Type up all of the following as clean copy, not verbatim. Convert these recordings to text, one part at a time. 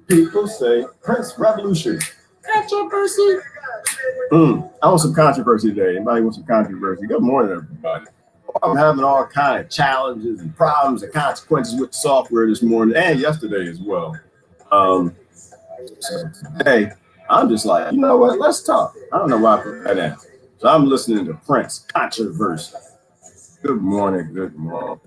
People say Prince Revolution. Controversy. I want some controversy today. Anybody want some controversy? Good morning, everybody. I'm having all kind of challenges and problems and consequences with software this morning and yesterday as well. So today, I'm just like, you know what? Let's talk. I don't know why I put that in. So I'm listening to Prince Controversy. Good morning. Good morning.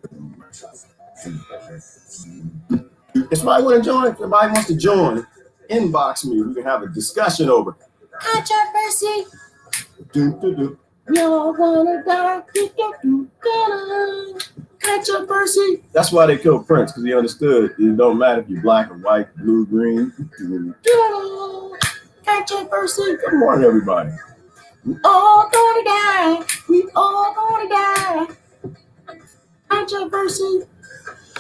If somebody want to join, if somebody wants to join, inbox me. We can have a discussion over controversy. We all wanna die. Controversy. That's why they killed Prince, because he understood it don't matter if you're black or white, blue, green. Controversy. Good morning, everybody. We all gonna die. We all gonna die. Controversy.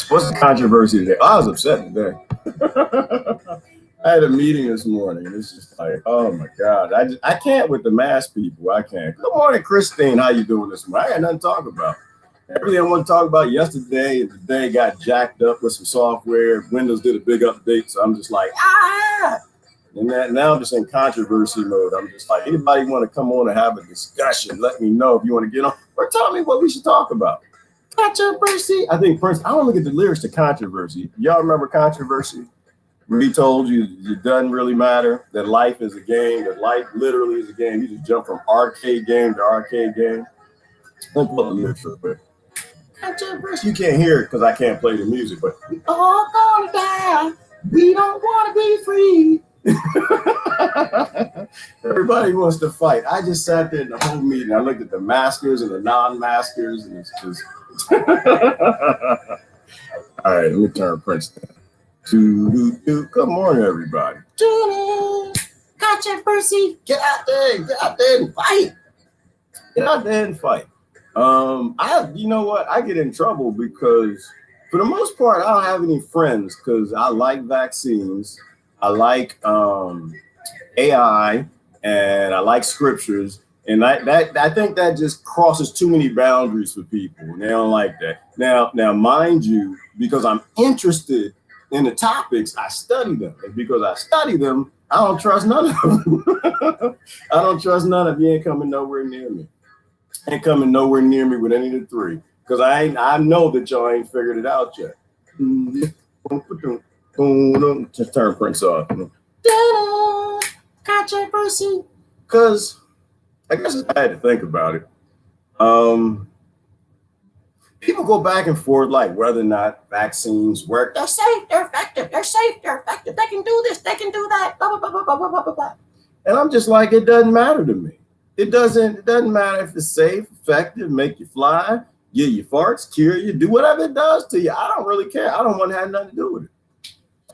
What's the controversy today? I was upset today. I had a meeting this morning, and it's just like, oh my God, I can't with the mass people. I can't. Good morning, Christine. How you doing this morning? I had nothing to talk about. Everything I want to talk about yesterday and today got jacked up with some software. Windows did a big update, so I'm just like, And now I'm just in controversy mode. I'm just like, anybody want to come on and have a discussion? Let me know if you want to get on, or tell me what we should talk about. Controversy. I think Prince. I don't look at the lyrics to Controversy. Y'all remember Controversy? Where he told you it doesn't really matter, that life is a game, that life literally is a game. You just jump from arcade game to arcade game. Let me pull the lyrics real quick. Controversy. You can't hear it because I can't play the music, but we all gonna die. We don't want to be free. Everybody wants to fight. I just sat there in the whole meeting. I looked at the maskers and the non-maskers, and it's just. All right, let me turn Prince down. Good morning, everybody. Controversy. Get out there and fight. Get out there and fight. You know what? I get in trouble because for the most part, I don't have any friends because I like vaccines. I like AI and I like scriptures. And I think that just crosses too many boundaries for people. And they don't like that. Now, mind you, because I'm interested in the topics, I study them. And because I study them, I don't trust none of them. I don't trust none of you. Ain't coming nowhere near me. Ain't coming nowhere near me with any of the three. Because I know that y'all ain't figured it out yet. Just turn Prince off. Controversy. Because I guess I had to think about it. People go back and forth like whether or not vaccines work. They're safe, they're effective, they're safe, they're effective. They can do this, they can do that, blah, blah, blah, blah, blah, blah, blah, blah. And I'm just like, it doesn't matter to me. It doesn't matter if it's safe, effective, make you fly, give you farts, cure you, do whatever it does to you. I don't really care. I don't want to have nothing to do with it.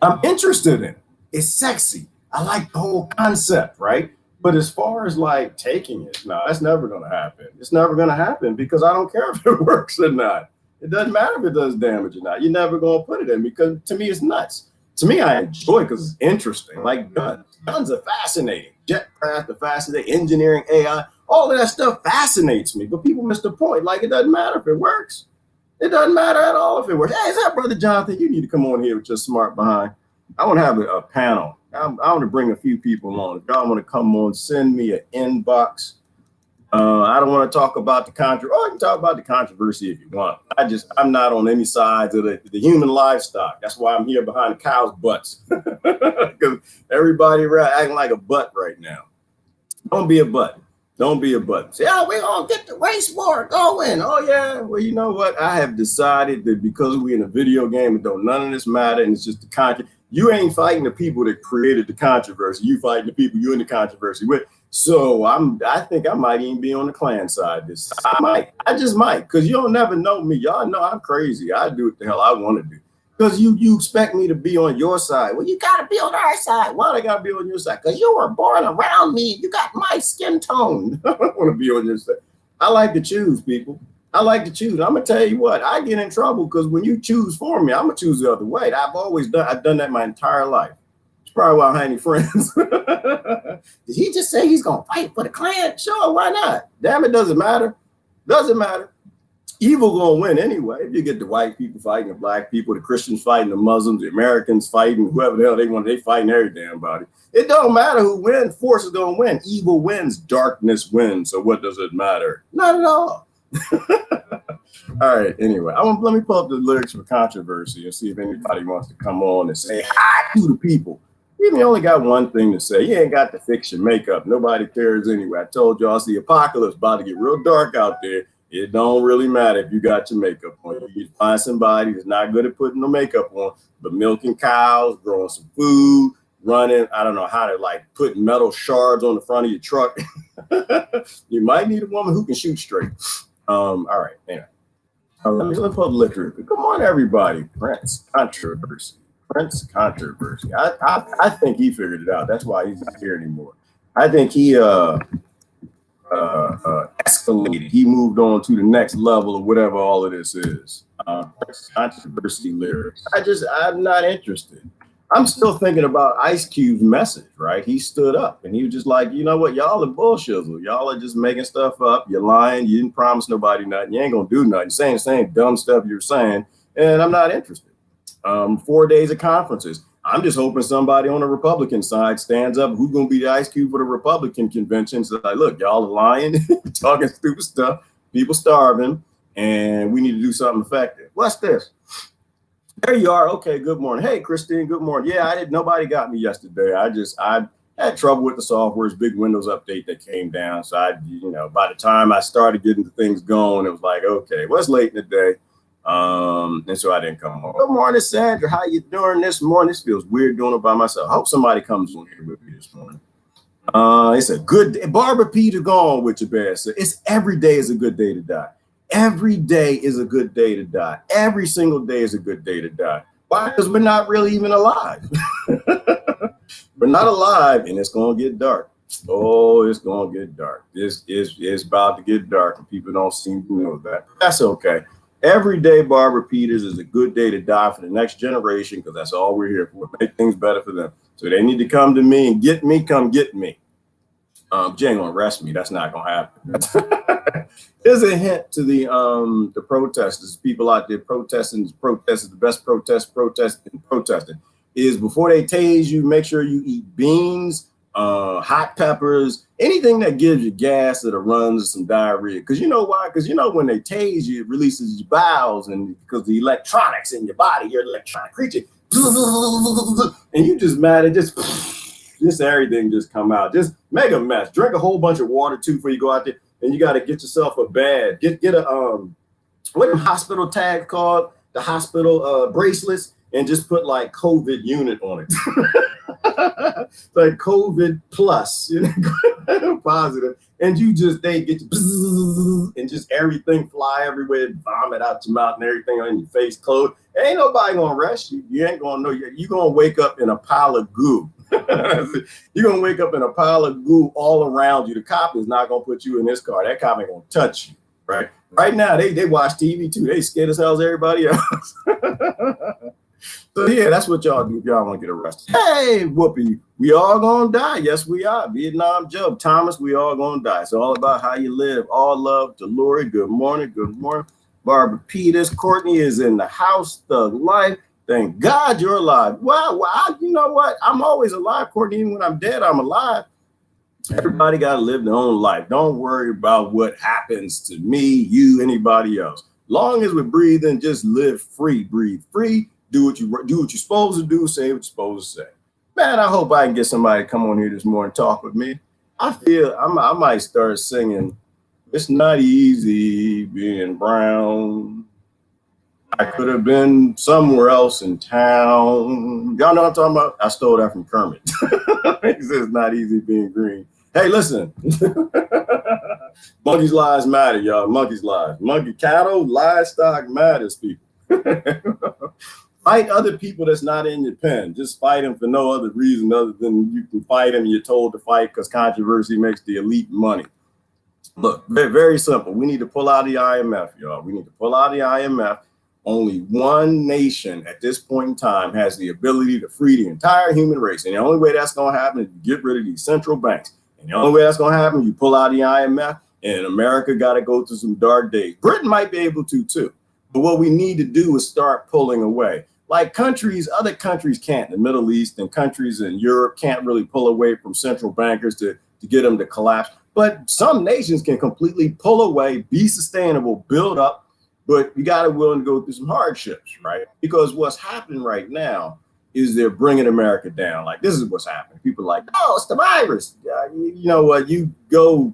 I'm interested in it. It's sexy. I like the whole concept, right? But as far as like taking it, no, that's never going to happen. It's never going to happen because I don't care if it works or not. It doesn't matter if it does damage or not. You're never going to put it in because to me, it's nuts. To me, I enjoy it because it's interesting. Like guns. Guns are fascinating. Jetcraft are fascinating. Engineering, AI, all of that stuff fascinates me. But people miss the point. Like it doesn't matter if it works. It doesn't matter at all if it works. Hey, is that Brother Jonathan? You need to come on here with your smart behind. I want to have a panel. I want to bring a few people on. If y'all want to come on, send me an inbox. I don't want to talk about the controversy. Oh, you can talk about the controversy if you want. I'm not on any sides of the human livestock. That's why I'm here behind the cows' butts. Because everybody acting like a butt right now. Don't be a butt. Don't be a butt. Say, oh, we're going to get the race war going. Oh, yeah. Well, you know what? I have decided that because we're in a video game, it don't none of this matter, and it's just the content. You ain't fighting the people that created the controversy. You fighting the people you're in the controversy with. So I think I might even be on the Klan side this time. I just might, because you'll never know me. Y'all know I'm crazy. I do what the hell I want to do. Because you expect me to be on your side. Well, you got to be on our side. Why do I got to be on your side? Because you were born around me. You got my skin tone. I don't want to be on your side. I like to choose, people. I like to choose. I'm going to tell you what. I get in trouble because when you choose for me, I'm going to choose the other way. I've done that my entire life. It's probably why I don't have any friends. Did he just say he's going to fight for the Klan? Sure, why not? Damn, it doesn't matter. Doesn't matter. Evil gonna win anyway. If you get the white people fighting the black people, the Christians fighting the Muslims, the Americans fighting whoever the hell they want, they fighting every damn body. It don't matter who wins, force is gonna win. Evil wins, darkness wins. So what does it matter? Not at all. All right, anyway, let me pull up the lyrics for Controversy and see if anybody wants to come on and say hi to the people. You only got one thing to say. You ain't got to fix your makeup. Nobody cares anyway. I told y'all it's the apocalypse about to get real dark out there. It don't really matter if you got your makeup on. You find somebody that's not good at putting no makeup on, but milking cows, growing some food, running, I don't know how to like put metal shards on the front of your truck. You might need a woman who can shoot straight. All right, anyway. Let's put literature. Come on, everybody. Prince Controversy. Prince Controversy. I think he figured it out. That's why he's not here anymore. I think he escalated. He moved on to the next level of whatever all of this is. Controversy lyrics. I'm not interested. I'm still thinking about Ice Cube's message, right? He stood up and he was just like, you know what, y'all are bullshizzle. Y'all are just making stuff up. You're lying. You didn't promise nobody nothing. You ain't gonna do nothing. You're saying dumb stuff you're saying, and I'm not interested. 4 days of conferences. I'm just hoping somebody on the Republican side stands up. Who's going to be the Ice Cube for the Republican convention? So like, look, y'all are lying, talking stupid stuff, people starving, and we need to do something effective. What's this? There you are. Okay, good morning. Hey, Christine, good morning. Yeah, nobody got me yesterday. I had trouble with the software's big Windows update that came down. So by the time I started getting the things going, it was like, okay, well, it's late in the day. And so I didn't come home. Good morning, Sandra. How you doing this morning? This feels weird doing it by myself. I hope somebody comes on here with me this morning. It's a good day. Barbara Peter gone with your bad. So every day is a good day to die. Every day is a good day to die. Every single day is a good day to die. Why? Because we're not really even alive. We're not alive, and it's gonna get dark. Oh, it's gonna get dark. It's about to get dark, and people don't seem to know that. That's okay. Every day, Barbara Peters, is a good day to die for the next generation, because that's all we're here for. Make things better for them. So they need to come to me and get me. Come get me. Jay ain't gonna arrest me. That's not gonna happen. Here's a hint to the protesters, people out there protesting. Protest is the best protesting is before they tase you, make sure you eat beans, hot peppers, anything that gives you gas or runs or some diarrhea. Because you know why? Because when they tase you, it releases your bowels, and because the electronics in your body, you're an electronic creature, and you just mad at just everything just come out. Just make a mess. Drink a whole bunch of water too before you go out there, and you got to get yourself a bag. Get a what are hospital tags called? The hospital bracelets, and just put like COVID unit on it. Like COVID plus, positive, and they get you, and just everything fly everywhere, vomit out your mouth and everything on your face, clothes. Ain't nobody gonna arrest you. You ain't gonna know. You're gonna wake up in a pile of goo. You're gonna wake up in a pile of goo all around you. The cop is not gonna put you in this car. That cop ain't gonna touch you. Right now, they watch TV too. They scared as hell as everybody else. So yeah, that's what y'all do if y'all want to get arrested. Hey, Whoopi, we all gonna die. Yes, we are. Vietnam Joe, Thomas, we all gonna die. It's all about how you live. All love to Lori. Good morning. Good morning. Barbara Peters. Courtney is in the house. Thug Life. Thank God you're alive. Well, you know what? I'm always alive, Courtney. Even when I'm dead, I'm alive. Everybody got to live their own life. Don't worry about what happens to me, you, anybody else. Long as we're breathing, just live free. Breathe free. Do what you're supposed to do. Say what you're supposed to say. Man, I hope I can get somebody to come on here this morning and talk with me. I feel I might start singing. It's not easy being brown. I could have been somewhere else in town. Y'all know what I'm talking about? I stole that from Kermit. He says it's not easy being green. Hey, listen. Monkeys' lives matter, y'all. Monkeys' lives. Cattle, livestock matters, people. Fight other people that's not in your pen. Just fight them for no other reason other than you can fight them and you're told to fight because controversy makes the elite money. Look, very, very simple. We need to pull out the IMF, y'all. We need to pull out the IMF. Only one nation at this point in time has the ability to free the entire human race. And the only way that's going to happen is to get rid of these central banks. And the only way that's going to happen, you pull out the IMF And America got to go through some dark days. Britain might be able to too. But what we need to do is start pulling away. Like other countries can't. The Middle East and countries in Europe can't really pull away from central bankers to get them to collapse. But some nations can completely pull away, be sustainable, build up. But you got to be willing to go through some hardships, right? Because what's happening right now is they're bringing America down. Like, this is what's happening. People are like, oh, it's the virus. You know what? You go,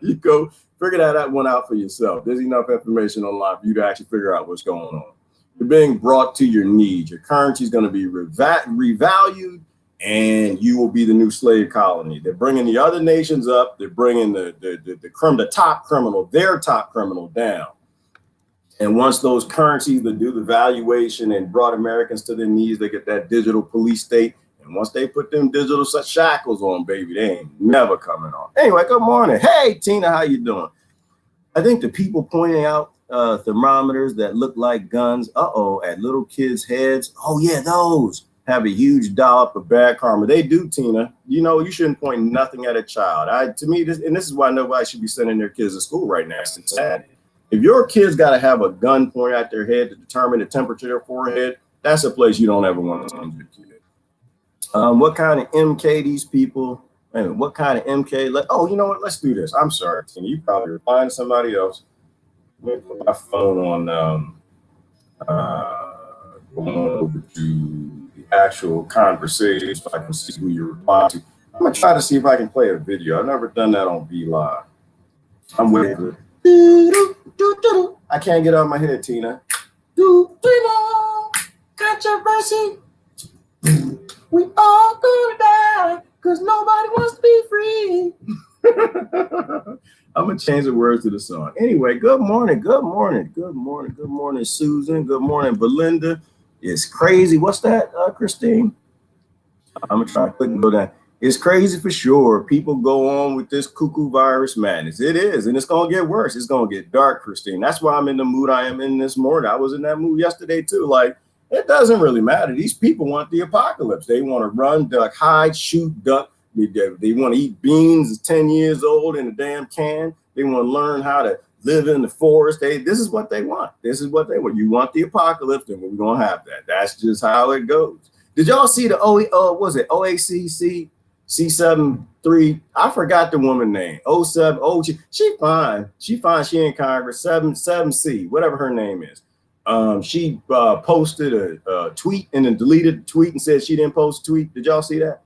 you go figure that one out for yourself. There's enough information online for you to actually figure out what's going on. You're being brought to your knees. Your currency is going to be revalued, and you will be the new slave colony. They're bringing the other nations up. They're bringing the top criminal, their top criminal, down. And once those currencies that do the valuation and brought Americans to their knees, they get that digital police state. And once they put them digital shackles on, baby, they ain't never coming off. Anyway, good morning. Hey, Tina, how you doing? I think the people pointing out thermometers that look like guns, at little kids' heads. Oh, yeah, those have a huge dollop of bad karma. They do, Tina. You know, you shouldn't point nothing at a child. To me, this is why nobody should be sending their kids to school right now. It's sad. If your kids got to have a gun pointed at their head to determine the temperature of their forehead, that's a place you don't ever want to send your kid. What kind of MK these people? What kind of MK? Oh, you know what? Let's do this. I'm sorry, Tina. You probably replying to somebody else. Let me put my phone on going over to the actual conversation so I can see who you're replying to. I'm gonna try to see if I can play a video. I've never done that on V Live. I'm waiting for it. I can't get out of my head, Tina. Controversy. We all gonna die because nobody wants to be free. I'm gonna change the words to the song. Anyway, good morning, Susan. Good morning, Belinda. It's crazy. What's that, Christine? I'm gonna try to click and go down. It's crazy for sure. People go on with this cuckoo virus madness. It is, and it's gonna get worse. It's gonna get dark, Christine. That's why I'm in the mood I am in this morning. I was in that mood yesterday too. Like, it doesn't really matter. These people want the apocalypse. They want to run, duck, hide, shoot, duck. They want to eat beans 10 years old in a damn can. They want to learn how to live in the forest. This is what they want. You want the apocalypse, and we're gonna have that. That's just how it goes. Did y'all see the OACC? C73, I forgot the woman name. 07, she fine. She in Congress. 7C, whatever her name is. She posted a tweet and then deleted the tweet and said she didn't post a tweet. Did y'all see that?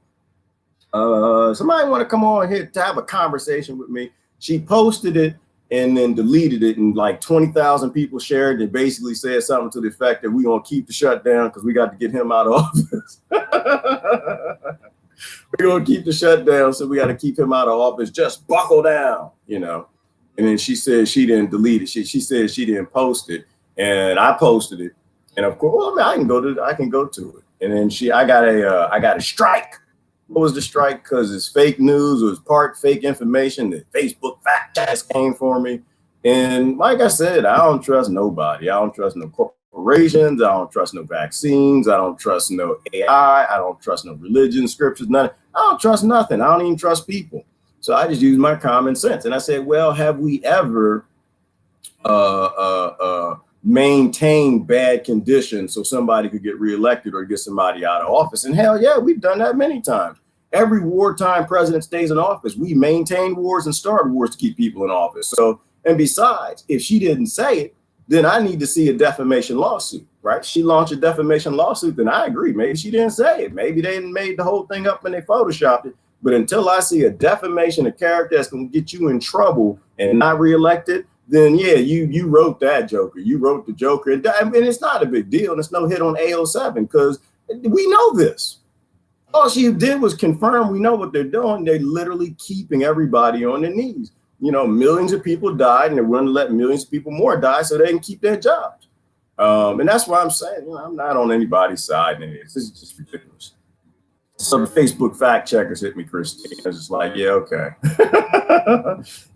Somebody want to come on here to have a conversation with me. She posted it and then deleted it, and like 20,000 people shared it. Basically said something to the effect that we're gonna keep the shutdown because we got to get him out of office. We're gonna keep the shutdown, so we got to keep him out of office. Just buckle down, you know. And then she said she didn't delete it. She said she didn't post it, and I posted it. And of course, well, I can go to it. And then I got a strike. What was the strike? Because it's fake news. It was part fake information. The Facebook fact checks came for me. And like I said, I don't trust nobody. I don't trust no corporations. I don't trust no vaccines. I don't trust no AI. I don't trust no religion, scriptures, nothing. I don't trust nothing. I don't even trust people. So I just use my common sense. And I said, well, have we ever maintained bad conditions so somebody could get reelected or get somebody out of office? And hell yeah, we've done that many times. Every wartime president stays in office. We maintain wars and start wars to keep people in office. So, and besides, if she didn't say it, then I need to see a defamation lawsuit, right? She launched a defamation lawsuit, then I agree. Maybe she didn't say it. Maybe they made the whole thing up and they photoshopped it. But until I see a defamation of character that's going to get you in trouble and not reelected, then yeah, you wrote that Joker. You wrote the Joker. And it's not a big deal. And it's no hit on AO7 because we know this. All she did was confirm we know what they're doing. They're literally keeping everybody on their knees. You know, millions of people died, and they're willing to let millions of people more die so they can keep their jobs. And that's why I'm saying, you know, I'm not on anybody's side in this. This is just ridiculous. So the Facebook fact checkers hit me, Christine. I was just like, yeah, okay.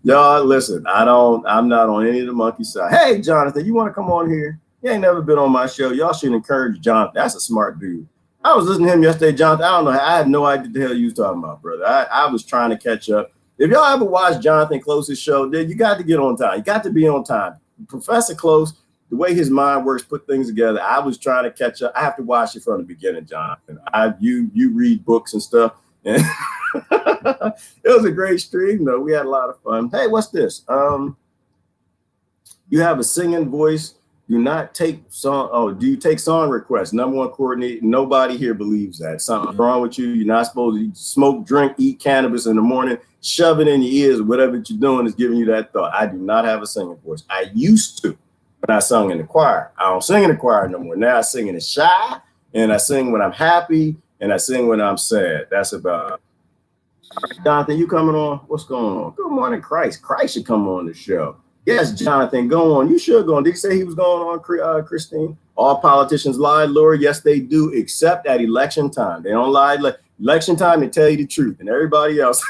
Y'all, listen, I'm not on any of the monkey side. Hey, Jonathan, you want to come on here? You ain't never been on my show. Y'all should encourage Jonathan. That's a smart dude. I was listening to him yesterday, Jonathan. I don't know. I had no idea what the hell you was talking about, brother. I was trying to catch up. If y'all ever watched Jonathan Close's show, then you got to get on time. You got to be on time. Professor Close, the way his mind works, put things together. I was trying to catch up. I have to watch it from the beginning, Jonathan. You read books and stuff. And it was a great stream, though. We had a lot of fun. Hey, what's this? You have a singing voice. Do not take song. Oh, do you take song requests? Number one, Courtney. Nobody here believes that. Something's wrong with you. You're not supposed to smoke, drink, eat cannabis in the morning, shove it in your ears, or whatever you're doing is giving you that thought. I do not have a singing voice. I used to when I sung in the choir. I don't sing in the choir no more. Now I sing in the shy, and I sing when I'm happy, and I sing when I'm sad. That's about it. Jonathan, you coming on? What's going on? Good morning, Christ. Christ should come on the show. Yes, Jonathan, go on. You should go on. Did you say he was going on, Christine? All politicians lie, Lori. Yes, they do, except at election time. They don't lie. Election time, they tell you the truth. And everybody else,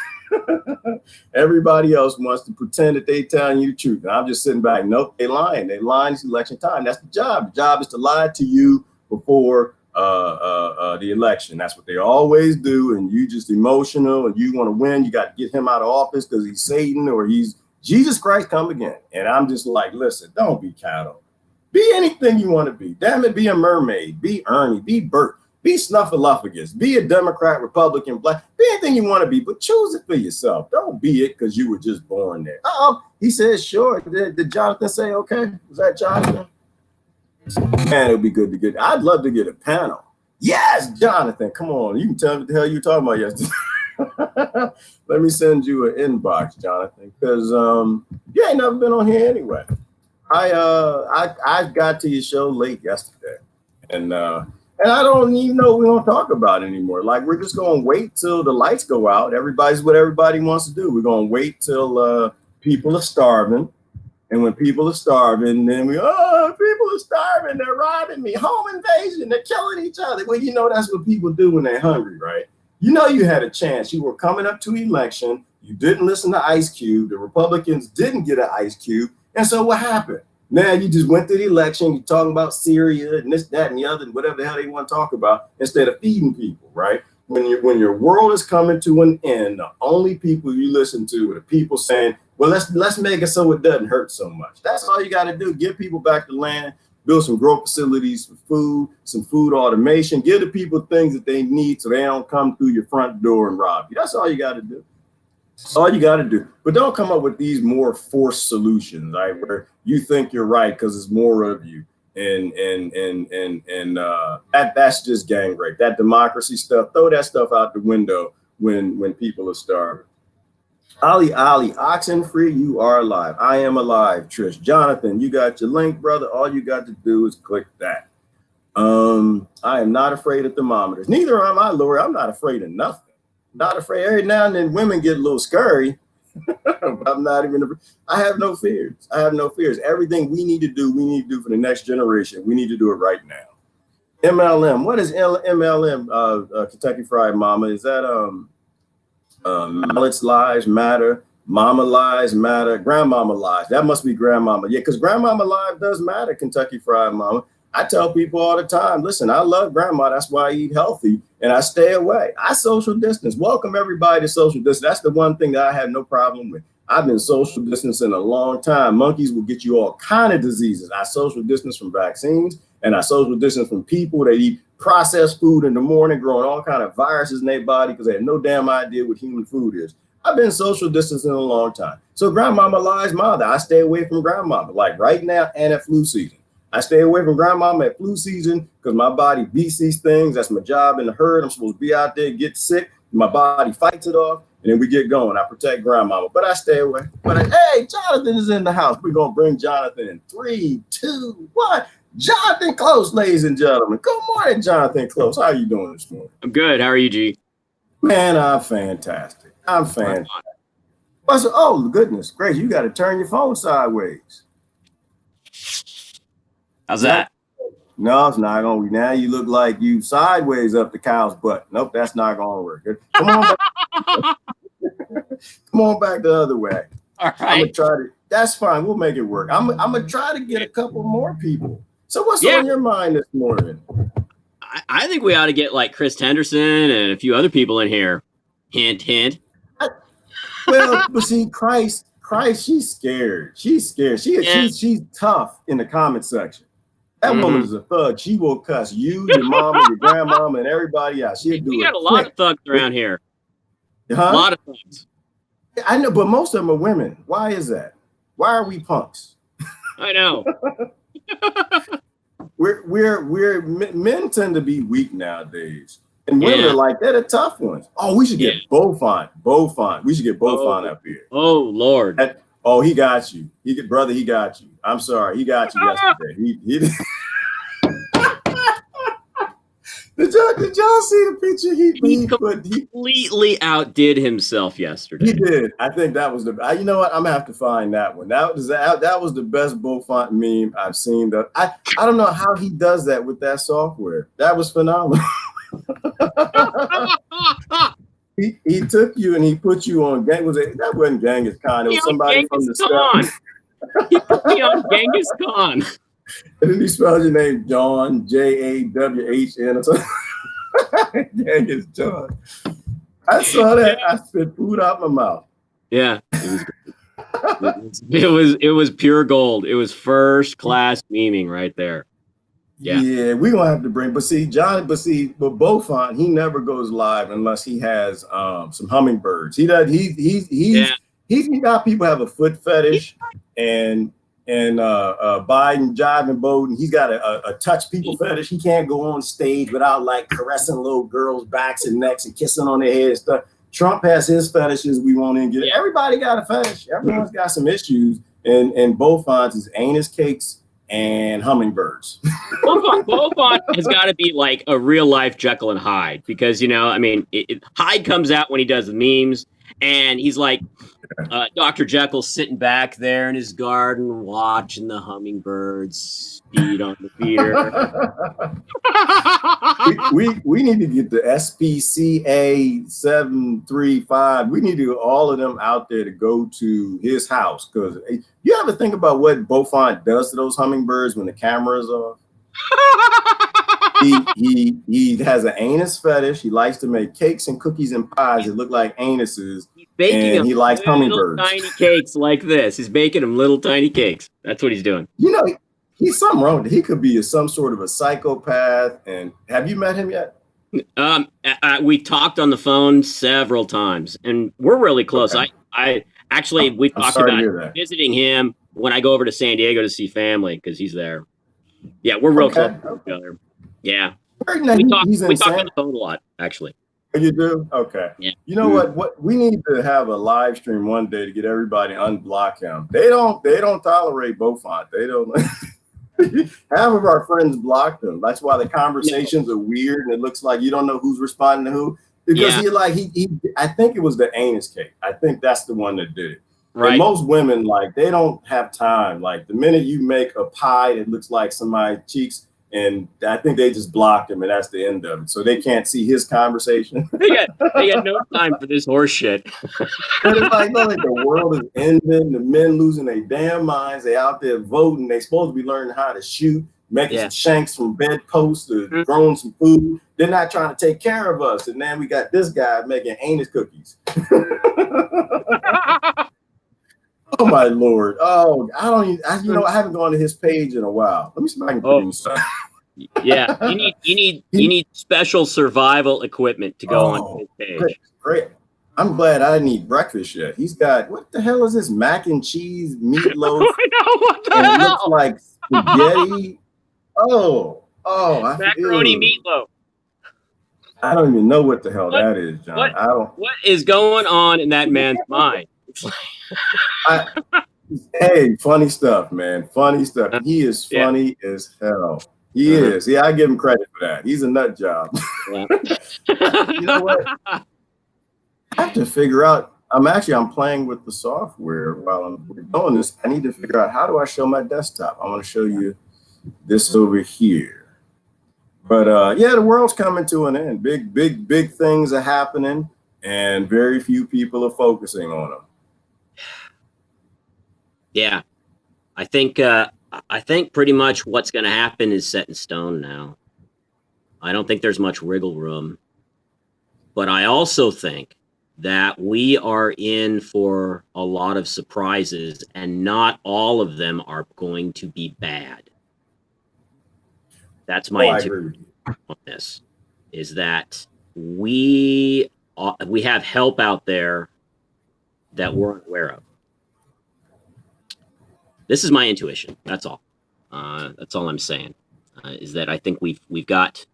everybody else wants to pretend that they telling you the truth. And I'm just sitting back. Nope, they lying. They lying. It's election time. That's the job. The job is to lie to you before the election. That's what they always do. And you just emotional and you want to win. You got to get him out of office because he's Satan or he's Jesus Christ come again. And I'm just like, listen, don't be cattle. Be anything you want to be. Damn it, be a mermaid, be Ernie, be Bert, be Snuffleupagus, be a Democrat, Republican, black, be anything you want to be, but choose it for yourself. Don't be it because you were just born there. Oh, he said, sure. Did Jonathan say okay? Was that Jonathan? Man, it would be good to get, I'd love to get a panel. Yes, Jonathan, come on. You can tell me what the hell you were talking about yesterday. Let me send you an inbox, Jonathan, because you ain't never been on here anyway. I got to your show late yesterday, and I don't even know what we're gonna talk about anymore. Like we're just gonna wait till the lights go out. Everybody's what everybody wants to do. We're gonna wait till people are starving, and when people are starving, then people are starving. They're robbing me. Home invasion. They're killing each other. Well, you know that's what people do when they're hungry, right? You know you had a chance. You were coming up to election. You didn't listen to Ice Cube. The Republicans didn't get an Ice Cube. And so what happened? Now you just went to the election. You're talking about Syria and this, that, and the other, and whatever the hell they want to talk about instead of feeding people, right? When your world is coming to an end, the only people you listen to are the people saying, well, let's make it so it doesn't hurt so much. That's all you got to do. Give people back the land. Build some grow facilities for food, some food automation, give the people things that they need so they don't come through your front door and rob you. That's all you got to do. That's all you got to do. But don't come up with these more forced solutions, right? Where you think you're right because it's more of you. And that's just gang rape. That democracy stuff, throw that stuff out the window when people are starving. Ali, oxen free, you are alive. I am alive, Trish. Jonathan, you got your link, brother. All you got to do is click that. I am not afraid of thermometers. Neither am I, Lori. I'm not afraid of nothing. Not afraid. Every now and then women get a little scary. I'm not even, I have no fears. I have no fears. Everything we need to do for the next generation. We need to do it right now. MLM. What is MLM, Kentucky Fried Mama? Is that, Mallet's lives matter, mama lives matter, grandmama lives. That must be grandmama. Yeah, because grandmama life does matter, Kentucky Fried Mama. I tell people all the time, listen, I love grandma. That's why I eat healthy and I stay away. I social distance. Welcome everybody to social distance. That's the one thing that I have no problem with. I've been social distancing a long time. Monkeys will get you all kind of diseases. I social distance from vaccines and I social distance from people that eat processed food in the morning, growing all kind of viruses in their body because they have no damn idea what human food is. I've been social distancing a long time. So grandmama lies matter. I stay away from grandmama, like right now and at flu season. I stay away from grandmama at flu season because my body beats these things. That's my job in the herd. I'm supposed to be out there, get sick. My body fights it off, and then we get going. I protect grandmama, but I stay away. But hey, Jonathan is in the house. We're going to bring Jonathan in 3, 2, 1. Jonathan Close, ladies and gentlemen. Good morning, Jonathan Close. How are you doing this morning? I'm good. How are you, G? Man, I'm fantastic. I'm fantastic. Oh, goodness gracious, you got to turn your phone sideways. How's that? No, it's not going to. Now you look like you sideways up the cow's butt. Nope, that's not going to work. Come on back. Come on back the other way. All right. I'm gonna try to. That's fine. We'll make it work. I'm gonna try to get a couple more people. So what's on your mind this morning? I think we ought to get like Chris Henderson and a few other people in here. Hint, hint. Well, but see, Christ, she's scared. She's scared. Yeah. She's tough in the comment section. That woman Mhm. is a thug. She will cuss you, your mama, your grandmama, and everybody else. She'll We do got it a lot of quick. thugs around here. A Huh? lot of thugs. I know, but most of them are women. Why is that? Why are we punks? I know. Men tend to be weak nowadays, and women Yeah. are like they're the tough ones. Oh, we should Yeah. get Beaufont. We should get Beaufont Oh, up here. oh Lord. Oh, he got you. Brother, he got you. I'm sorry, he got you yesterday. He did y'all see the picture? He completely outdid himself He yesterday. did. I think that was you know what? I'm gonna have to find that one. That was the best Beaufont meme I've seen. I don't know how he does that with that software. That was phenomenal. he took you and he put you on that wasn't Genghis Khan. It was somebody from the Khan. He put me on Genghis Khan. And then he spelled your name John, Jawhn or something. Genghis John. I saw that. I spit food out my mouth. Yeah. It was pure gold. It was first class memeing right there. Yeah, we're gonna have to bring. But Beaufont, he never goes live unless he has some hummingbirds. He does. He's got people have a foot fetish and Biden jiving Bowden. He's got a touch people fetish. He can't go on stage without like caressing little girls' backs and necks and kissing on their head and stuff. Trump has his fetishes. We won't even get it. Everybody got a fetish. Everyone's got some issues. And Beaufont's is anus cakes and hummingbirds. Beaufont has got to be like a real life Jekyll and Hyde because, I mean, Hyde comes out when he does the memes and he's like, Dr. Jekyll sitting back there in his garden watching the hummingbirds feed on the feeder. we need to get the SPCA 735. We need to get all of them out there to go to his house because you ever think about what Beaufont does to those hummingbirds when the camera is off? he has an anus fetish. He likes to make cakes and cookies and pies that look like anuses. He's baking and he likes hummingbirds. Tiny cakes like this. He's baking them little tiny cakes. That's what he's doing. He's something wrong. He could be some sort of a psychopath. And have you met him yet? We talked on the phone several times, and we're really close. Okay. We talked about visiting him when I go over to San Diego to see family because he's there. Yeah, we're real close to each other. Yeah, we talk on the phone a lot, actually. You do? Okay. Yeah. You know what? We need to have a live stream one day to get everybody to unblock him. They don't tolerate Beaufont. They don't. Half of our friends blocked him. That's why the conversations are weird and it looks like you don't know who's responding to who. Because I think it was the anus cake. I think that's the one that did it. Right. And most women, they don't have time. Like the minute you make a pie that looks like somebody's cheeks, and I think they just blocked him, and that's the end of it. So they can't see his conversation. they got no time for this horse shit. It's like the world is ending, the men losing their damn minds. They out there voting. They supposed to be learning how to shoot, making some shanks from bedposts, or growing some food. They're not trying to take care of us. And then we got this guy making anus cookies. Oh my Lord! Oh, I haven't gone to his page in a while. Let me see if I can bring something. Yeah, you need special survival equipment to go on his page. Great. I'm glad I didn't eat breakfast yet. He's got what the hell is this mac and cheese meatloaf? I know what the hell. It looks like spaghetti. Macaroni meatloaf. I don't even know what the hell that is, John. What is going on in that man's mind? Hey, funny stuff, man. Funny stuff. He is funny as hell. He is. Yeah, I give him credit for that. He's a nut job. Yeah. You know what? I have to figure out. I'm playing with the software while I'm doing this. I need to figure out how do I show my desktop. I want to show you this over here. But the world's coming to an end. Big things are happening, and very few people are focusing on them. Yeah, I think pretty much what's going to happen is set in stone now. I don't think there's much wiggle room, but I also think that we are in for a lot of surprises, and not all of them are going to be bad. That's my intuition on this, is that we have help out there that we're unaware of. This is my intuition. That's all. That's all I'm saying. Is that I think we've got,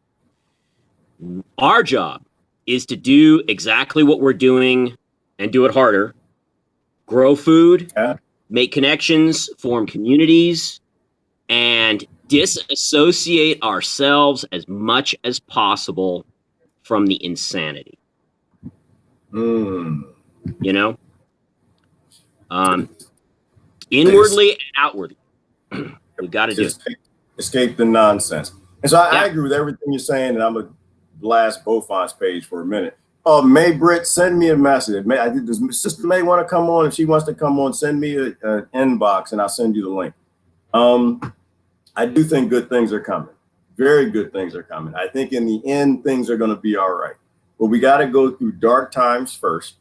our job is to do exactly what we're doing and do it harder. Grow food, make connections, form communities, and disassociate ourselves as much as possible from the insanity. You know? Inwardly and outwardly. We got to do it. Escape the nonsense. And so I agree with everything you're saying, and I'm going to blast Beaufont's page for a minute. Oh, May Britt, send me a message. Does Sister May want to come on? If she wants to come on, send me an inbox, and I'll send you the link. I do think good things are coming. Very good things are coming. I think in the end, things are going to be all right. But we got to go through dark times first.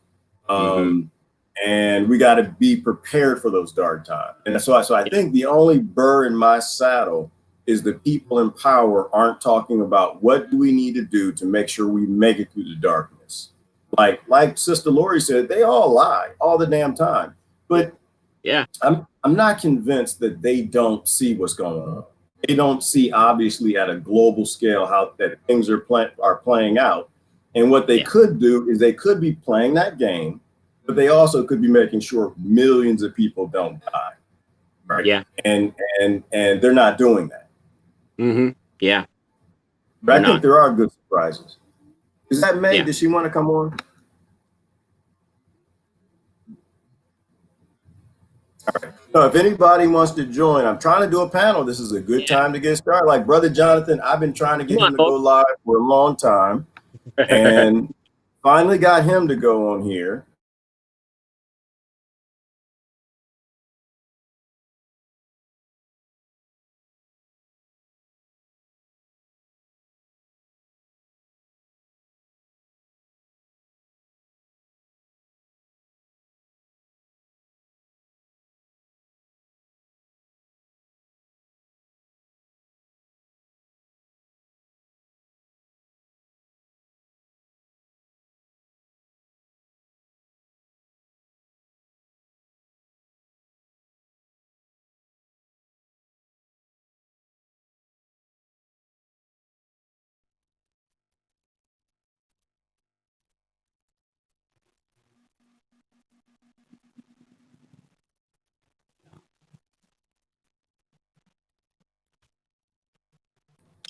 And we got to be prepared for those dark times. And so I think the only burr in my saddle is the people in power aren't talking about what do we need to do to make sure we make it through the darkness. Like Sister Lori said, they all lie all the damn time. But I'm not convinced that they don't see what's going on. They don't see, obviously, at a global scale how that things are playing out. And what they could do is they could be playing that game, but they also could be making sure millions of people don't die. Right. Yeah. And they're not doing that. Yeah. But I think there are good surprises. Is that May? Does she want to come on? All right. So if anybody wants to join, I'm trying to do a panel. This is a good time to get started. Like Brother Jonathan, I've been trying to get him to go live for a long time, and finally got him to go on here.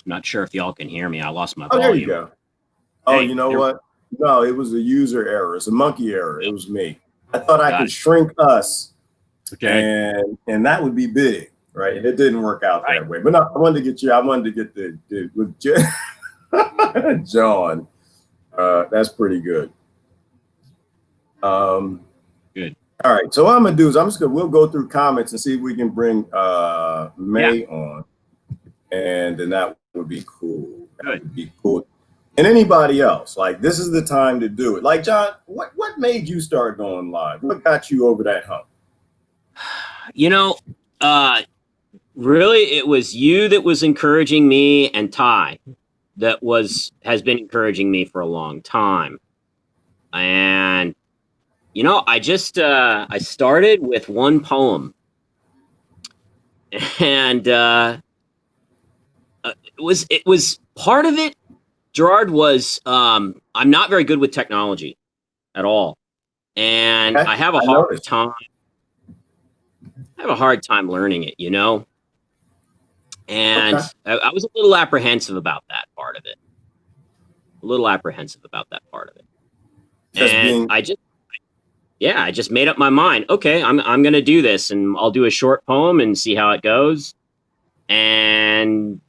I'm not sure if y'all can hear me. I lost my volume. There you go. Oh, you know what? No, it was a user error. It's a monkey error. It was me. I thought I could shrink us, and that would be big, right? And it didn't work out that way. But no, I wanted to get you. I wanted to get with John. That's pretty good. Good. All right. So what I'm gonna do is we'll go through comments and see if we can bring May on, and then that would be cool. That would be cool. And anybody else, like, this is the time to do it. Like, John, what made you start going live? What got you over that hump? You know, really, it was you that was encouraging me, and Ty that has been encouraging me for a long time. And, you know, I just, I started with one poem, and it was part of it. Gerard was, I'm not very good with technology at all. And I have a hard time. I have a hard time learning it, you know? And I was a little apprehensive about that part of it. And I just made up my mind. Okay, I'm going to do this, and I'll do a short poem and see how it goes. And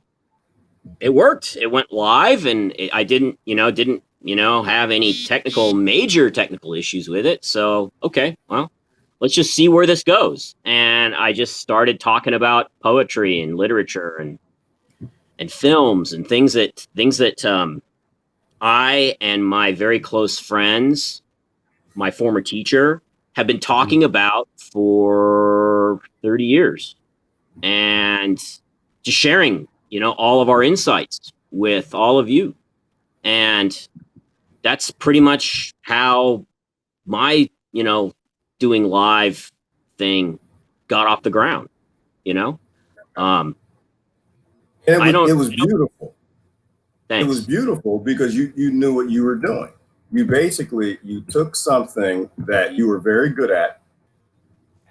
it worked. It went live, and I didn't have any major technical issues with it. So, okay, well, let's just see where this goes. And I just started talking about poetry and literature and films and things that I and my very close friends my former teacher, have been talking about for 30 years, and just sharing, all of our insights with all of you. And that's pretty much how my, doing live thing got off the ground, And it was beautiful. Thanks. It was beautiful because you knew what you were doing. You took something that you were very good at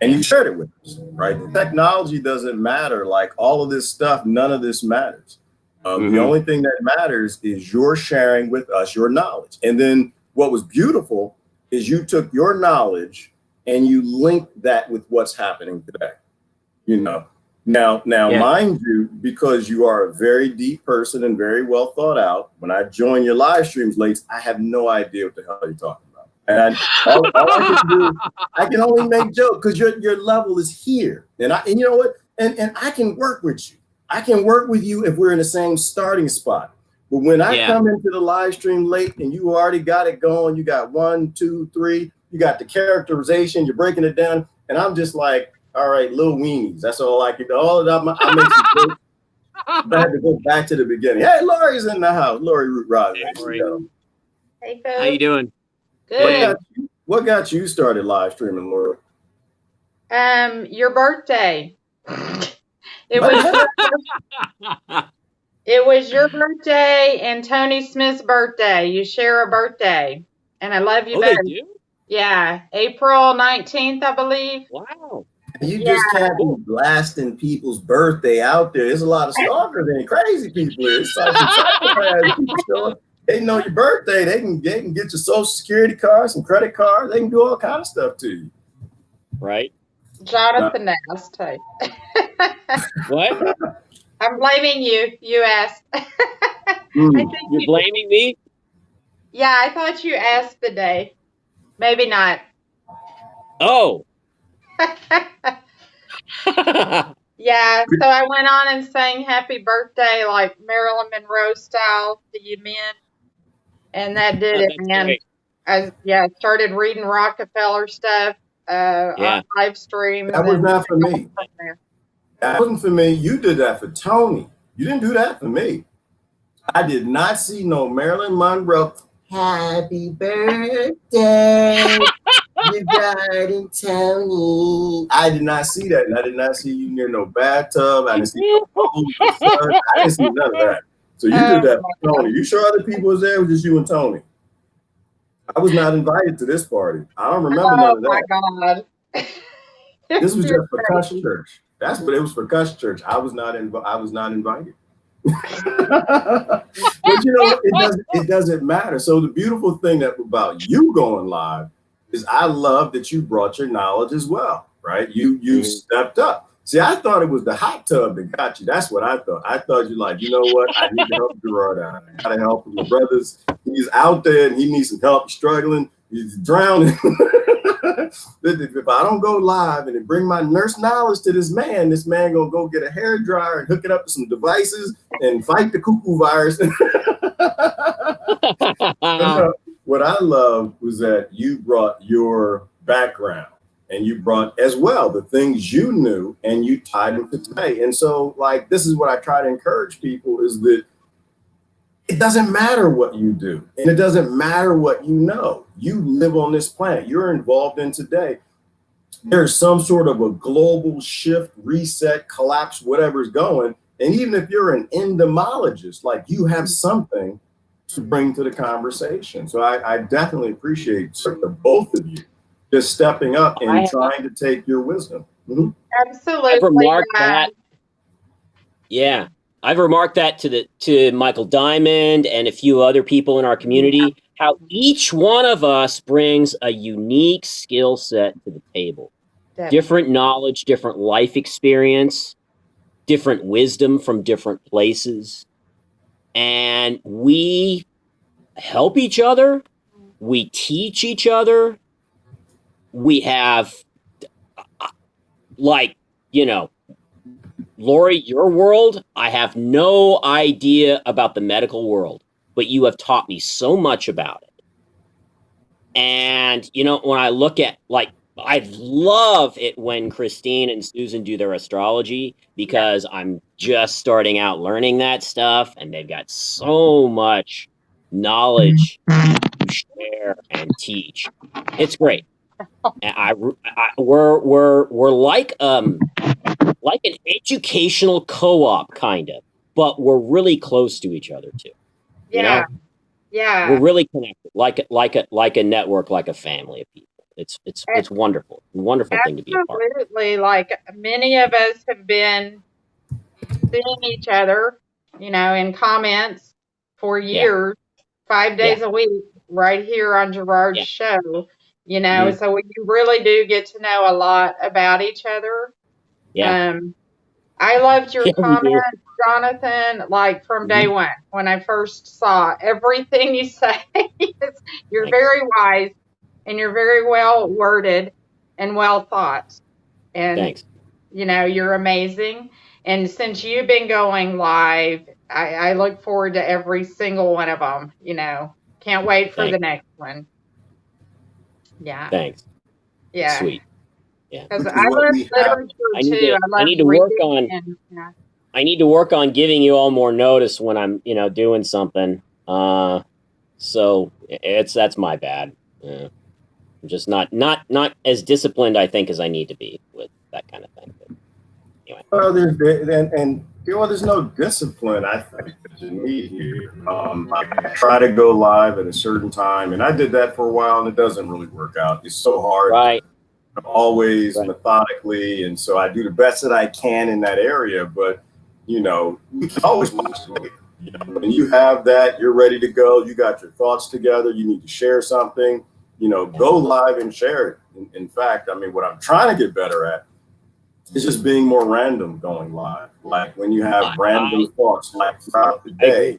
and you shared it with us, right? The technology doesn't matter. Like all of this stuff, none of this matters. The only thing that matters is you're sharing with us your knowledge. And then what was beautiful is you took your knowledge and you linked that with what's happening today. Now, mind you, because you are a very deep person and very well thought out, when I join your live streams late, I have no idea what the hell you're talking about. And all I can do, I can only make jokes because your level is here. And you know what? And I can work with you. I can work with you if we're in the same starting spot. But when I come into the live stream late and you already got it going, you got 1, 2, 3, you got the characterization, you're breaking it down, and I'm just like, all right, little weenies. That's all I can do. All of that, I make some jokes. I had to go back to the beginning. Hey, Lori's in the house. Lori Root Rod. Hey, folks. How you doing? Good. What got you started live streaming, Lori? Your birthday. It was your birthday and Tony Smith's birthday. You share a birthday, and I love you both. They do? Yeah, April 19th, I believe. Wow. You just can't be blasting people's birthday out there. There's a lot of stalkers and crazy people here. It's like they know your birthday. They can get your social security card, some credit cards. They can do all kind of stuff to you. Right. Jonathan asked too. What? I'm blaming you. You asked. You're blaming me? Yeah, I thought you asked the day. Maybe not. Oh. Yeah, so I went on and sang happy birthday like Marilyn Monroe style to you men. And that did it, man. Great. I started reading Rockefeller stuff on live streams. That was not for me. That wasn't for me. You did that for Tony. You didn't do that for me. I did not see no Marilyn Monroe. Happy birthday, you darling Tony. I did not see that. And I did not see you near no bathtub. I didn't see no bubbles. I didn't see none of that. So you did that for Tony. You sure other people was there? It was just you and Tony. I was not invited to this party. I don't remember none of that. Oh my God. This was just for Cuss Church. That's what it was for Cuss Church. I was not invited. But it doesn't matter. So the beautiful thing about you going live is I love that you brought your knowledge as well, right? You stepped up. See, I thought it was the hot tub that got you. That's what I thought. I thought you're like, you know what? I need to help Gerard out. I gotta help my brothers. He's out there and he needs some help. He's struggling. He's drowning. If I don't go live and bring my nurse knowledge to this man gonna go get a hair dryer and hook it up to some devices and fight the cuckoo virus. What I love was that you brought your background and you brought as well the things you knew and you tied them to today. And so like, this is what I try to encourage people is that it doesn't matter what you do and it doesn't matter what you know. You live on this planet. You're involved in today. There's some sort of a global shift, reset, collapse, whatever's going. And even if you're an entomologist, like you have something to bring to the conversation. So I definitely appreciate both of you just stepping up and trying to take your wisdom. Mm-hmm. Absolutely. I've remarked that. Yeah. I've remarked that to Michael Diamond and a few other people in our community, how each one of us brings a unique skill set to the table. Definitely. Different knowledge, different life experience, different wisdom from different places. And we help each other. We teach each other. We have, Lori, your world, I have no idea about the medical world, but you have taught me so much about it. And, you know, when I look at, like, I love it when Christine and Susan do their astrology, because I'm just starting out learning that stuff, and they've got so much knowledge to share and teach. It's great. And we're like an educational co-op, kind of, but we're really close to each other too. You Yeah. know, Yeah. we're really connected, like a network, like a family of people. It's wonderful. It's a wonderful thing to be a part of. Absolutely. Like, many of us have been seeing each other, you know, in comments for years, 5 days a week, right here on Gerard's show, you know, so we really do get to know a lot about each other. Yeah. I loved your Yeah, we do. comment, Jonathan, like from day one, when I first saw everything you say. You're very wise, and you're very well worded and well thought. And, Thanks. you know, you're amazing. And since you've been going live, I look forward to every single one of them, you know. Can't wait for the next one. Yeah. Thanks. Yeah. Sweet. Yeah. Because I love literature too. I need to work on. I need to work on giving you all more notice when I'm, you know, doing something. So that's my bad. I'm just not as disciplined, I think, as I need to be with that kind of thing. But anyway. Well, there's no discipline, I think, that you need here. I try to go live at a certain time, and I did that for a while, and it doesn't really work out. It's so hard. Right. Always methodically, and so I do the best that I can in that area. But you know, you can always watch it later. You know, when you have that, you're ready to go. You got your thoughts together. You need to share something. You know, go live and share it. In fact, I mean, what I'm trying to get better at is just being more random going live. Like when you have random thoughts like throughout the day,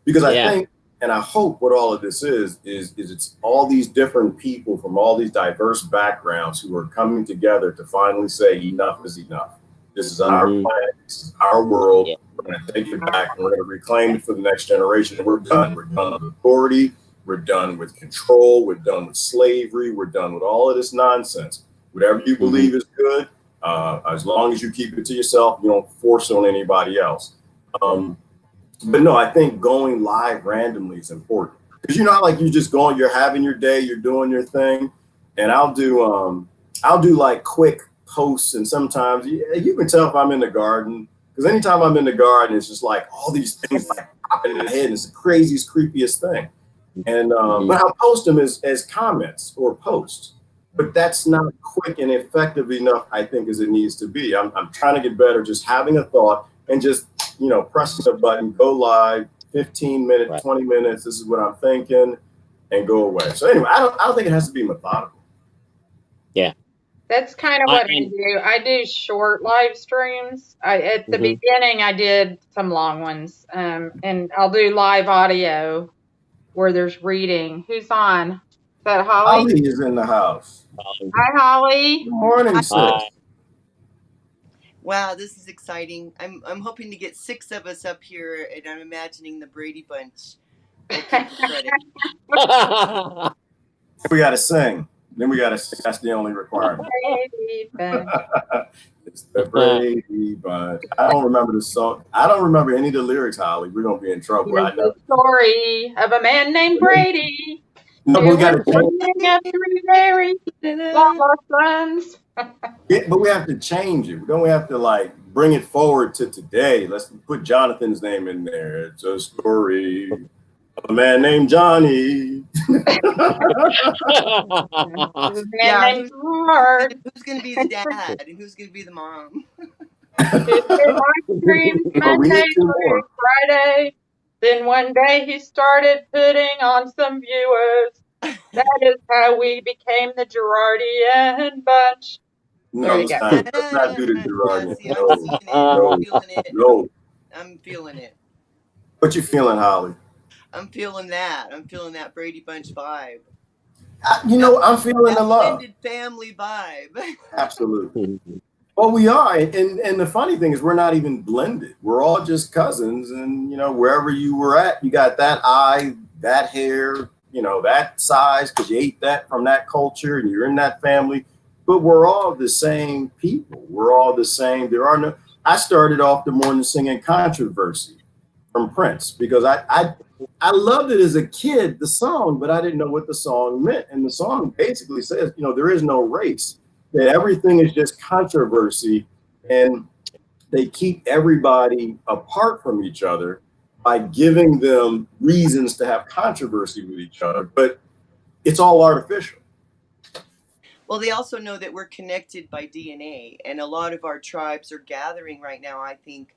because I think. And I hope what all of this is it's all these different people from all these diverse backgrounds who are coming together to finally say enough is enough. This is our planet. This is our world. We're going to take it back. And we're going to reclaim it for the next generation. And we're done. We're done with authority. We're done with control. We're done with slavery. We're done with all of this nonsense. Whatever you believe is good, as long as you keep it to yourself, you don't force it on anybody else. But no, I think going live randomly is important, because you know, like you just going, you're having your day, you're doing your thing, and I'll do like quick posts, and sometimes you can tell if I'm in the garden, because anytime I'm in the garden, it's just like all these things like popping in the head, and it's the craziest, creepiest thing, and but I'll post them as comments or posts, but that's not quick and effective enough, I think, as it needs to be. I'm trying to get better, just having a thought and just, you know, pressing a button, go live, 15 minutes, 20 minutes. This is what I'm thinking, and go away. So anyway, I don't think it has to be methodical. Yeah. That's kind of what I do. I do short live streams. At the beginning, I did some long ones, and I'll do live audio where there's reading. Who's on? Is that Holly? Holly is in the house. Hi, Holly. Good morning, sis. Wow, this is exciting. I'm hoping to get 6 of us up here, and I'm imagining the Brady Bunch. We got to sing. Then we got to sing. That's the only requirement. It's the Brady Bunch. I don't remember the song. I don't remember any of the lyrics, Holly. We're going to be in trouble. It's the story of a man named Brady. No, we got to change. Sons. Yeah, but we have to change it. Don't we have to like bring it forward to today? Let's put Jonathan's name in there. It's a story of a man named Johnny. Yeah, who's going to be the dad and who's going to be the mom? Monday through Friday. Then one day he started putting on some viewers. That is how we became the Girardian Bunch. No, let's not do the Girardian. No. I'm feeling it. What you feeling, Holly? I'm feeling that. I'm feeling that Brady Bunch vibe. You know, I'm feeling the love. Extended family vibe. Absolutely. Well, we are, and the funny thing is, we're not even blended. We're all just cousins, and you know, wherever you were at, you got that eye, that hair, that size because you ate that from that culture and you're in that family. But we're all the same people. We're all the same. I started off the morning singing Controversy from Prince because I loved it as a kid, the song, but I didn't know what the song meant. And the song basically says, there is no race, that everything is just controversy. And they keep everybody apart from each other by giving them reasons to have controversy with each other. But it's all artificial. Well, they also know that we're connected by DNA, and a lot of our tribes are gathering right now. I think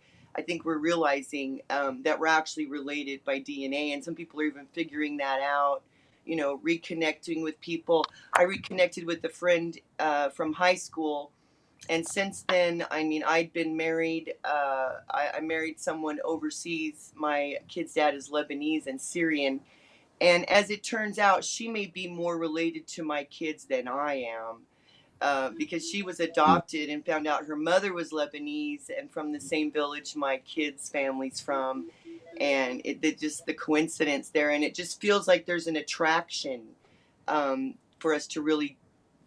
we're realizing that we're actually related by DNA, and some people are even figuring that out. Reconnecting with people. I reconnected with a friend from high school, and since then, I'd been married. I married someone overseas. My kid's dad is Lebanese and Syrian. And as it turns out, she may be more related to my kids than I am, because she was adopted and found out her mother was Lebanese and from the same village my kids' family's from. And just the coincidence there. And it just feels like there's an attraction for us to really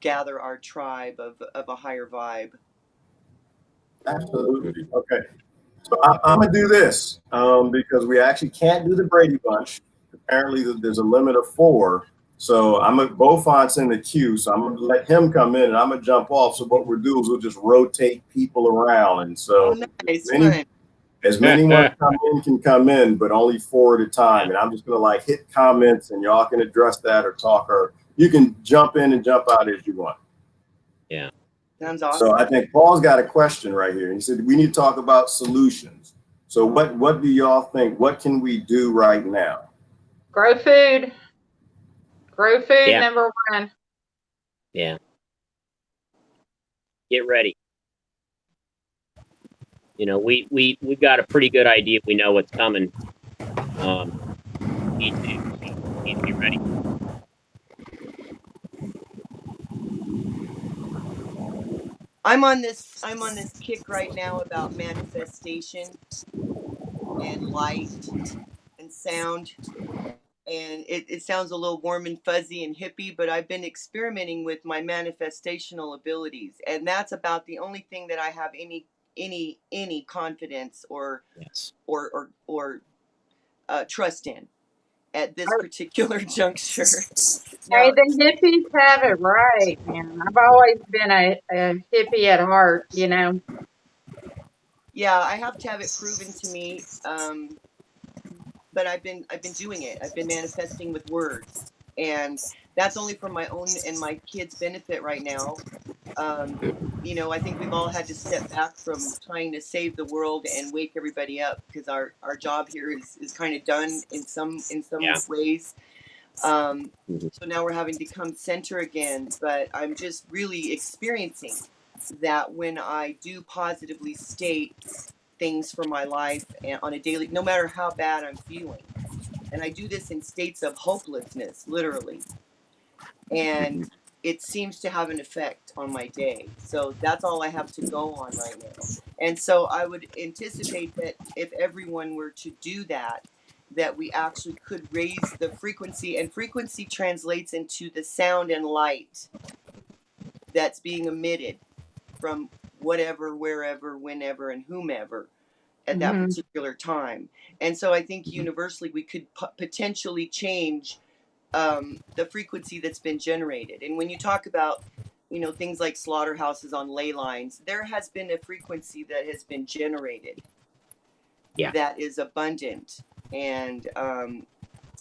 gather our tribe of a higher vibe. Absolutely. Okay. So I'm going to do this because we actually can't do the Brady Bunch. Apparently, there's a limit of 4. So Beaufont's in the queue. So I'm going to let him come in and I'm going to jump off. So what we'll do is we'll just rotate people around. And so nice. as many want to come in can come in, but only 4 at a time. And I'm just going to hit comments and y'all can address that or talk, or you can jump in and jump out as you want. Yeah. Sounds awesome. So I think Paul's got a question right here. He said, we need to talk about solutions. So what do y'all think? What can we do right now? Grow food. Grow food, number 1. Yeah. Get ready. We've got a pretty good idea. We know what's coming. Need to be ready. I'm on this kick right now about manifestation and light and sound. And it sounds a little warm and fuzzy and hippie, but I've been experimenting with my manifestational abilities, and that's about the only thing that I have any confidence or trust in at this particular juncture. Hey, the hippies have it right, man. I've always been a hippie at heart, Yeah, I have to have it proven to me. But I've been doing it. I've been manifesting with words, and that's only for my own and my kids' benefit right now. I think we've all had to step back from trying to save the world and wake everybody up because our job here is kind of done in some ways. So now we're having to come center again. But I'm just really experiencing that when I do positively state things for my life and on a daily, no matter how bad I'm feeling, and I do this in states of hopelessness, literally, and it seems to have an effect on my day. So that's all I have to go on right now. And so I would anticipate that if everyone were to do that we actually could raise the frequency, and frequency translates into the sound and light that's being emitted from whatever, wherever, whenever, and whomever at that particular time. And so I think universally we could potentially change the frequency that's been generated. And when you talk about things like slaughterhouses on ley lines, there has been a frequency that has been generated that is abundant, and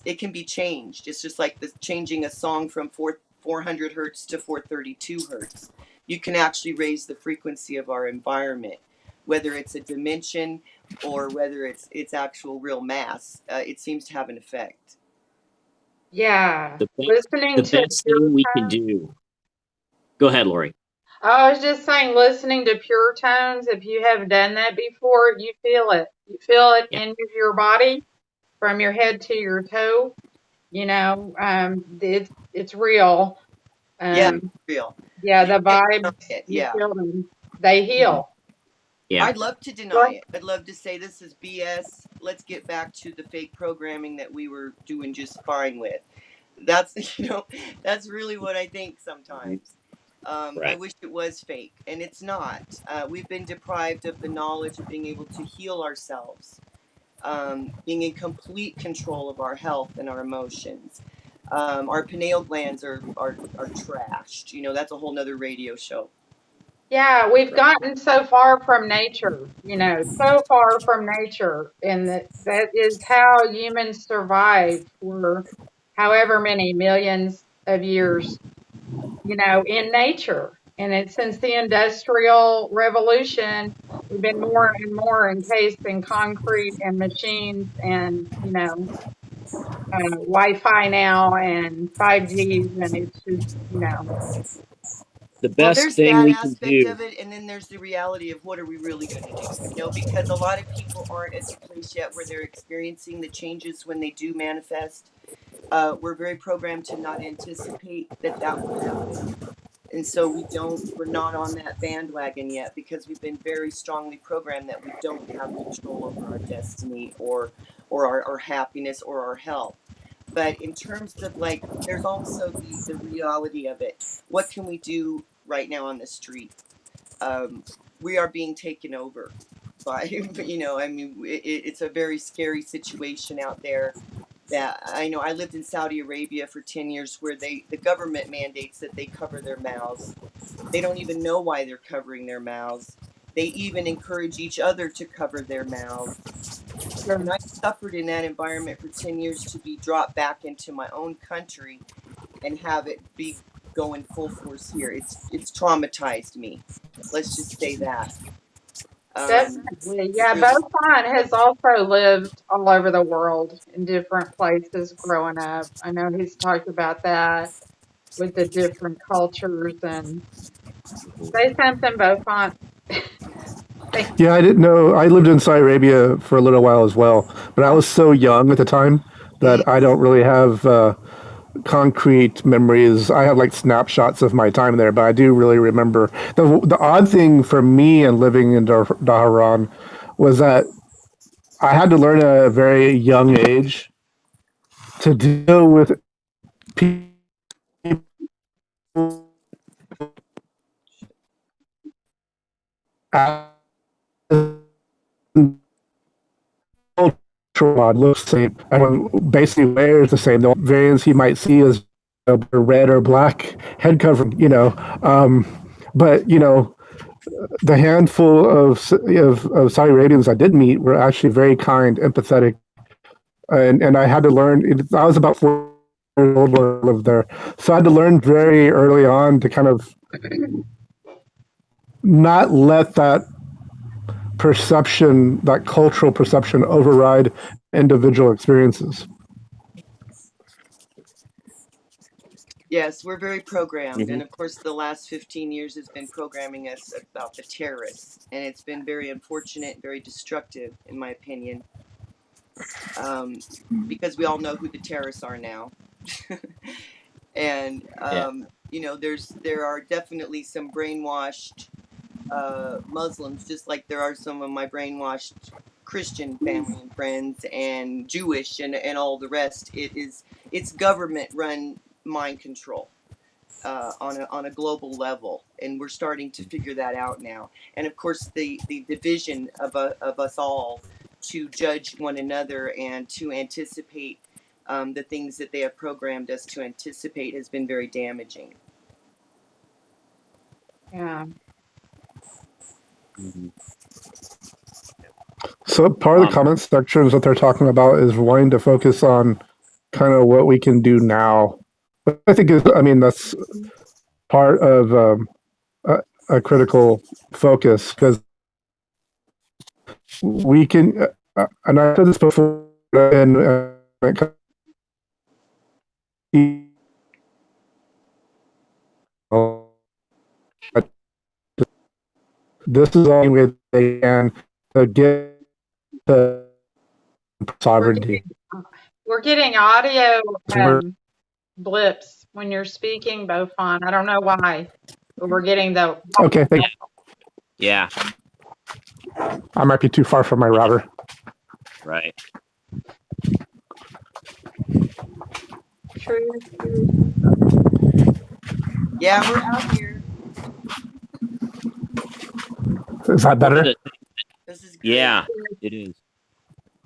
it can be changed. It's just like changing a song from 400 hertz to 432 hertz. You can actually raise the frequency of our environment, whether it's a dimension or whether it's actual real mass. It seems to have an effect. Yeah. The best thing we can do. Go ahead, Lori. I was just saying, listening to pure tones, if you have done that before, you feel it. You feel it in your body from your head to your toe. It's real. It's real. Yeah, the vibes, you feel them. They heal. Yeah. I'd love to deny it. I'd love to say this is BS. Let's get back to the fake programming that we were doing just fine with. That's that's really what I think sometimes. I Right. wish it was fake, and it's not. We've been deprived of the knowledge of being able to heal ourselves, being in complete control of our health and our emotions. Our pineal glands are trashed. That's a whole nother radio show. Yeah, we've gotten so far from nature, so far from nature, and that is how humans survived for however many millions of years, in nature. And it's since the Industrial Revolution, we've been more and more encased in concrete and machines and, Wi-Fi now and 5Gs, and it's just, The Well, best there's thing that we can aspect do. of it, and then there's the reality of what are we really going to do? Because a lot of people aren't at the place yet where they're experiencing the changes when they do manifest. We're very programmed to not anticipate that will happen. And so we're not on that bandwagon yet because we've been very strongly programmed that we don't have control over our destiny or our happiness or our health. But in terms of there's also the reality of it. What can we do right now on the street? We are being taken over by, it's a very scary situation out there. That I know, I lived in Saudi Arabia for 10 years where the government mandates that they cover their mouths. They don't even know why they're covering their mouths. They even encourage each other to cover their mouths. And I suffered in that environment for 10 years to be dropped back into my own country and have it be going full force here. It's traumatized me. Let's just say that. definitely. Yeah, Really, Beaufont has also lived all over the world in different places growing up. I know he's talked about that with the different cultures and say something, Beaufont. Yeah, I didn't know. I lived in Saudi Arabia for a little while as well, but I was so young at the time mm, that I don't really have concrete memories. I have like snapshots of my time there, but I do really remember. The odd thing for me in living in Dhahran was that I had to learn at a very young age to deal with people rod looks the same. Everyone basically wears the same. The variants you might see is a red or black head covering. But the handful of Saudi Arabians I did meet were actually very kind, empathetic, and I had to learn. I was about 4 years old when I lived there, so I had to learn very early on to kind of not let that perception, that cultural perception, override individual experiences. yes, we're very programmed. Mhm. And of course, the last 15 years has been programming us about the terrorists. And it's been very unfortunate, very destructive, in my opinion, because we all know who the terrorists are now. And, Yeah. there are definitely some brainwashed Muslims, just like there are some of my brainwashed Christian family and friends and Jewish and all the rest. It's government run mind control on a global level, and we're starting to figure that out now. And of course, the division of us all to judge one another and to anticipate the things that they have programmed us to anticipate has been very damaging. Yeah. Mhm. So part of the comment sections that they're talking about is wanting to focus on kind of what we can do now. But I think that's part of a critical focus because we can, and I said this before, and this is the only way they can get to We're sovereignty. getting, we're getting audio So we're blips when you're speaking, Beaufont. I don't know why, but we're getting the. okay. Yeah. I might be too far from my router. Right. True. Yeah, we're out here. Is that better? This is great. Yeah, it is.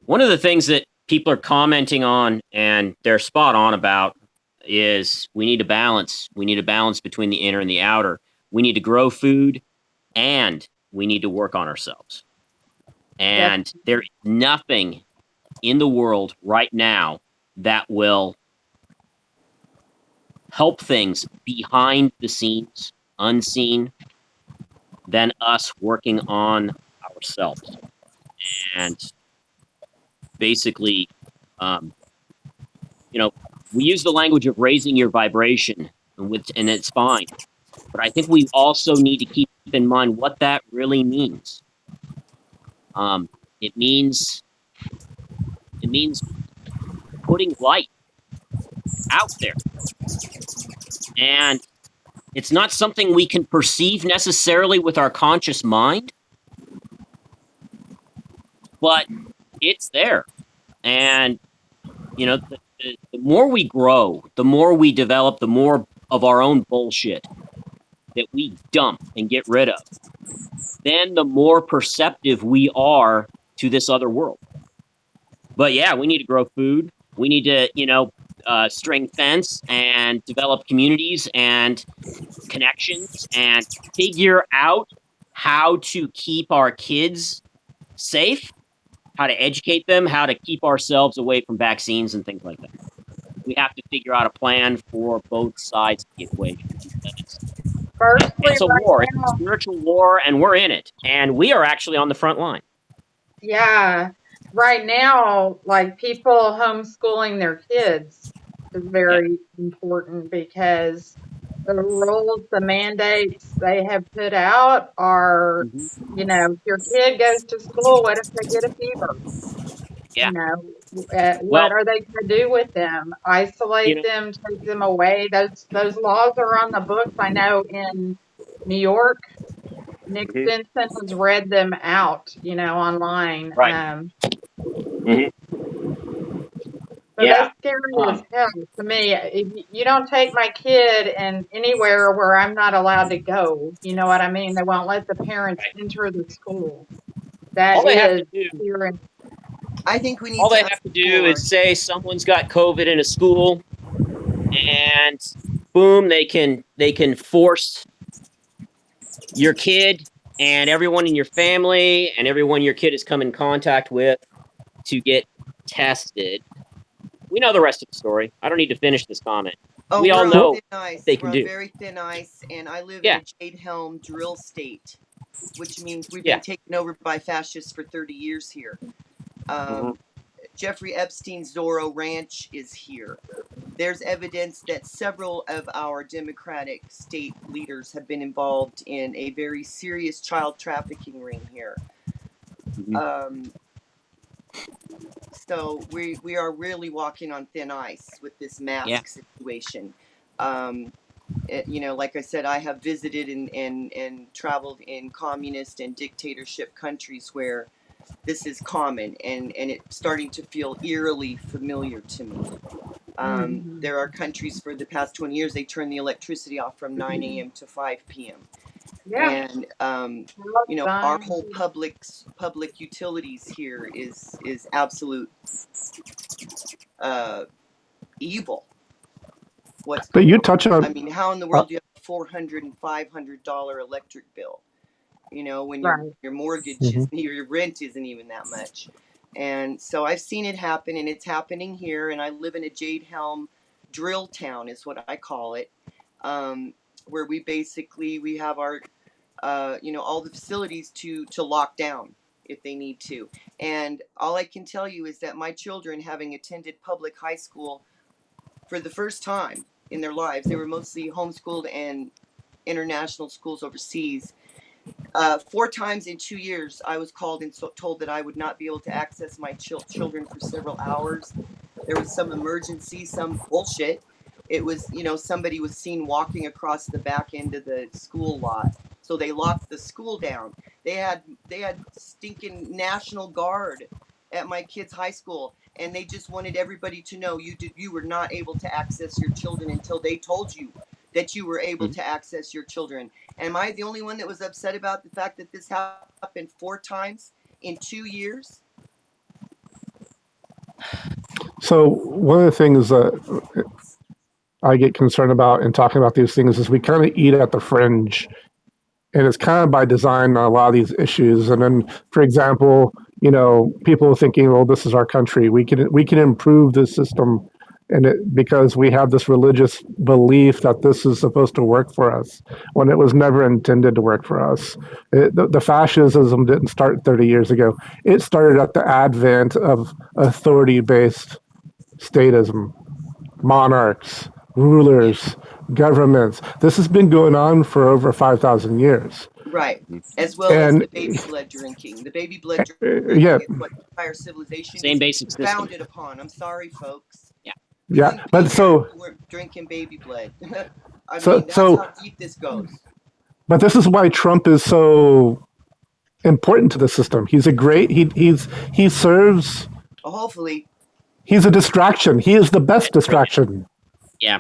One of the things that people are commenting on, and they're spot on about, is we need a balance. We need a balance between the inner and the outer. We need to grow food, and we need to work on ourselves. And there is nothing in the world right now that will help things behind the scenes, unseen, than us working on ourselves. And basically, we use the language of raising your vibration, and it's fine. But I think we also need to keep in mind what that really means. It means putting light out there, and it's not something we can perceive necessarily with our conscious mind, but it's there. And the more we grow, the more we develop, the more of our own bullshit that we dump and get rid of, then the more perceptive we are to this other world. But yeah, we need to grow food. We need to, string fence and develop communities and connections and figure out how to keep our kids safe, how to educate them, how to keep ourselves away from vaccines and things like that. We have to figure out a plan for both sides of the equation. It's a war. It's a spiritual war, and we're in it. And we are actually on the front line. Yeah. Right now, like people homeschooling their kids is very important because the rules, the mandates they have put out are, if your kid goes to school, what if they get a fever? Yeah. What are they going to do with them? Isolate them, take them away. Those laws are on the books. I know in New York, Nick Stinson has read them out, online. Right. So that's scary as hell to me. If you don't take my kid and anywhere where I'm not allowed to go, you know what I mean? They won't let the parents enter the school. All they have to do, I think we need. All they have to do is say someone's got COVID in a school, and boom, they can force your kid and everyone in your family and everyone your kid has come in contact with to get tested. We know the rest of the story. I don't need to finish this comment. Oh, we all know they can we're do. On very thin ice, and I live in a Jade Helm drill state, which means we've been taken over by fascists for 30 years here. Jeffrey Epstein's Zorro Ranch is here. There's evidence that several of our Democratic state leaders have been involved in a very serious child trafficking ring here. So we are really walking on thin ice with this mask situation. Like I said, I have visited and traveled in communist and dictatorship countries where this is common, and it's starting to feel eerily familiar to me. There are countries for the past 20 years, they turn the electricity off from 9 a.m. to 5 p.m. Yeah. And, our whole public utilities here is absolute evil. But you touch on... I mean, how in the world do you have a $400 and $500 electric bill? When your mortgage your rent isn't even that much. And so I've seen it happen, and it's happening here. And I live in a Jade Helm drill town is what I call it, where we have our, all the facilities to lock down if they need to. And all I can tell you is that my children, having attended public high school for the first time in their lives, they were mostly homeschooled and international schools overseas. 4 times in 2 years, I was called and told that I would not be able to access my children for several hours. There was some emergency, some bullshit. It was, somebody was seen walking across the back end of the school lot. So they locked the school down. They had stinking National Guard at my kids' high school. and they just wanted everybody to know you were not able to access your children until they told you that you were able to access your children. Am I the only one that was upset about the fact that this happened 4 times in 2 years? So one of the things that I get concerned about in talking about these things is we kind of eat at the fringe, and it's kind of by design on a lot of these issues. And then, for example, people are thinking, well, this is our country. We can improve this system, and because we have this religious belief that this is supposed to work for us, when it was never intended to work for us. The fascism didn't start 30 years ago. It started at the advent of authority-based statism, monarchs, rulers, governments. This has been going on for over 5,000 years. Right. As well as the baby blood drinking. The baby blood drinking is what entire civilization Same basic system. founded upon. I'm sorry, folks. Yeah. Yeah. But so we're drinking baby blood. I mean, that's how deep this goes. But this is why Trump is so important to the system. He's a great he serves hopefully. He's a distraction. He is the best distraction. Yeah.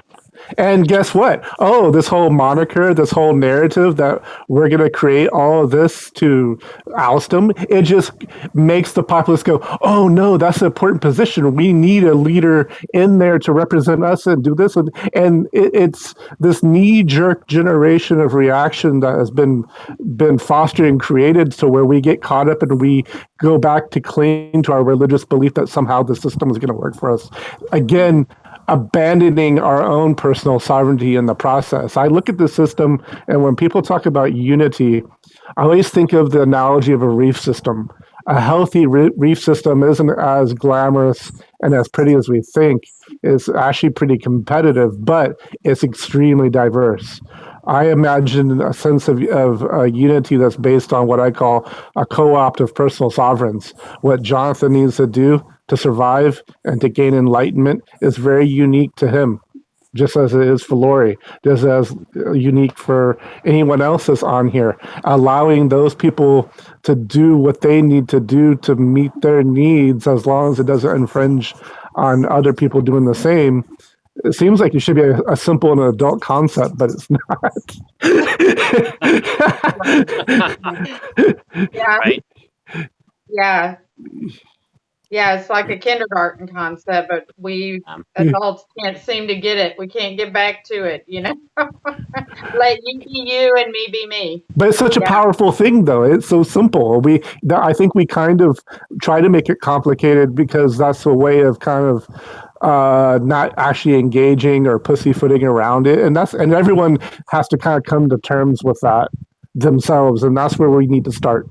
And guess what? Oh, this whole moniker, this whole narrative that we're going to create all of this to oust him, it just makes the populace go, oh, no, that's an important position. We need a leader in there to represent us and do this. And it's this knee-jerk generation of reaction that has been fostered and created to where we get caught up and we go back to cling to our religious belief that somehow the system is going to work for us. Again, abandoning our own personal sovereignty in the process. I look at the system, and when people talk about unity, I always think of the analogy of a reef system. A healthy reef system isn't as glamorous and as pretty as we think. It's actually pretty competitive, but it's extremely diverse. I imagine a sense of unity that's based on what I call a co-opt of personal sovereigns. What Jonathan needs to do to survive and to gain enlightenment is very unique to him, just as it is for Lori, just as unique for anyone else that's on here. Allowing those people to do what they need to do to meet their needs, as long as it doesn't infringe on other people doing the same. It seems like it should be a simple and adult concept, but it's not. Yeah. Right. Yeah. Yeah, it's like a kindergarten concept, but we adults can't seem to get it. We can't get back to it, Let you be you and me be me. But it's such a powerful thing, though. It's so simple. I think we kind of try to make it complicated because that's a way of kind of not actually engaging or pussyfooting around it, and everyone has to kind of come to terms with that themselves, and that's where we need to start.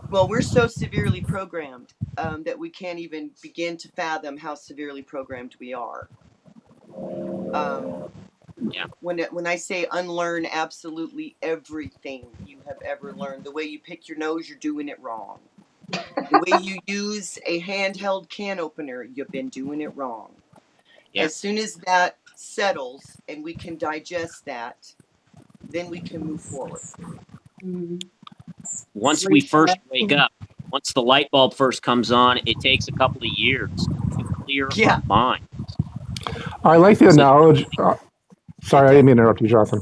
Well, we're so severely programmed that we can't even begin to fathom how severely programmed we are. When I say unlearn absolutely everything you have ever learned, the way you pick your nose, you're doing it wrong. The way you use a handheld can opener, you've been doing it wrong. Yeah. As soon as that settles and we can digest that, then we can move forward. Mm-hmm. Once we first wake up, once the light bulb first comes on, it takes a couple of years to clear our mind. I like the analogy. Sorry, I didn't mean to interrupt you, Jonathan.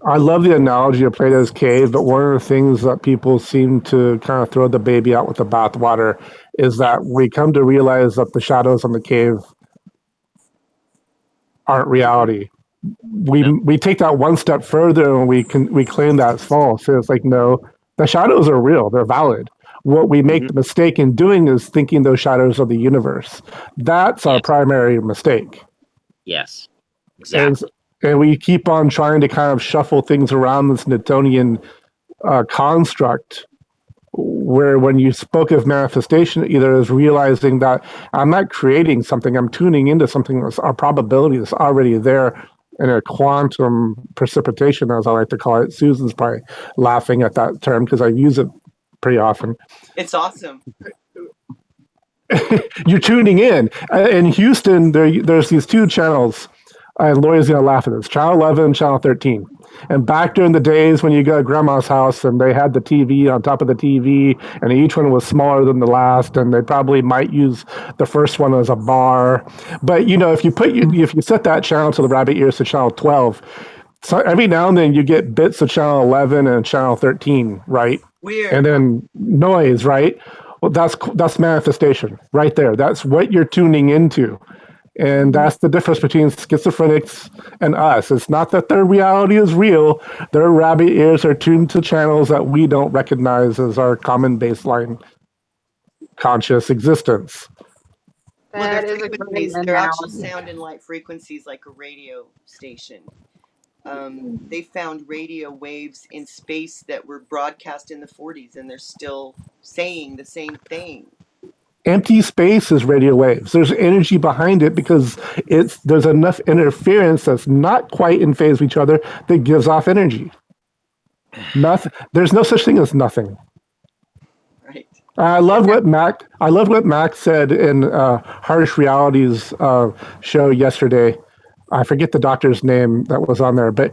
I love the analogy of Plato's cave, but one of the things that people seem to kind of throw the baby out with the bathwater is that we come to realize that the shadows on the cave aren't reality. We take that one step further and we claim that's false. So it's like, no, the shadows are real. They're valid. What we make the mistake in doing is thinking those shadows are the universe. That's our primary mistake. Yes, exactly. And we keep on trying to kind of shuffle things around this Newtonian construct, where when you spoke of manifestation, either as realizing that I'm not creating something, I'm tuning into something that's our probability that's already there in a quantum precipitation, as I like to call it. Susan's probably laughing at that term because I use it pretty often. It's awesome. You're tuning in. In Houston, there's these two channels. And Lori's going to laugh at this. Channel 11 and Channel 13. And back during the days when you go to grandma's house and they had the TV on top of the TV, and each one was smaller than the last, and they probably might use the first one as a bar. But if you set that channel to the rabbit ears to channel 12, so every now and then you get bits of channel 11 and channel 13, right? Weird. And then noise, right? Well, that's manifestation right there. That's what you're tuning into. And that's the difference between schizophrenics and us. It's not that their reality is real. Their rabbit ears are tuned to channels that we don't recognize as our common baseline conscious existence. Well, That their is a great frequencies, their actual analogy. sound and light frequencies, like a radio station. They found radio waves in space that were broadcast in the 40s, and they're still saying the same thing. Empty space is radio waves. There's energy behind it because there's enough interference that's not quite in phase with each other that gives off energy. There's no such thing as nothing. Right. I love what Mac said in Harsh Reality's show yesterday. I forget the doctor's name that was on there, but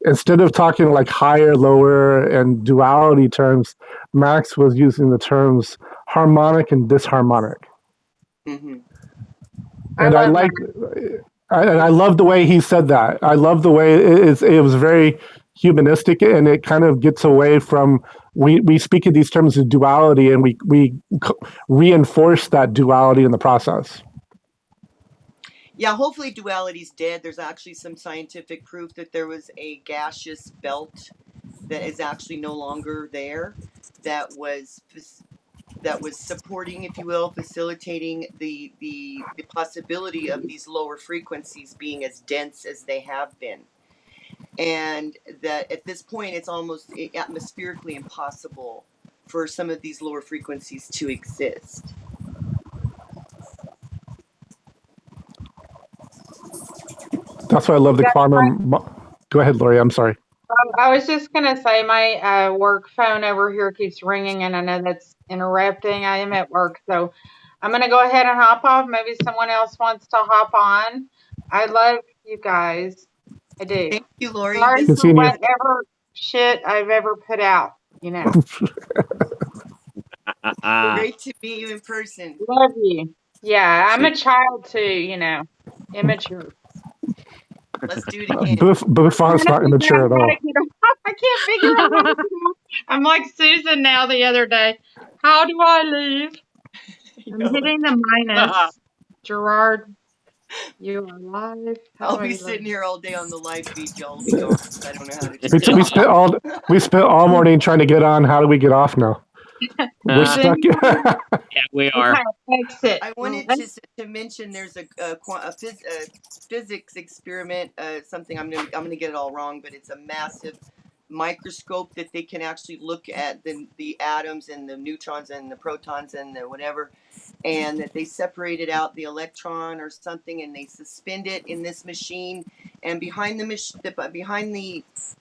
instead of talking like higher, lower, and duality terms, Max was using the terms harmonic and disharmonic. Mm-hmm. And I love the way he said that. I love the way it was very humanistic, and it kind of gets away from we speak in these terms of duality, and we reinforce that duality in the process. Yeah, hopefully duality's dead. There's actually some scientific proof that there was a gaseous belt that is actually no longer there, that was supporting, if you will, facilitating the possibility of these lower frequencies being as dense as they have been. And that at this point, it's almost atmospherically impossible for some of these lower frequencies to exist. That's why I love the quantum. Go ahead, Lori. I'm sorry. I was just going to say my work phone over here keeps ringing, and I know that's interrupting. I am at work, so I'm going to go ahead and hop off. Maybe someone else wants to hop on. I love you guys. I do. Thank you, Lori. Sorry for whatever shit I've ever put out, Great to meet you in person. Love you. Yeah, I'm a child too, immature. Let's do it again. Buffon's not immature at all. I can't figure out how to get off. I'm like Susan now the other day. How do I leave? I'm hitting the minus. Gerard, you are live. I'll be sitting here all day on the live feed. Y'all will be gone. I don't know how to. We spent all morning trying to get on. How do we get off now? We're stuck. Yeah, we are. I wanted to mention there's a physics experiment. Something I'm gonna get it all wrong, but it's a massive microscope that they can actually look at the atoms and the neutrons and the protons and the whatever, and that they separated out the electron or something, and they suspend it in this machine, and behind the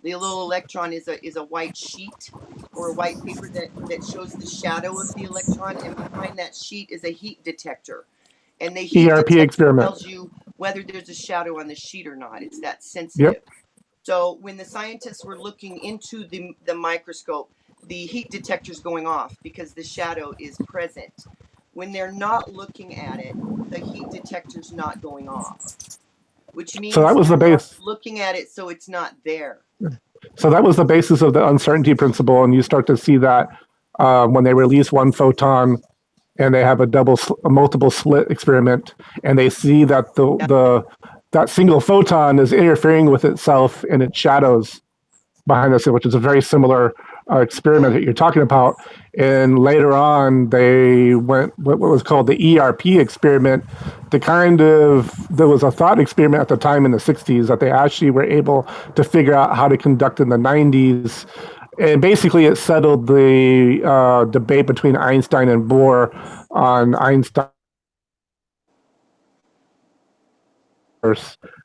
little electron is a white sheet or a white paper that shows the shadow of the electron, and behind that sheet is a heat detector, and the heat ERP detector experiment tells you whether there's a shadow on the sheet or not. It's that sensitive. Yep. So when the scientists were looking into the microscope, the heat detector's going off because the shadow is present. When they're not looking at it, the heat detector's not going off, which means so that was the base. Looking at it, so it's not there. So that was the basis of the uncertainty principle, and you start to see that when they release one photon, and they have a multiple slit experiment, and they see that that single photon is interfering with itself and its shadows behind us, which is a very similar experiment that you're talking about. And later on, they went what was called the ERP experiment. There was a thought experiment at the time in the 60s that they actually were able to figure out how to conduct in the 90s. And basically, it settled the debate between Einstein and Bohr on Einstein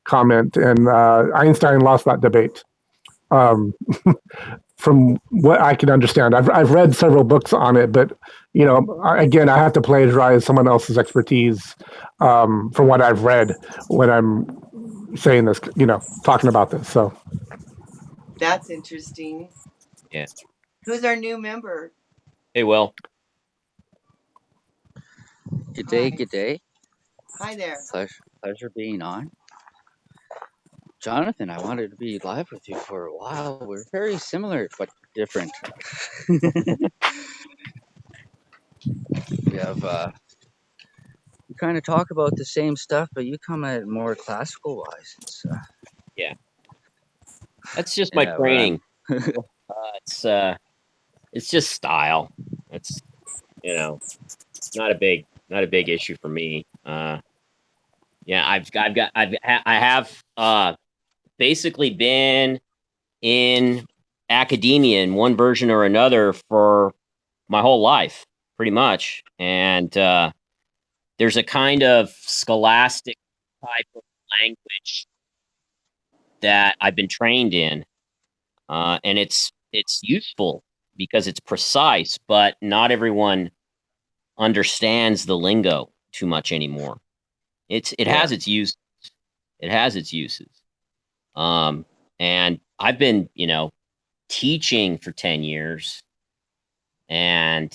comment, and Einstein lost that debate. From what I can understand, I've read several books on it, but again, I have to plagiarize someone else's expertise from what I've read when I'm saying this, talking about this. So That's interesting. Yeah. Who's our new member? Hey, Will. Good day, Hi. good day. Hi there. Pleasure being on. Jonathan, I wanted to be live with you for a while. We're very similar but different. We have we kind of talk about the same stuff, but you come at it more classical wise. Yeah. That's just my Yeah, but training. It's just style. It's, not a big issue for me. Yeah, I have basically been in academia in one version or another for my whole life, pretty much. And there's a kind of scholastic type of language that I've been trained in, and it's useful because it's precise, but not everyone understands the lingo too much anymore. It has its use. It has its uses. And I've been, teaching for 10 years. And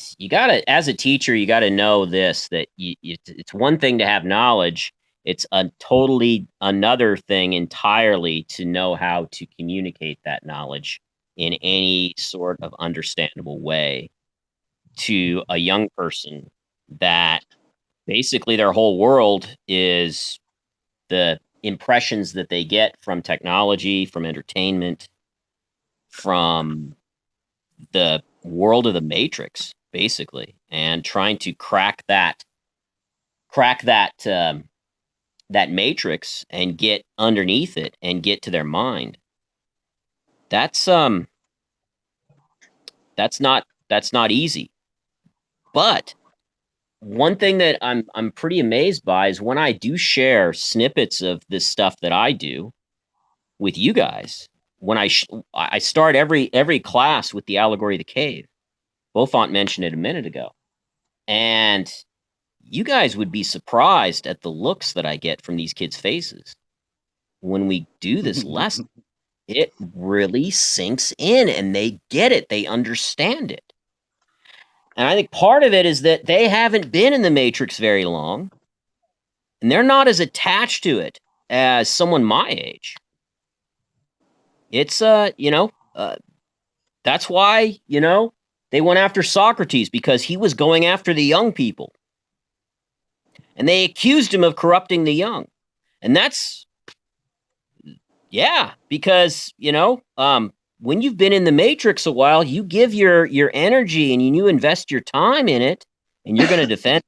as a teacher, you gotta know this, that it's one thing to have knowledge. It's a totally another thing entirely to know how to communicate that knowledge in any sort of understandable way to a young person that basically their whole world is the impressions that they get from technology, from entertainment, from the world of the Matrix, basically, and trying to crack that matrix and get underneath it and get to their mind. That's not easy. But one thing that I'm pretty amazed by is when I do share snippets of this stuff that I do with you guys. When I start every class with the allegory of the cave. Beaufont mentioned it a minute ago, and you guys would be surprised at the looks that I get from these kids' faces when we do this lesson. It really sinks in, and they get it. They understand it. And I think part of it is that they haven't been in the Matrix very long, and they're not as attached to it as someone my age. It's that's why, they went after Socrates, because he was going after the young people. And they accused him of corrupting the young. And that's because, when you've been in the Matrix a while, you give your energy and you invest your time in it, and you're going to defend.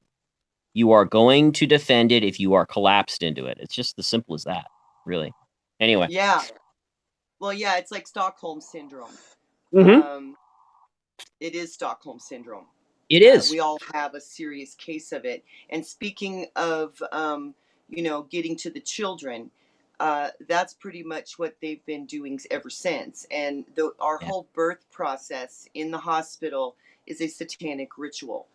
You are going to defend it if you are collapsed into it. It's just as simple as that, really. Anyway. Yeah. Well, yeah, it's like Stockholm syndrome. Mm-hmm. It is Stockholm syndrome. It is. We all have a serious case of it. And speaking of, getting to the children, that's pretty much what they've been doing ever since. And our whole birth process in the hospital is a satanic ritual.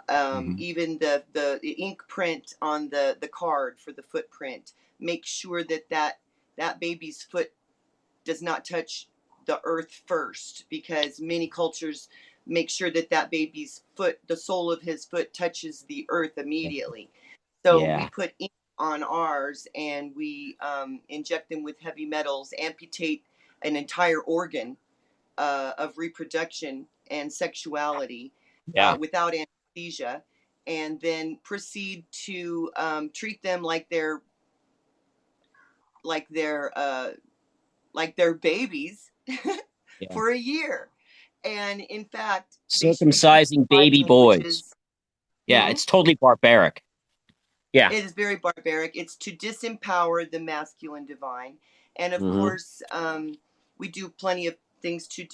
Even the ink print on the card for the footprint, make sure that baby's foot does not touch the earth first, because many cultures make sure that baby's foot, the sole of his foot, touches the earth immediately. So we put ink on ours, and we inject them with heavy metals, amputate an entire organ of reproduction and sexuality without anesthesia, and then proceed to treat them like they're babies for a year. And in fact, circumcising baby boys. It's totally barbaric. Yeah. It is very barbaric. It's to disempower the masculine divine. And of course, we do plenty of things to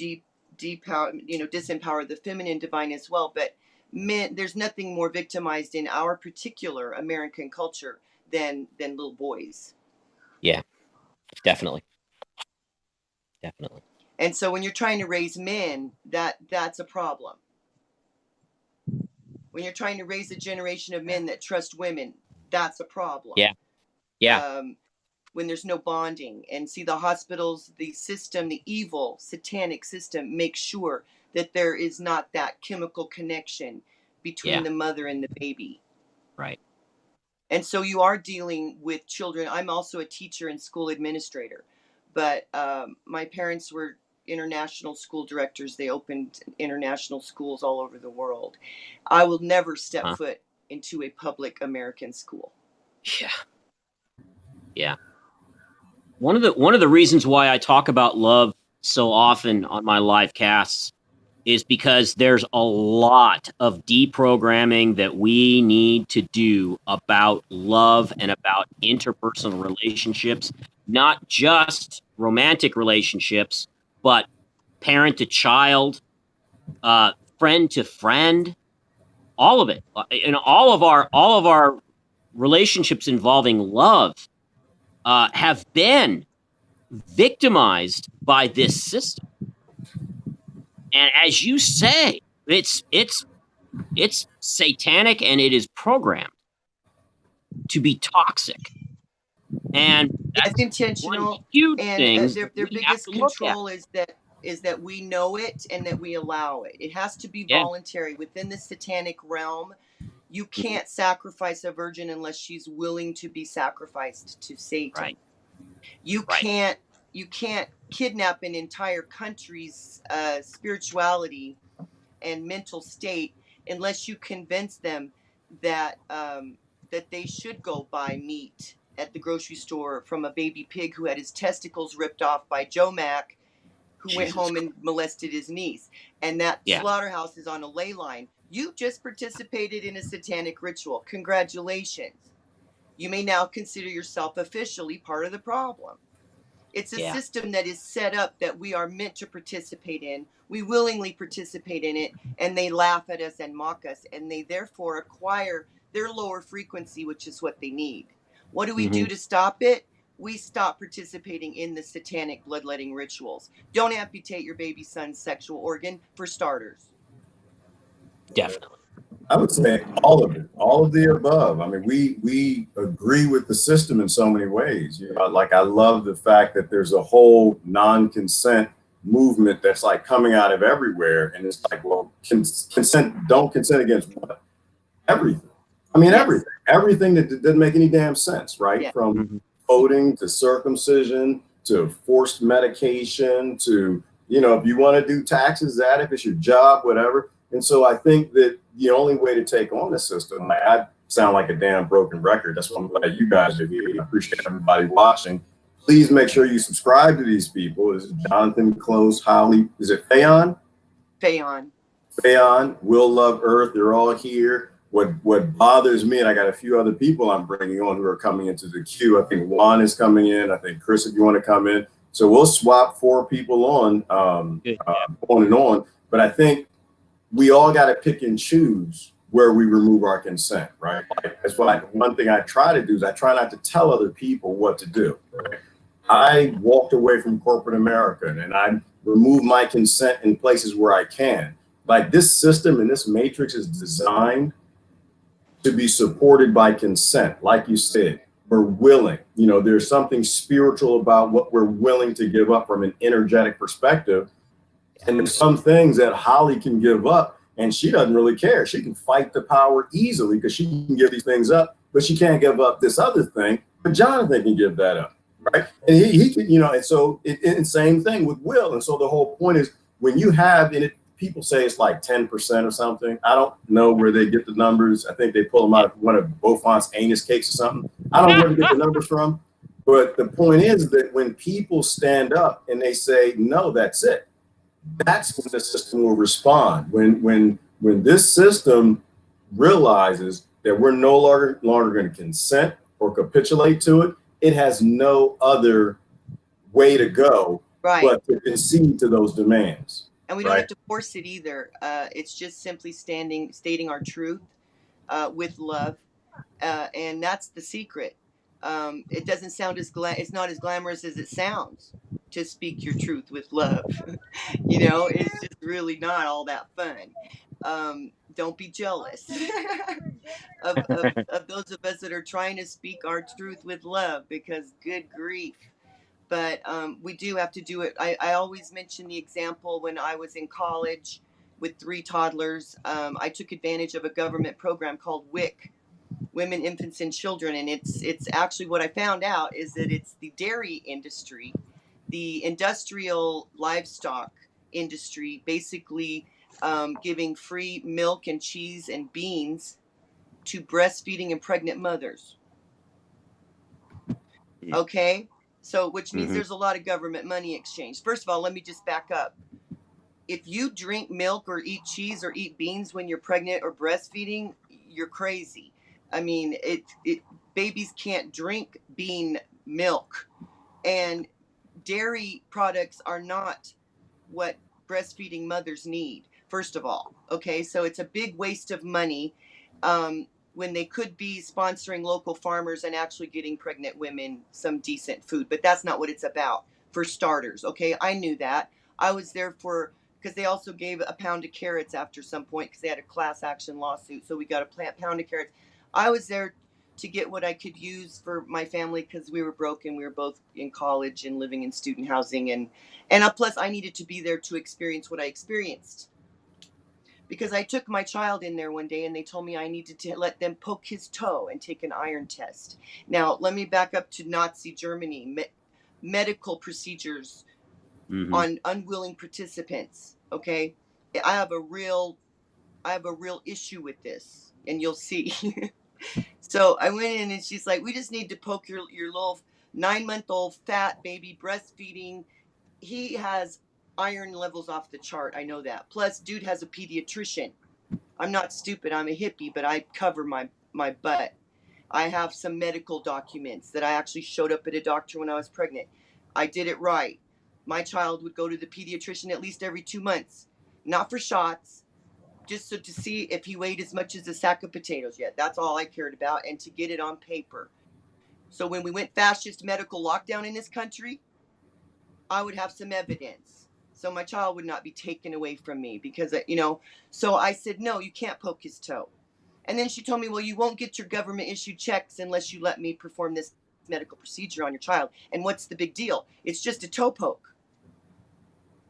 disempower the feminine divine as well. But men, there's nothing more victimized in our particular American culture than little boys. Yeah, definitely. Definitely. And so when you're trying to raise men, that's a problem. When you're trying to raise a generation of men that trust women, that's a problem. Yeah. when there's no bonding. And see, the hospitals, the system, the evil satanic system makes sure that there is not that chemical connection between the mother and the baby. Right. And so you are dealing with children. I'm also a teacher and school administrator, but my parents were international school directors. They opened international schools all over the world. I will never step foot into a public American school. Yeah. Yeah. One of the reasons why I talk about love so often on my live casts is because there's a lot of deprogramming that we need to do about love and about interpersonal relationships, not just romantic relationships, but parent to child, friend to friend, all of it. And all of our relationships involving love have been victimized by this system. And as you say, it's satanic and it is programmed to be toxic. And it's intentional. Huge and things their biggest control is that we know it and that we allow it. It has to be voluntary. Within the satanic realm, you can't sacrifice a virgin unless she's willing to be sacrificed to Satan. Right. You can't kidnap an entire country's spirituality and mental state unless you convince them that that they should go buy meat at the grocery store from a baby pig who had his testicles ripped off by Joe Mack, who went home and molested his niece. And that slaughterhouse is on a ley line. You just participated in a satanic ritual. Congratulations. You may now consider yourself officially part of the problem. It's a system that is set up that we are meant to participate in. We willingly participate in it, and they laugh at us and mock us, and they therefore acquire their lower frequency, which is what they need. What do we do to stop it? We stop participating in the satanic bloodletting rituals. Don't amputate your baby son's sexual organ, for starters. Definitely. I would say all of it, all of the above. I mean, we agree with the system in so many ways. You know, like I love the fact that there's a whole non-consent movement that's like coming out of everywhere, and it's like, well, consent, don't consent against what? Everything. I mean, everything that doesn't make any damn sense, right? From voting to circumcision to forced medication to, you know, if you want to do taxes, that if it's your job, whatever. And so I think that the only way to take on the system, I sound like a damn broken record. That's why I'm glad you guys are here. I appreciate everybody watching. Please make sure you subscribe to these people. This is Jonathan, Close, Holly. Is it Fayon? Fayon, Will Love Earth. They're all here. What bothers me, and I got a few other people I'm bringing on who are coming into the queue. I think Juan is coming in. I think Chris, if you want to come in. So we'll swap 4 people on and on. But I think we all got to pick and choose where we remove our consent, right? Like, that's why one thing I try to do is I try not to tell other people what to do. Right? I walked away from corporate America and I remove my consent in places where I can. Like this system and this matrix is designed to be supported by consent. Like you said, we're willing, you know, there's something spiritual about what we're willing to give up from an energetic perspective. And there's some things that Holly can give up and she doesn't really care. She can fight the power easily because she can give these things up, but she can't give up this other thing. But Jonathan can give that up, right? And he can, you know, and so and same thing with Will. And so the whole point is when you have in it, people say it's like 10% or something. I don't know where they get the numbers. I think they pull them out of one of Beaufont's anus cakes or something. I don't know where to get the numbers from. But the point is that when people stand up and they say, no, that's it. That's when the system will respond. When this system realizes that we're no longer going to consent or capitulate to it, it has no other way to go but to concede to those demands. And we don't have to force it either. It's just simply stating our truth with love, and that's the secret. It doesn't sound it's not as glamorous as it sounds to speak your truth with love. You know, it's just really not all that fun. Don't be jealous. of those of us that are trying to speak our truth with love, because good grief. But we do have to do it. I always mention the example when I was in college with 3 toddlers. I took advantage of a government program called WIC, Women, Infants, and Children, and it's actually, what I found out is that it's the dairy industry, the industrial livestock industry, basically giving free milk and cheese and beans to breastfeeding and pregnant mothers. Okay, so which means there's a lot of government money exchanged. First of all, let me just back up. If you drink milk or eat cheese or eat beans when you're pregnant or breastfeeding, you're crazy. I mean, babies can't drink bean milk, and dairy products are not what breastfeeding mothers need, first of all. Okay, so it's a big waste of money when they could be sponsoring local farmers and actually getting pregnant women some decent food. But that's not what it's about, for starters. Okay, I knew that. I was there because they also gave a pound of carrots after some point, because they had a class action lawsuit. So we got a pound of carrots. I was there to get what I could use for my family, because we were broken. We were both in college and living in student housing, and plus I needed to be there to experience what I experienced, because I took my child in there one day and they told me I needed to let them poke his toe and take an iron test. Now let me back up to Nazi Germany. Medical procedures on unwilling participants. Okay, I have a real issue with this, and you'll see. So I went in and she's like, we just need to poke your little 9-month-old fat baby breastfeeding. He has iron levels off the chart. I know that. Plus, dude has a pediatrician. I'm not stupid. I'm a hippie, but I cover my butt. I have some medical documents that I actually showed up at a doctor when I was pregnant. I did it right. My child would go to the pediatrician at least every 2 months, not for shots, just so to see if he weighed as much as a sack of potatoes yet. That's all I cared about, and to get it on paper. So when we went fascist medical lockdown in this country, I would have some evidence, so my child would not be taken away from me, because, so I said, no, you can't poke his toe. And then she told me, well, you won't get your government issued checks unless you let me perform this medical procedure on your child. And what's the big deal? It's just a toe poke.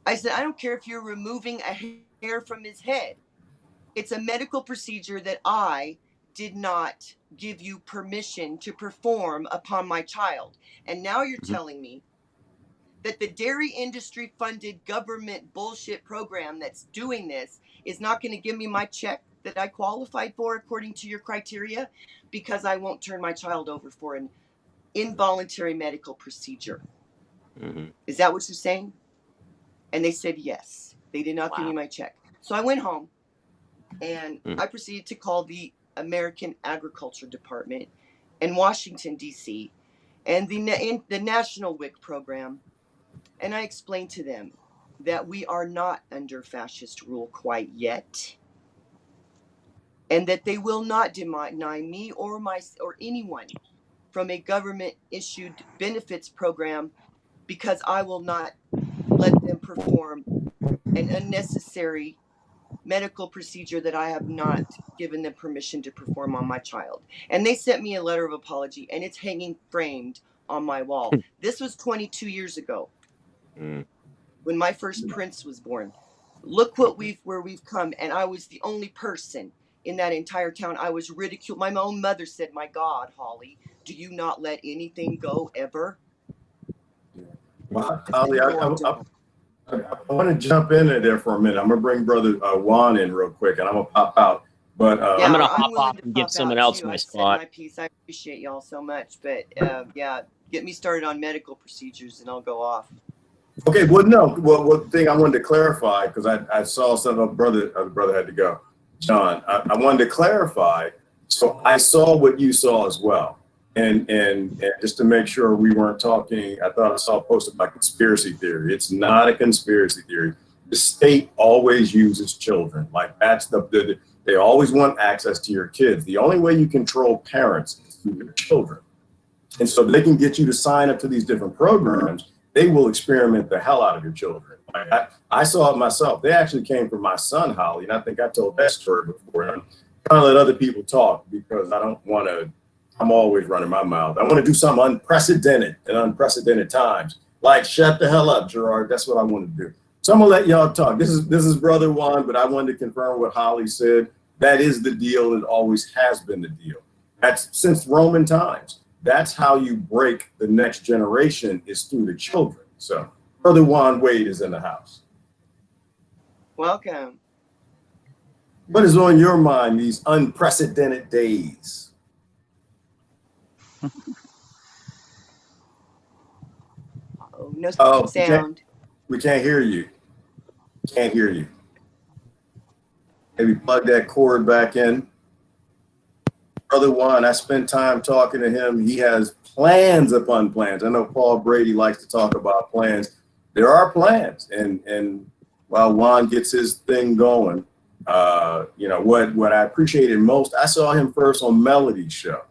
I said, I don't care if you're removing a hair from his head. It's a medical procedure that I did not give you permission to perform upon my child. And now you're telling me that the dairy industry funded government bullshit program that's doing this is not going to give me my check that I qualified for according to your criteria, because I won't turn my child over for an involuntary medical procedure. Is that what you're saying? And they said yes. They did not give me my check. So I went home and I proceeded to call the American Agriculture Department in Washington, D.C., and the National WIC program. And I explained to them that we are not under fascist rule quite yet, and that they will not deny me or anyone from a government issued benefits program, because I will not let them perform an unnecessary medical procedure that I have not given them permission to perform on my child. And they sent me a letter of apology, and it's hanging framed on my wall. This was 22 years ago, when my first prince was born. Look where we've come. And I was the only person in that entire town. I was ridiculed. My own mother said, my God, Holly, do you not let anything go ever? Wow, Holly, I want to jump in there for a minute. I'm going to bring Brother Juan in real quick, and I'm going to pop out. But I'm going to hop off and give someone else my spot. My piece. I appreciate y'all so much. But yeah, get me started on medical procedures and I'll go off. Okay, well, no. Well, one thing I wanted to clarify, because I saw some of the brother had to go. John, I wanted to clarify. So I saw what you saw as well. And just to make sure we weren't talking, I thought I saw a post about conspiracy theory. It's not a conspiracy theory. The state always uses children. Like, that's they always want access to your kids. The only way you control parents is through your children. And so they can get you to sign up to these different programs. They will experiment the hell out of your children. I saw it myself. They actually came from my son, Holly, and I think I told that story before. trying to let other people talk because I don't want to. I'm always running my mouth. I want to do something unprecedented in unprecedented times. Like shut the hell up, Gerard. That's what I want to do. So I'm gonna let y'all talk. This is Brother Juan, but I wanted to confirm what Holly said. That is the deal. It always has been the deal. That's since Roman times. That's how you break the next generation is through the children. So Brother Juan Wade is in the house. Welcome. What is on your mind these unprecedented days? Oh, no sound. We can't hear you. Can't hear you. Maybe plug that cord back in. Brother Juan, I spent time talking to him. He has plans upon plans. I know Paul Brady likes to talk about plans. There are plans, and while Juan gets his thing going, what I appreciated most, I saw him first on Melody's show,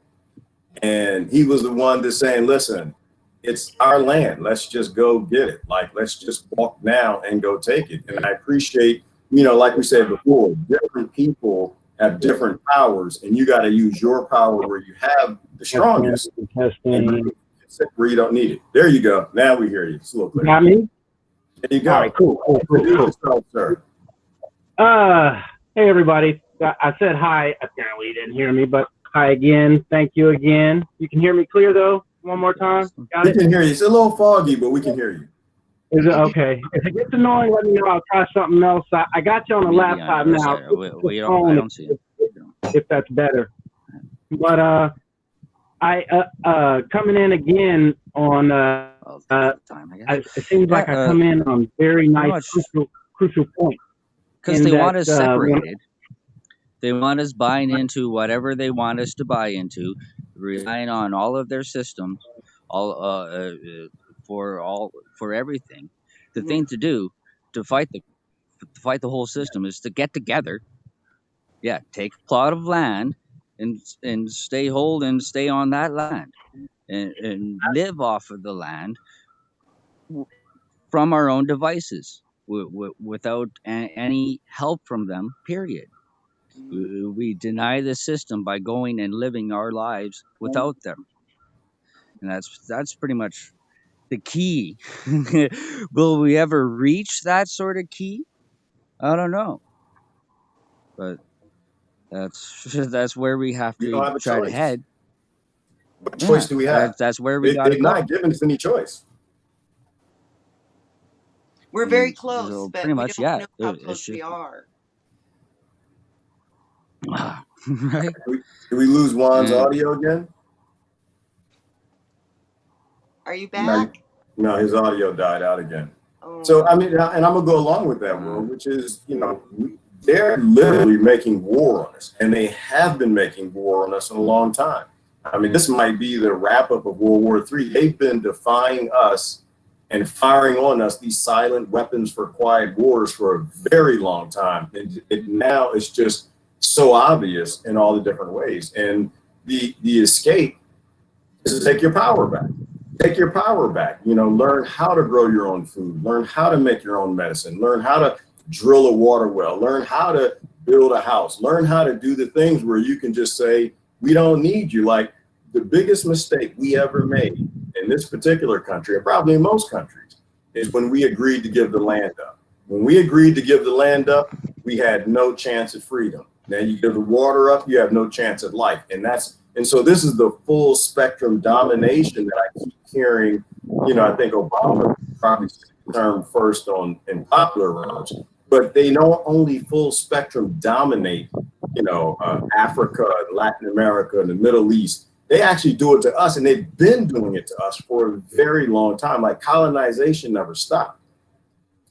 and he was the one that's saying, "Listen, it's our land. Let's just go get it. Like, let's just walk now and go take it." And I appreciate, like we said before, different people have different powers, and you got to use your power where you have the strongest, where you don't need it. There you go. Now we hear you. It's a little clear. Got me? There you go. All right, cool. Yourself, sir. Hey, everybody. I said hi. Apparently you didn't hear me, but hi again. Thank you again. You can hear me clear, though? One more time? Got it? We can hear you. It's a little foggy, but we can hear you. Is it okay? If it gets annoying, let me know. I'll try something else. I got you on the laptop now. I don't see it. If that's better. But I coming in again on it seems like I come in on very nice crucial points. Because they want us separated. They want us buying into whatever they want us to buy into, relying on all of their systems, for everything. The thing to do to fight the whole system is to get together. Yeah, take a plot of land and stay on that land and live off of the land from our own devices without any help from them. Period. We deny the system by going and living our lives without them, and that's pretty much the key. Will we ever reach that sort of key? I don't know, but that's where we have to try to head. What choice do we have? That's where we got to go. They're not giving us any choice. We're very close, so but pretty much, we don't know how close we are. Right? Did we lose Juan's audio again? Are you back? No, his audio died out again. Oh. So, I mean, and I'm going to go along with that, Will, which is, they're literally making war on us, and they have been making war on us in a long time. I mean, this might be the wrap-up of World War III. They've been defying us and firing on us these silent weapons for quiet wars for a very long time. And now it's just so obvious in all the different ways. And the escape is to take your power back. Take your power back. Learn how to grow your own food. Learn how to make your own medicine. Learn how to drill a water well. Learn how to build a house. Learn how to do the things where you can just say, we don't need you. Like the biggest mistake we ever made in this particular country, and probably in most countries, is when we agreed to give the land up. When we agreed to give the land up, we had no chance of freedom. Now you give the water up, you have no chance at life. And so this is the full spectrum domination that I keep hearing. I think Obama probably said the term first in popular realms, but they don't only full spectrum dominate, Africa, Latin America, and the Middle East. They actually do it to us, and they've been doing it to us for a very long time. Like colonization never stopped.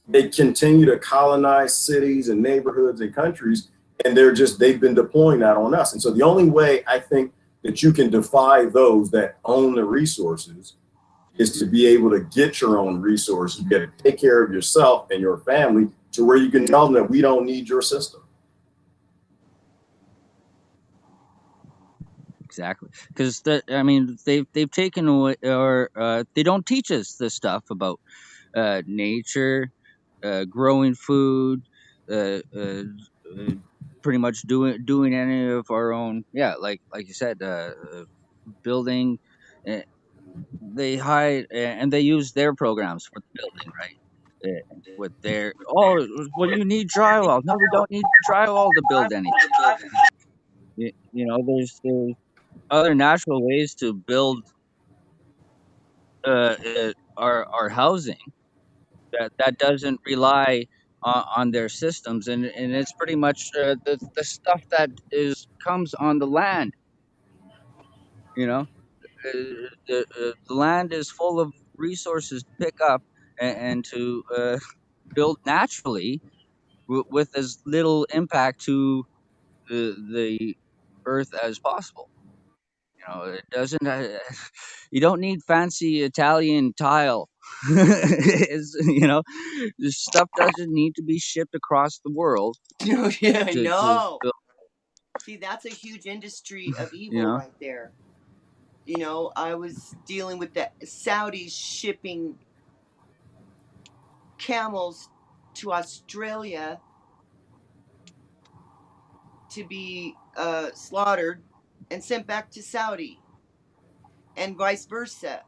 They continue to colonize cities and neighborhoods and countries, and they've been deploying that on us. And so the only way I think that you can defy those that own the resources is to be able to get your own resources, be able to take care of yourself and your family to where you can tell them that we don't need your system. Exactly, because they've taken away, or they don't teach us this stuff about nature, growing food, pretty much doing any of our own. Yeah, like you said, building. They hide and they use their programs for the building, right? With their well, you need drywall. No, we don't need drywall to build anything. You know, there's other natural ways to build our housing that doesn't rely on their systems, and it's pretty much the stuff that is comes on the land. You know, the land is full of resources to pick up and to build naturally with as little impact to the earth as possible. You know, it doesn't. You don't need fancy Italian tile. You know, this stuff doesn't need to be shipped across the world Yeah, I to know. build. See, that's a huge industry of You evil know, right there. You know, I was dealing with the Saudis shipping camels to Australia to be slaughtered and sent back to Saudi, and vice versa.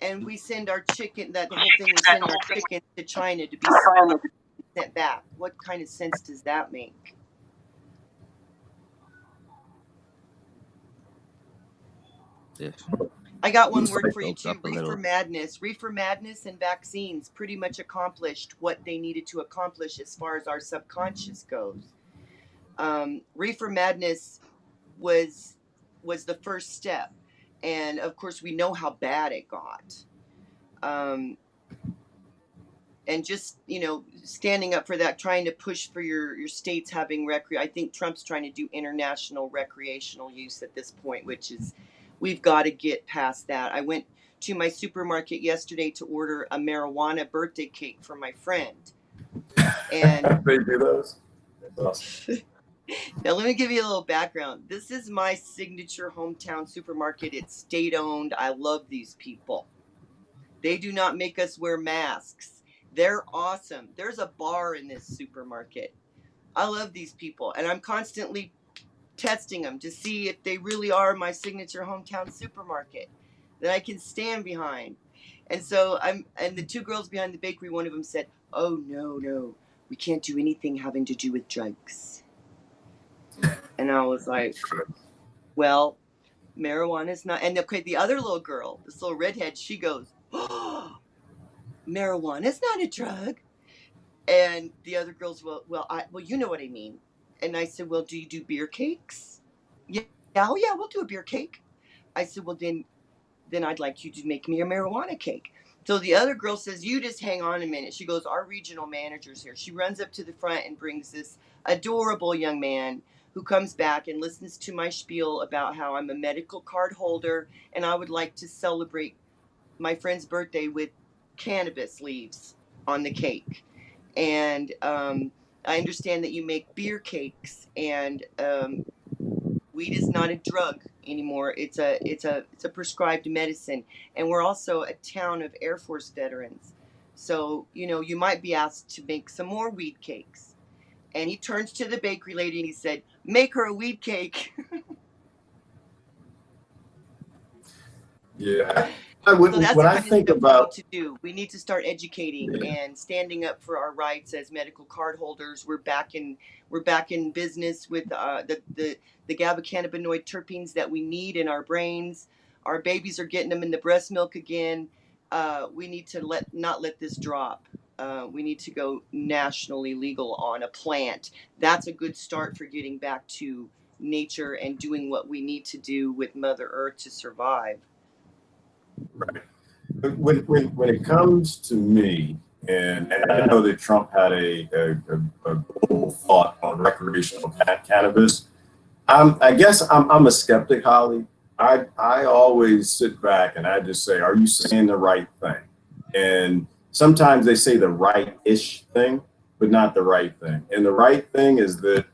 And we send our chicken. That the whole thing was sending our chicken to China to be slaughtered and sent back. What kind of sense does that make? yes. I got one word for you too. Reefer madness. Reefer madness and vaccines pretty much accomplished what they needed to accomplish as far as our subconscious goes. Reefer madness was the first step, and of course we know how bad it got. And just, you know, standing up for that, trying to push for your states having I think Trump's trying to do international recreational use at this point, which is, we've got to get past that. I went to my supermarket yesterday to order a marijuana birthday cake for my friend, and they do those. That's awesome. now let me give you a little background. This is my signature hometown supermarket. It's state owned. I love these people. They do not make us wear masks. They're awesome. There's a bar in this supermarket. I love these people, and I'm constantly testing them to see if they really are my signature hometown supermarket that I can stand behind. And so and the two girls behind the bakery, one of them said, "Oh, no, we can't do anything having to do with drugs." And I was like, well, marijuana's not. And okay, the other little girl, this little redhead, she goes, "Oh, marijuana's not a drug." And the other girls, well, you know what I mean. And I said, well, do you do beer cakes? Yeah, oh yeah, we'll do a beer cake. I said, well, then I'd like you to make me a marijuana cake. So the other girl says, you just hang on a minute. She goes, our regional manager's here. She runs up to the front and brings this adorable young man who comes back and listens to my spiel about how I'm a medical card holder and I would like to celebrate my friend's birthday with cannabis leaves on the cake. And I understand that you make beer cakes, and weed is not a drug anymore. It's a prescribed medicine, and we're also a town of Air Force veterans. So, you know, you might be asked to make some more weed cakes. And he turns to the bakery lady and he said, make her a weed cake. Yeah. So that's When the I kind think of stuff about, we need to do. We need to start educating and standing up for our rights as medical card holders. We're back in business with the GABA cannabinoid terpenes that we need in our brains. Our babies are getting them in the breast milk again. We need to not let this drop. We need to go nationally legal on a plant. That's a good start for getting back to nature and doing what we need to do with Mother Earth to survive. right. When it comes to me, and I know that Trump had a global thought on recreational cannabis, I guess I'm a skeptic, Holly. I always sit back and I just say, are you saying the right thing? And sometimes they say the right-ish thing, but not the right thing. And the right thing is that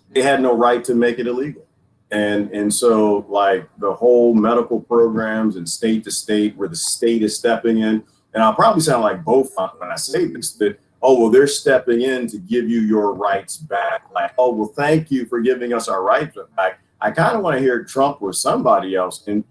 they had no right to make it illegal. And so like the whole medical programs and state to state where the state is stepping in, and I'll probably sound like both when I say this, that oh, well, they're stepping in to give you your rights back. Like, oh, well, thank you for giving us our rights back. I kind of want to hear Trump or somebody else in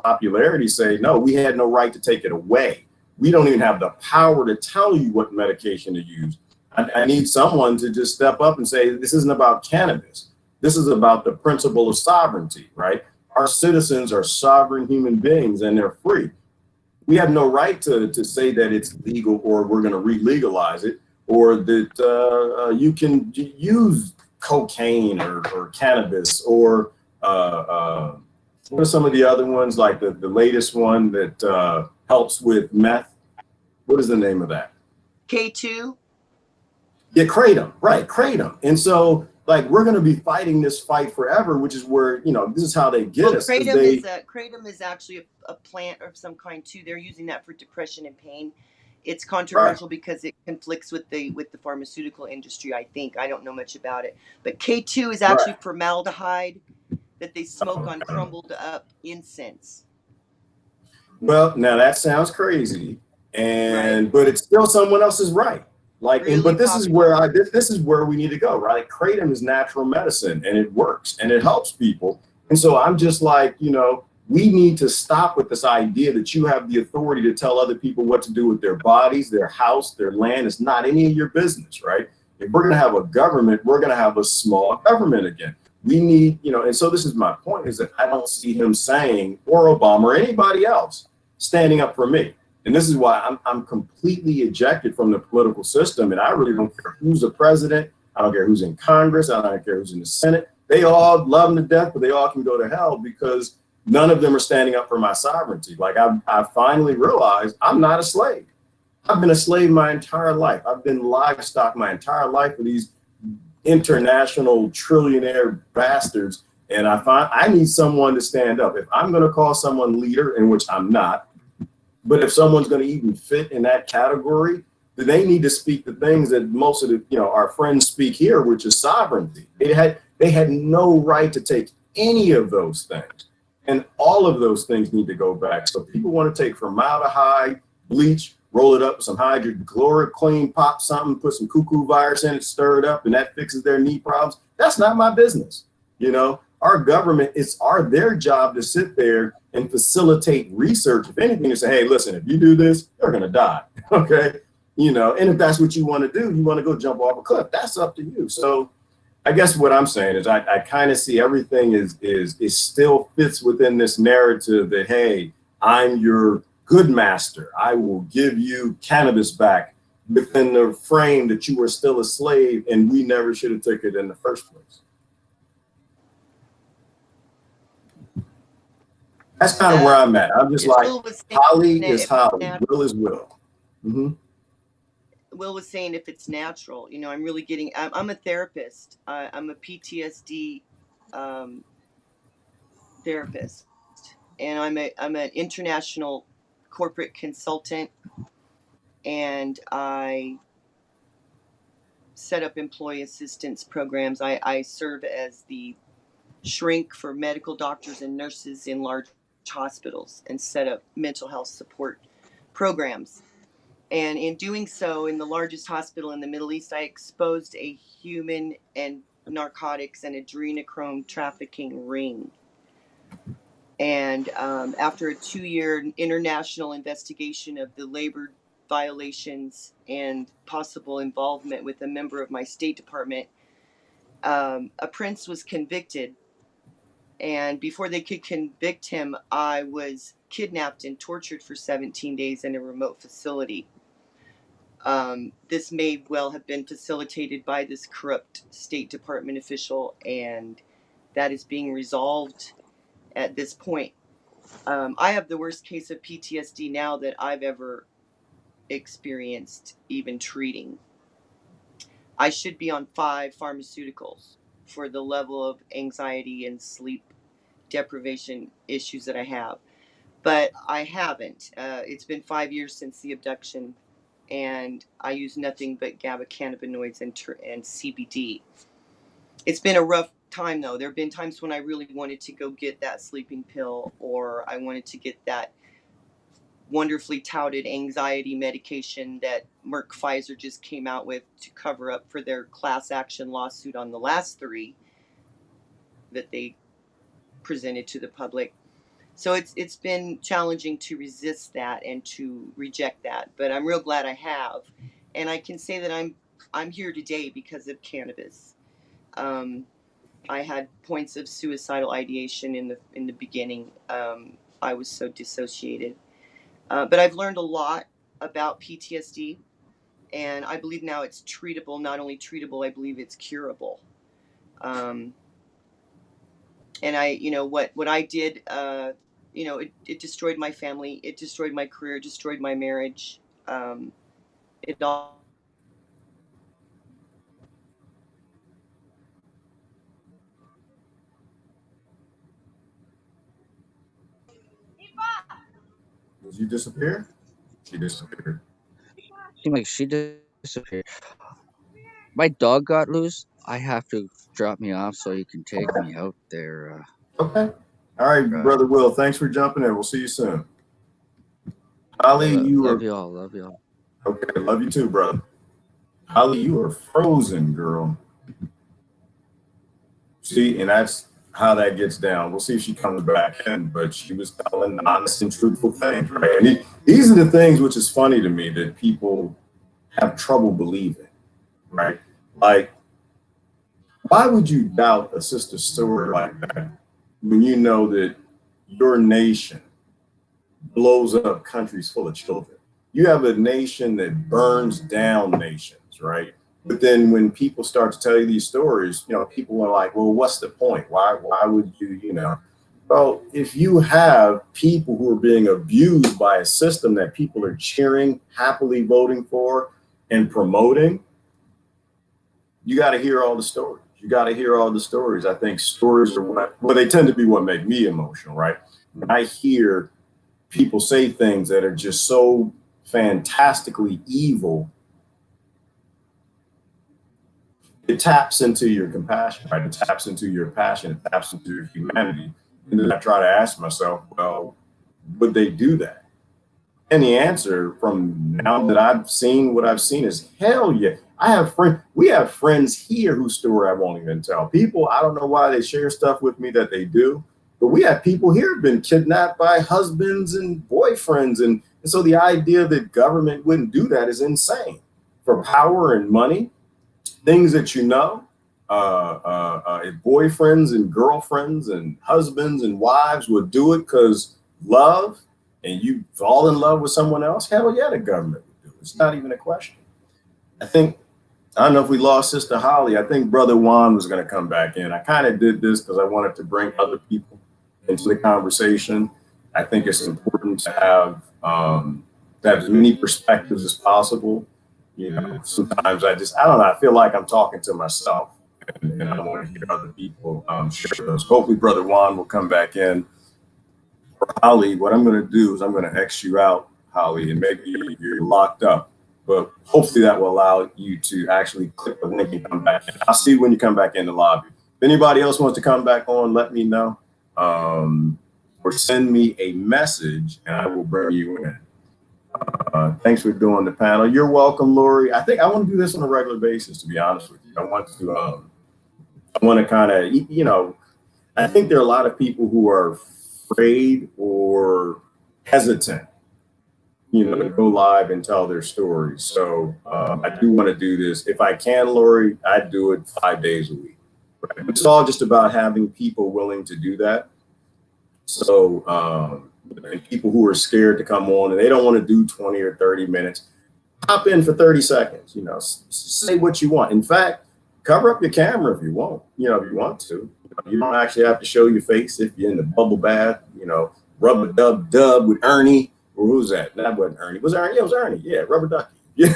popularity say, no, we had no right to take it away. We don't even have the power to tell you what medication to use. I need someone to just step up and say, this isn't about cannabis. This is about the principle of sovereignty, right? Our citizens are sovereign human beings and they're free. We have no right to say that it's legal or we're going to re-legalize it, or that you can use cocaine or cannabis, or what are some of the other ones, like the latest one that helps with meth? What is the name of that? K2? Yeah, kratom, right, kratom. And so, like, we're going to be fighting this fight forever, which is where, this is how they get us. Kratom is actually a plant of some kind too. They're using that for depression and pain. It's controversial because it conflicts with the pharmaceutical industry. I think I don't know much about it, but K2 is actually formaldehyde that they smoke on crumbled up incense. Well, now that sounds crazy, but it's still someone else's right. Like, really, but this is where this is where we need to go, right? Kratom is natural medicine and it works and it helps people. And so I'm just like, we need to stop with this idea that you have the authority to tell other people what to do with their bodies, their house, their land. It's not any of your business, right? If we're going to have a government, we're going to have a small government again. We need, and so this is my point, is that I don't see him saying, or Obama or anybody else, standing up for me. And this is why I'm completely ejected from the political system. And I really don't care who's the president. I don't care who's in Congress. I don't care who's in the Senate. They all love them to death, but they all can go to hell because none of them are standing up for my sovereignty. Like, I finally realized I'm not a slave. I've been a slave my entire life. I've been livestock my entire life for these international trillionaire bastards. And I need someone to stand up. If I'm going to call someone leader, in which I'm not, but if someone's going to even fit in that category, then they need to speak the things that most of our friends speak here, which is sovereignty. They had no right to take any of those things. And all of those things need to go back. So people want to take formaldehyde, bleach, roll it up with some hydrochloroquine, pop something, put some cuckoo virus in it, stir it up, and that fixes their knee problems. That's not my business. Our government, it's their job to sit there and facilitate research. If anything, to say, hey, listen, if you do this, you're going to die. Okay. And if that's what you want to do, you want to go jump off a cliff, that's up to you. So I guess what I'm saying is I kind of see everything is still fits within this narrative that, hey, I'm your good master. I will give you cannabis back within the frame that you were still a slave and we never should have took it in the first place. That's kind of where I'm at. I'm just like, Holly is Holly, Will is Will. Mm-hmm. Will was saying if it's natural, I'm really getting, I'm a therapist. I'm a PTSD therapist, and I'm an international corporate consultant, and I set up employee assistance programs. I serve as the shrink for medical doctors and nurses in large hospitals and set up mental health support programs. And in doing so, in the largest hospital in the Middle East, I exposed a human and narcotics and adrenochrome trafficking ring. And after a 2-year international investigation of the labor violations and possible involvement with a member of my State Department, a prince was convicted. And before they could convict him, I was kidnapped and tortured for 17 days in a remote facility. This may well have been facilitated by this corrupt State Department official, and that is being resolved at this point. I have the worst case of PTSD now that I've ever experienced, even treating. I should be on 5 pharmaceuticals for the level of anxiety and sleep deprivation issues that I have, but I haven't. It's been 5 years since the abduction, and I use nothing but GABA cannabinoids and CBD. It's been a rough time, though. There have been times when I really wanted to go get that sleeping pill, or I wanted to get that wonderfully touted anxiety medication that Merck Pfizer just came out with to cover up for their class action lawsuit on the last 3 that they presented to the public. So it's been challenging to resist that and to reject that, but I'm real glad I have, and I can say that I'm here today because of cannabis. I had points of suicidal ideation in the beginning. I was so dissociated, but I've learned a lot about PTSD, and I believe now it's treatable. Not only treatable, I believe it's curable. And I, what I did, it destroyed my family, it destroyed my career, it destroyed my marriage. It all. Did you disappear? She disappeared. Seemed like she disappeared. My dog got loose. I have to drop me off so you can take me out there. Okay. All right, Brother Will, thanks for jumping in. We'll see you soon. Ali, love you all. Love you all. Okay, love you too, brother. Ali, you are frozen, girl. See, and that's how that gets down. We'll see if she comes back in, but she was telling honest and truthful things, right? And these are the things which is funny to me that people have trouble believing, right? Like, why would you doubt a sister's story like that when you know that your nation blows up countries full of children? You have a nation that burns down nations, right? But then when people start to tell you these stories, people are like, well, what's the point? Why would you, Well, if you have people who are being abused by a system that people are cheering, happily voting for and promoting, you got to hear all the stories. You got to hear all the stories. I think stories are they tend to be what make me emotional, right? When I hear people say things that are just so fantastically evil, it taps into your compassion, right? It taps into your passion, it taps into your humanity. And then I try to ask myself, well, would they do that? And the answer from now that I've seen what I've seen is hell yeah. We have friends here whose story I won't even tell. People, I don't know why they share stuff with me that they do, but we have people here who've been kidnapped by husbands and boyfriends. And so the idea that government wouldn't do that is insane. For power and money, things that if boyfriends and girlfriends and husbands and wives would do it because love, and you fall in love with someone else, hell yeah, the government would do it. It's not even a question. I don't know if we lost Sister Holly. I think Brother Juan was going to come back in. I kind of did this because I wanted to bring other people into the conversation. I think it's important to have as many perspectives as possible. Sometimes I don't know, I feel like I'm talking to myself, and I want to hear other people share those. Hopefully Brother Juan will come back in. For Holly, what I'm going to do is I'm going to X you out, Holly, and maybe you're locked up, but hopefully that will allow you to actually click the link and come back in. I'll see you when you come back in the lobby. If anybody else wants to come back on, let me know, or send me a message and I will bring you in. Thanks for doing the panel. You're welcome, Lori. I think I want to do this on a regular basis, to be honest with you. I want to kind of, I think there are a lot of people who are afraid or hesitant, to go live and tell their stories. So I do want to do this. If I can, Lori, I do it 5 days a week. Right? It's all just about having people willing to do that. So, and people who are scared to come on and they don't want to do 20 or 30 minutes, hop in for 30 seconds, say what you want. In fact, cover up your camera if you want, if you want to. You don't actually have to show your face if you're in the bubble bath, rubber dub with Ernie, or who's that? That wasn't Ernie. Was Ernie? Yeah, it was Ernie. Yeah, rubber ducky. Yeah.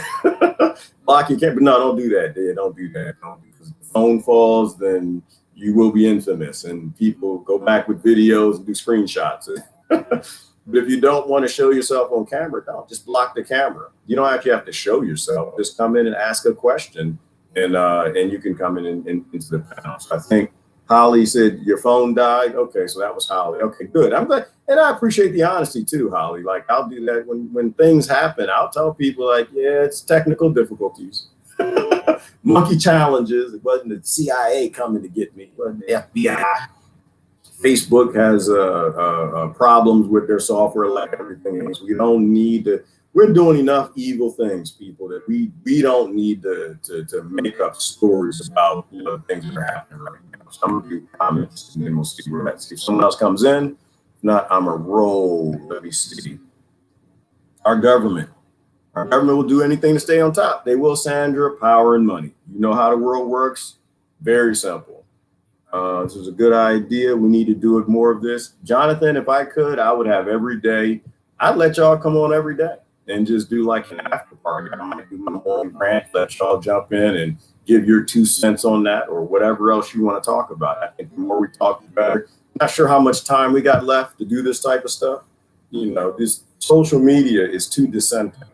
Block your camera. No, don't do that. Yeah, don't do that. Because if the phone falls, then you will be infamous and people go back with videos and do screenshots. But if you don't want to show yourself on camera, don't just block the camera. You don't actually have to show yourself. Just come in and ask a question, and you can come in into the panel. So I think Holly said your phone died. Okay, so that was Holly. Okay, good. I'm glad, and I appreciate the honesty too, Holly. Like I'll do that when things happen. I'll tell people like, yeah, it's technical difficulties, monkey challenges. It wasn't the CIA coming to get me, it wasn't the FBI. Facebook has problems with their software, like everything else. We don't need to. We're doing enough evil things, people, that we don't need to make up stories about things that are happening right now. Some of you comments, and then we'll see where that's. If someone else comes in, if not, I'm a roll. Let me see. Our government. Our government will do anything to stay on top. They will, Sandra, power and money. You know how the world works? Very simple. This is a good idea. We need to do it more of this. Jonathan, if I could, I would have every day. I'd let y'all come on every day and just do like an after party. I might do my morning rant, let y'all jump in and give your 2 cents on that or whatever else you want to talk about. I think the more we talk, the better. Not sure how much time we got left to do this type of stuff. This social media is too dissenting.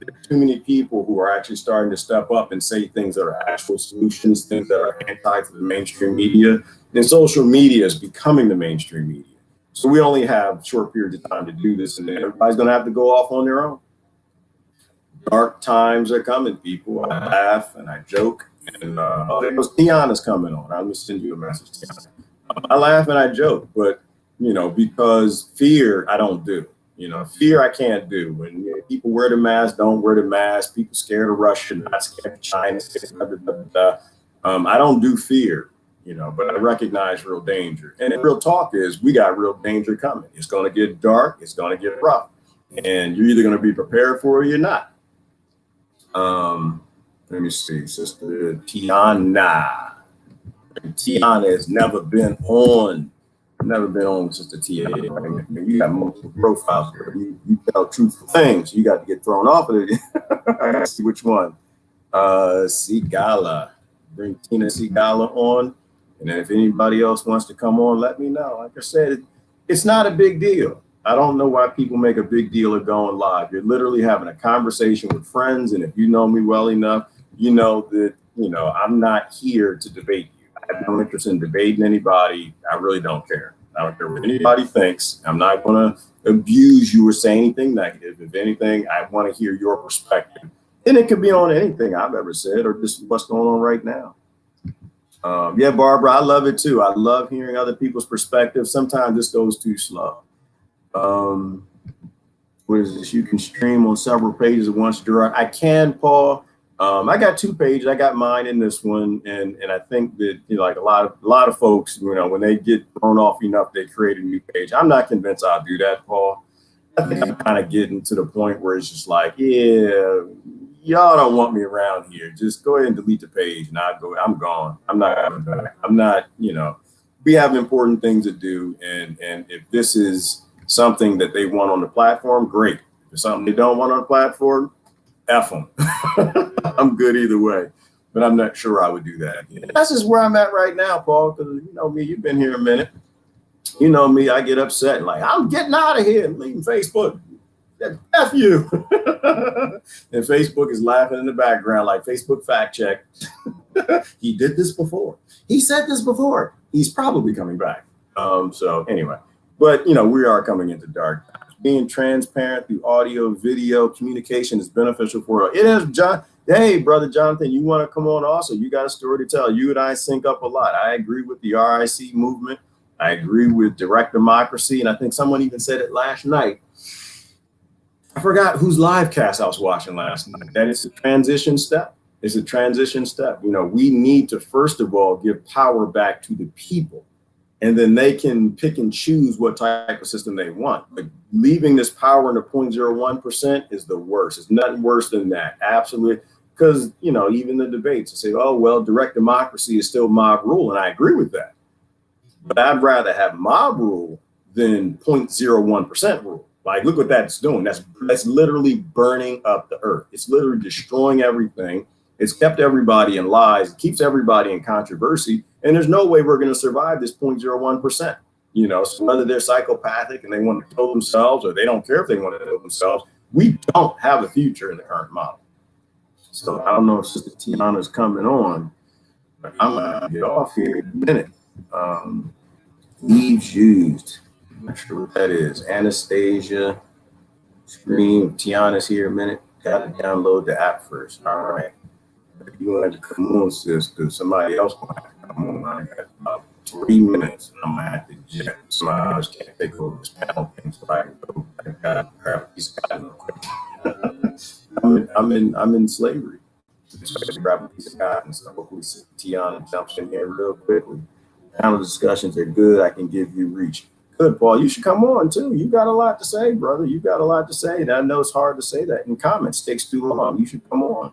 There are too many people who are actually starting to step up and say things that are actual solutions, things that are anti to the mainstream media. And social media is becoming the mainstream media. So we only have short periods of time to do this, and then everybody's going to have to go off on their own. Dark times are coming, people. I laugh and I joke. And there goes Tiana's coming on. I'm going to send you a message, Tiana. I laugh and I joke, but, because fear, I don't do. Fear I can't do. When people wear the mask, don't wear the mask. People scared of Russia, not scared of China. I don't do fear, but I recognize real danger. And the real talk is we got real danger coming. It's going to get dark. It's going to get rough. And you're either going to be prepared for it or you're not. Let me see. Sister Tiana. Tiana has never been on with Sister TA. Right? You got multiple profiles here. You tell truthful things. You got to get thrown off of it. I gotta see which one. Sigala. Bring Tina Sigala on. And then if anybody else wants to come on, let me know. Like I said, it's not a big deal. I don't know why people make a big deal of going live. You're literally having a conversation with friends. And if you know me well enough, you know that, I'm not here to debate you. I have no interest in debating anybody. I really don't care. I don't care what anybody thinks. I'm not going to abuse you or say anything negative. If anything, I want to hear your perspective. And it could be on anything I've ever said or just what's going on right now. Yeah, Barbara, I love it too. I love hearing other people's perspectives. Sometimes this goes too slow. What is this? You can stream on several pages at once, Gerard. I can, Paul. I got 2 pages. I got mine in this one, and I think that like a lot of folks, when they get thrown off enough, they create a new page. I'm not convinced I'll do that, Paul. I think I'm kind of getting to the point where it's just like, yeah, y'all don't want me around here. Just go ahead and delete the page, and I'm gone. I'm not. We have important things to do, and if this is something that they want on the platform, great. If it's something they don't want on the platform, F them. I'm good either way, but I'm not sure I would do that. That's just where I'm at right now, Paul, because you know me, you've been here a minute. You know me, I get upset, like, I'm getting out of here, I'm leaving Facebook. F you. And Facebook is laughing in the background like, Facebook fact check. He did this before. He said this before. He's probably coming back. So anyway, but we are coming into dark times. Being transparent through audio, video, communication is beneficial for us. It is, John. Hey, brother Jonathan, you want to come on also? You got a story to tell. You and I sync up a lot. I agree with the RIC movement. I agree with direct democracy. And I think someone even said it last night. I forgot whose live cast I was watching last night. That it's a transition step. It's a transition step. We need to, first of all, give power back to the people. And then they can pick and choose what type of system they want. But leaving this power in the 0.01% is the worst. It's nothing worse than that. Absolutely. Because, even the debates say, oh, well, direct democracy is still mob rule. And I agree with that. But I'd rather have mob rule than 0.01% rule. Like, look what that's doing. That's literally burning up the earth. It's literally destroying everything. It's kept everybody in lies, it keeps everybody in controversy, and there's no way we're going to survive this 0.01%. So whether they're psychopathic and they want to kill themselves or they don't care if they want to kill themselves, we don't have a future in the current model. So I don't know if Sister Tiana's coming on, but I'm going to get off here in a minute. Leaves used. I'm not sure what that is. Anastasia, Scream. Tiana's here a minute. Got to download the app first. All right. If you want to come on, sis, because somebody else will have to come on. I got about 3 minutes, and I'm gonna have to jet. Somebody else can't take over this panel thing, so I can go. I got to grab a piece of cotton real quick. I'm in slavery. So I can grab a piece of cotton. So hopefully Tiana jumps in here real quickly. Panel discussions are good. I can give you reach. Good, Paul. You should come on too. You got a lot to say, brother. You got a lot to say. And I know it's hard to say that in comments. Takes too long. You should come on.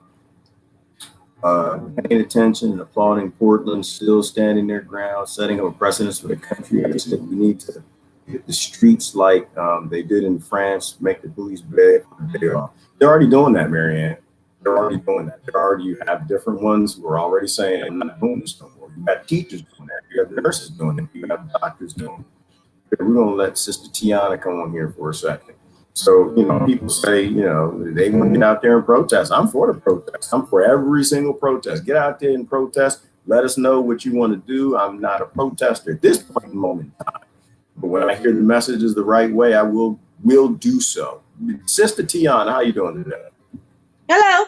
Paying attention and applauding Portland, still standing their ground, setting up a precedence for the country. I said we need to hit the streets like they did in France, make the police beg for the day off. They're already doing that, Marianne. They're already doing that. You have different ones who are already saying, I'm not doing this no more. You got teachers doing that. You have nurses doing it. You have doctors doing it. We're going to let Sister Tiana come on here for a second. So, people say, they want to get out there and protest. I'm for the protest. I'm for every single protest. Get out there and protest. Let us know what you want to do. I'm not a protester at this point in the moment in time. But when I hear the messages the right way, I will do so. Sister Tiana, how you doing today? Hello.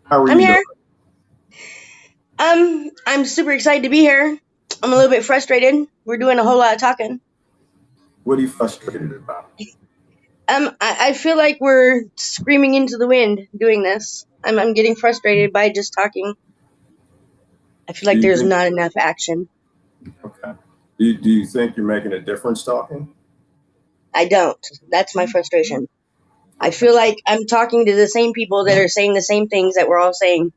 How are you here. doing? I'm super excited to be here. I'm a little bit frustrated. We're doing a whole lot of talking. What are you frustrated about? I feel like we're screaming into the wind doing this. I'm getting frustrated by just talking. I feel like there's not enough action. Okay. Do you think you're making a difference talking? I don't. That's my frustration. I feel like I'm talking to the same people that are saying the same things that we're all saying,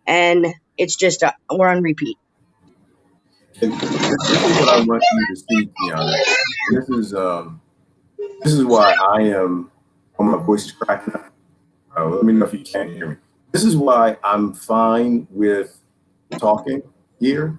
and it's just we're on repeat. This is what I want you to see, Tiana. This is why I am. Oh, my voice is cracking up. Let me know if you can't hear me. This is why I'm fine with talking here,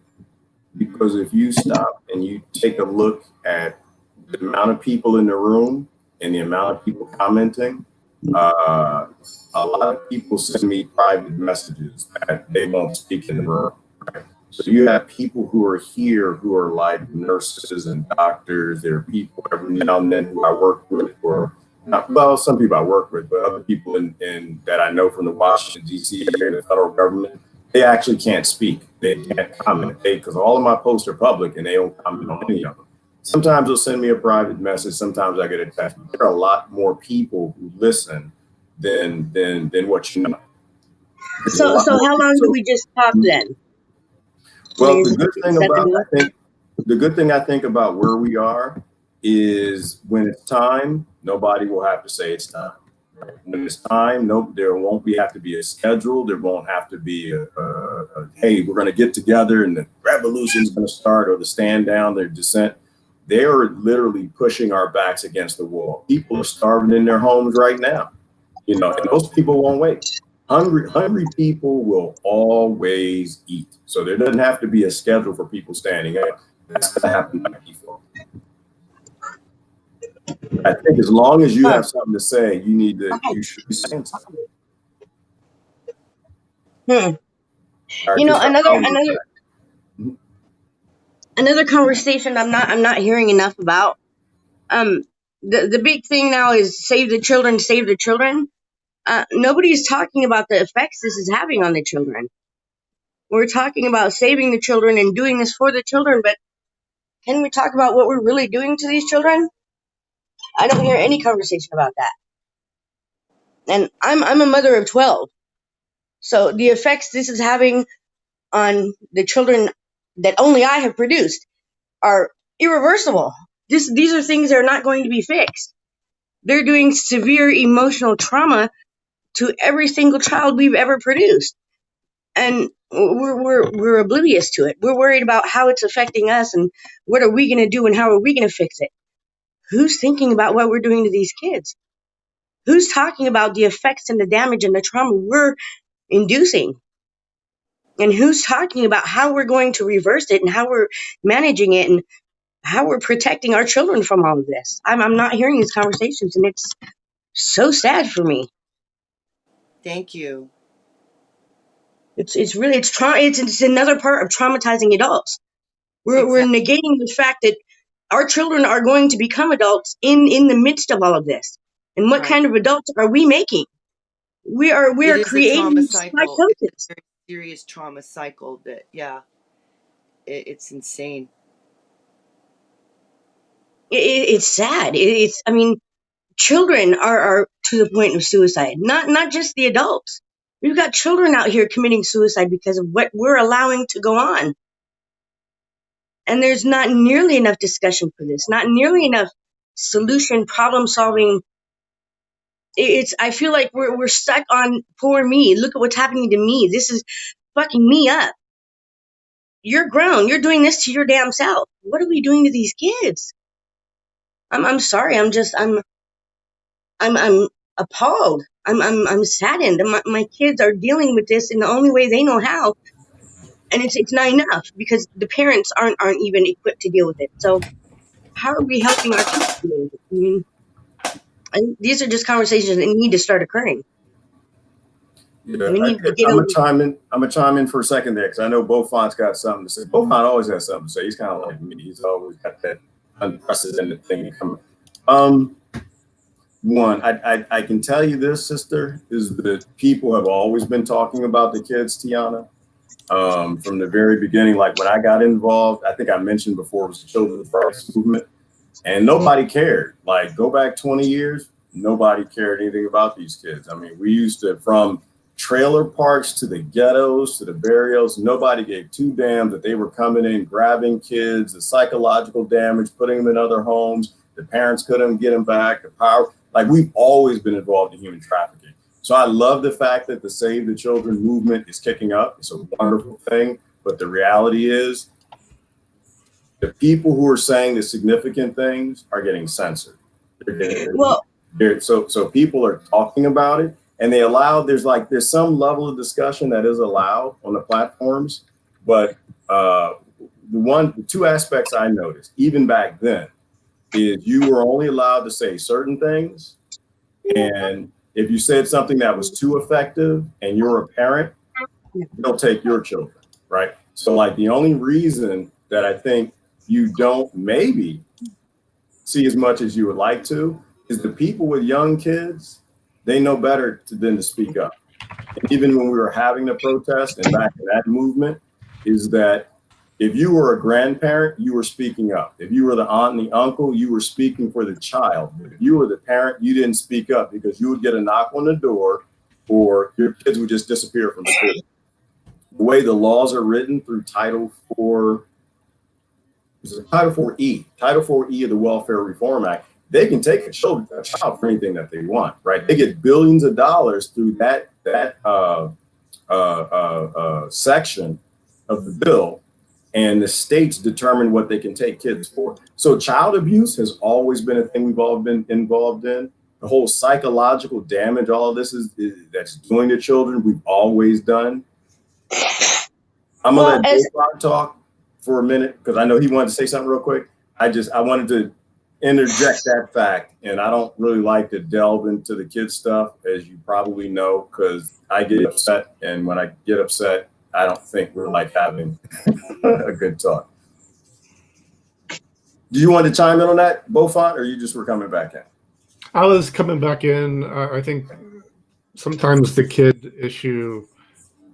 because if you stop and you take a look at the amount of people in the room and the amount of people commenting, a lot of people send me private messages that they won't speak in the room. Right? So you have people who are here who are like nurses and doctors. There are people every now and then who I work with, or not, well, some people I work with, but other people in that I know from the Washington D.C. area, the federal government, they actually can't speak. They can't comment because all of my posts are public and they don't comment on any of them. Sometimes they'll send me a private message. Sometimes I get a text. There are a lot more people who listen than what you know. So how long do we just talk then? Well, the good thing I think about where we are is when it's time, nobody will have to say it's time. When it's time, there won't have to be a schedule. There won't have to be a hey, we're going to get together and the revolution is going to start, or the stand down, their dissent. They are literally pushing our backs against the wall. People are starving in their homes right now, and those people won't wait. Hungry people will always eat. So there doesn't have to be a schedule for people standing up. That's going to happen by default. I think as long as you have something to say, you should be saying something. Right, another conversation I'm not hearing enough about. The big thing now is save the children, save the children. Nobody's talking about the effects this is having on the children. We're talking about saving the children and doing this for the children, but can we talk about what we're really doing to these children? I don't hear any conversation about that. And I'm a mother of 12. So the effects this is having on the children that only I have produced are irreversible. These are things that are not going to be fixed. They're doing severe emotional trauma to every single child we've ever produced. And we're oblivious to it. We're worried about how it's affecting us and what are we going to do and how are we going to fix it. Who's thinking about what we're doing to these kids? Who's talking about the effects and the damage and the trauma we're inducing? And who's talking about how we're going to reverse it and how we're managing it and how we're protecting our children from all of this? I'm not hearing these conversations, and it's so sad for me. Thank you. It's another part of traumatizing adults. We're negating the fact that our children are going to become adults in the midst of all of this. And what kind of adults are we making? We are It is a creating trauma cycle. It's psychosis. a very serious trauma cycle that, it's insane. It's sad. I mean, children are to the point of suicide, not just the adults. We've got children out here committing suicide because of what we're allowing to go on. And there's not nearly enough discussion for this, not nearly enough solution, problem solving. I feel like we're stuck on poor me. Look at what's happening to me. This is fucking me up. You're grown. You're doing this to your damn self. What are we doing to these kids? I'm sorry. I'm appalled. I'm saddened. My kids are dealing with this in the only way they know how, and it's not enough because the parents aren't even equipped to deal with it. So how are we helping our kids deal with it? I mean, these are just conversations that need to start occurring. Yeah, I'm gonna chime in for a second there because I know Beaufont's got something to say. Beaufont always has something to say. He's kind of like me. He's always got that unprecedented thing coming. One, I can tell you this, sister, is that people have always been talking about the kids, Tiana, from the very beginning. Like when I got involved, I think I mentioned before, it was the children's rights movement, and nobody cared. Like go back 20 years, nobody cared anything about these kids. I mean, we used to, from trailer parks to the ghettos to the burials, nobody gave two damn that they were coming in, grabbing kids, the psychological damage, putting them in other homes. The parents couldn't get them back. The power, like we've always been involved in human trafficking. So I love the fact that the Save the Children movement is kicking up. It's a wonderful thing. But the reality is the people who are saying the significant things are getting censored. So people are talking about it. And they allow, there's some level of discussion that is allowed on the platforms, but the two aspects I noticed, even back then, is you were only allowed to say certain things. And if you said something that was too effective and you're a parent, they'll take your children, right? So like the only reason that I think you don't maybe see as much as you would like to is the people with young kids, they know better than to speak up. And even when we were having the protest and back in that movement, is that if you were a grandparent, you were speaking up. If you were the aunt and the uncle, you were speaking for the child. If you were the parent, you didn't speak up because you would get a knock on the door or your kids would just disappear from the school. The way the laws are written through Title 4, Title 4E of the Welfare Reform Act, they can take a child for anything that they want, right? They get billions of dollars through that section of the bill, and the states determine what they can take kids for. So child abuse has always been a thing we've all been involved in. The whole psychological damage, all of this is that's doing to children, we've always done. I'm gonna let Bob talk for a minute because I know he wanted to say something real quick. I wanted to interject that fact, and I don't really like to delve into the kid stuff, as you probably know, because I get upset, and when I get upset, I don't think we're like having a good talk. Do you want to chime in on that, Beaufont, or you just were coming back in? I was coming back in. I think sometimes the kid issue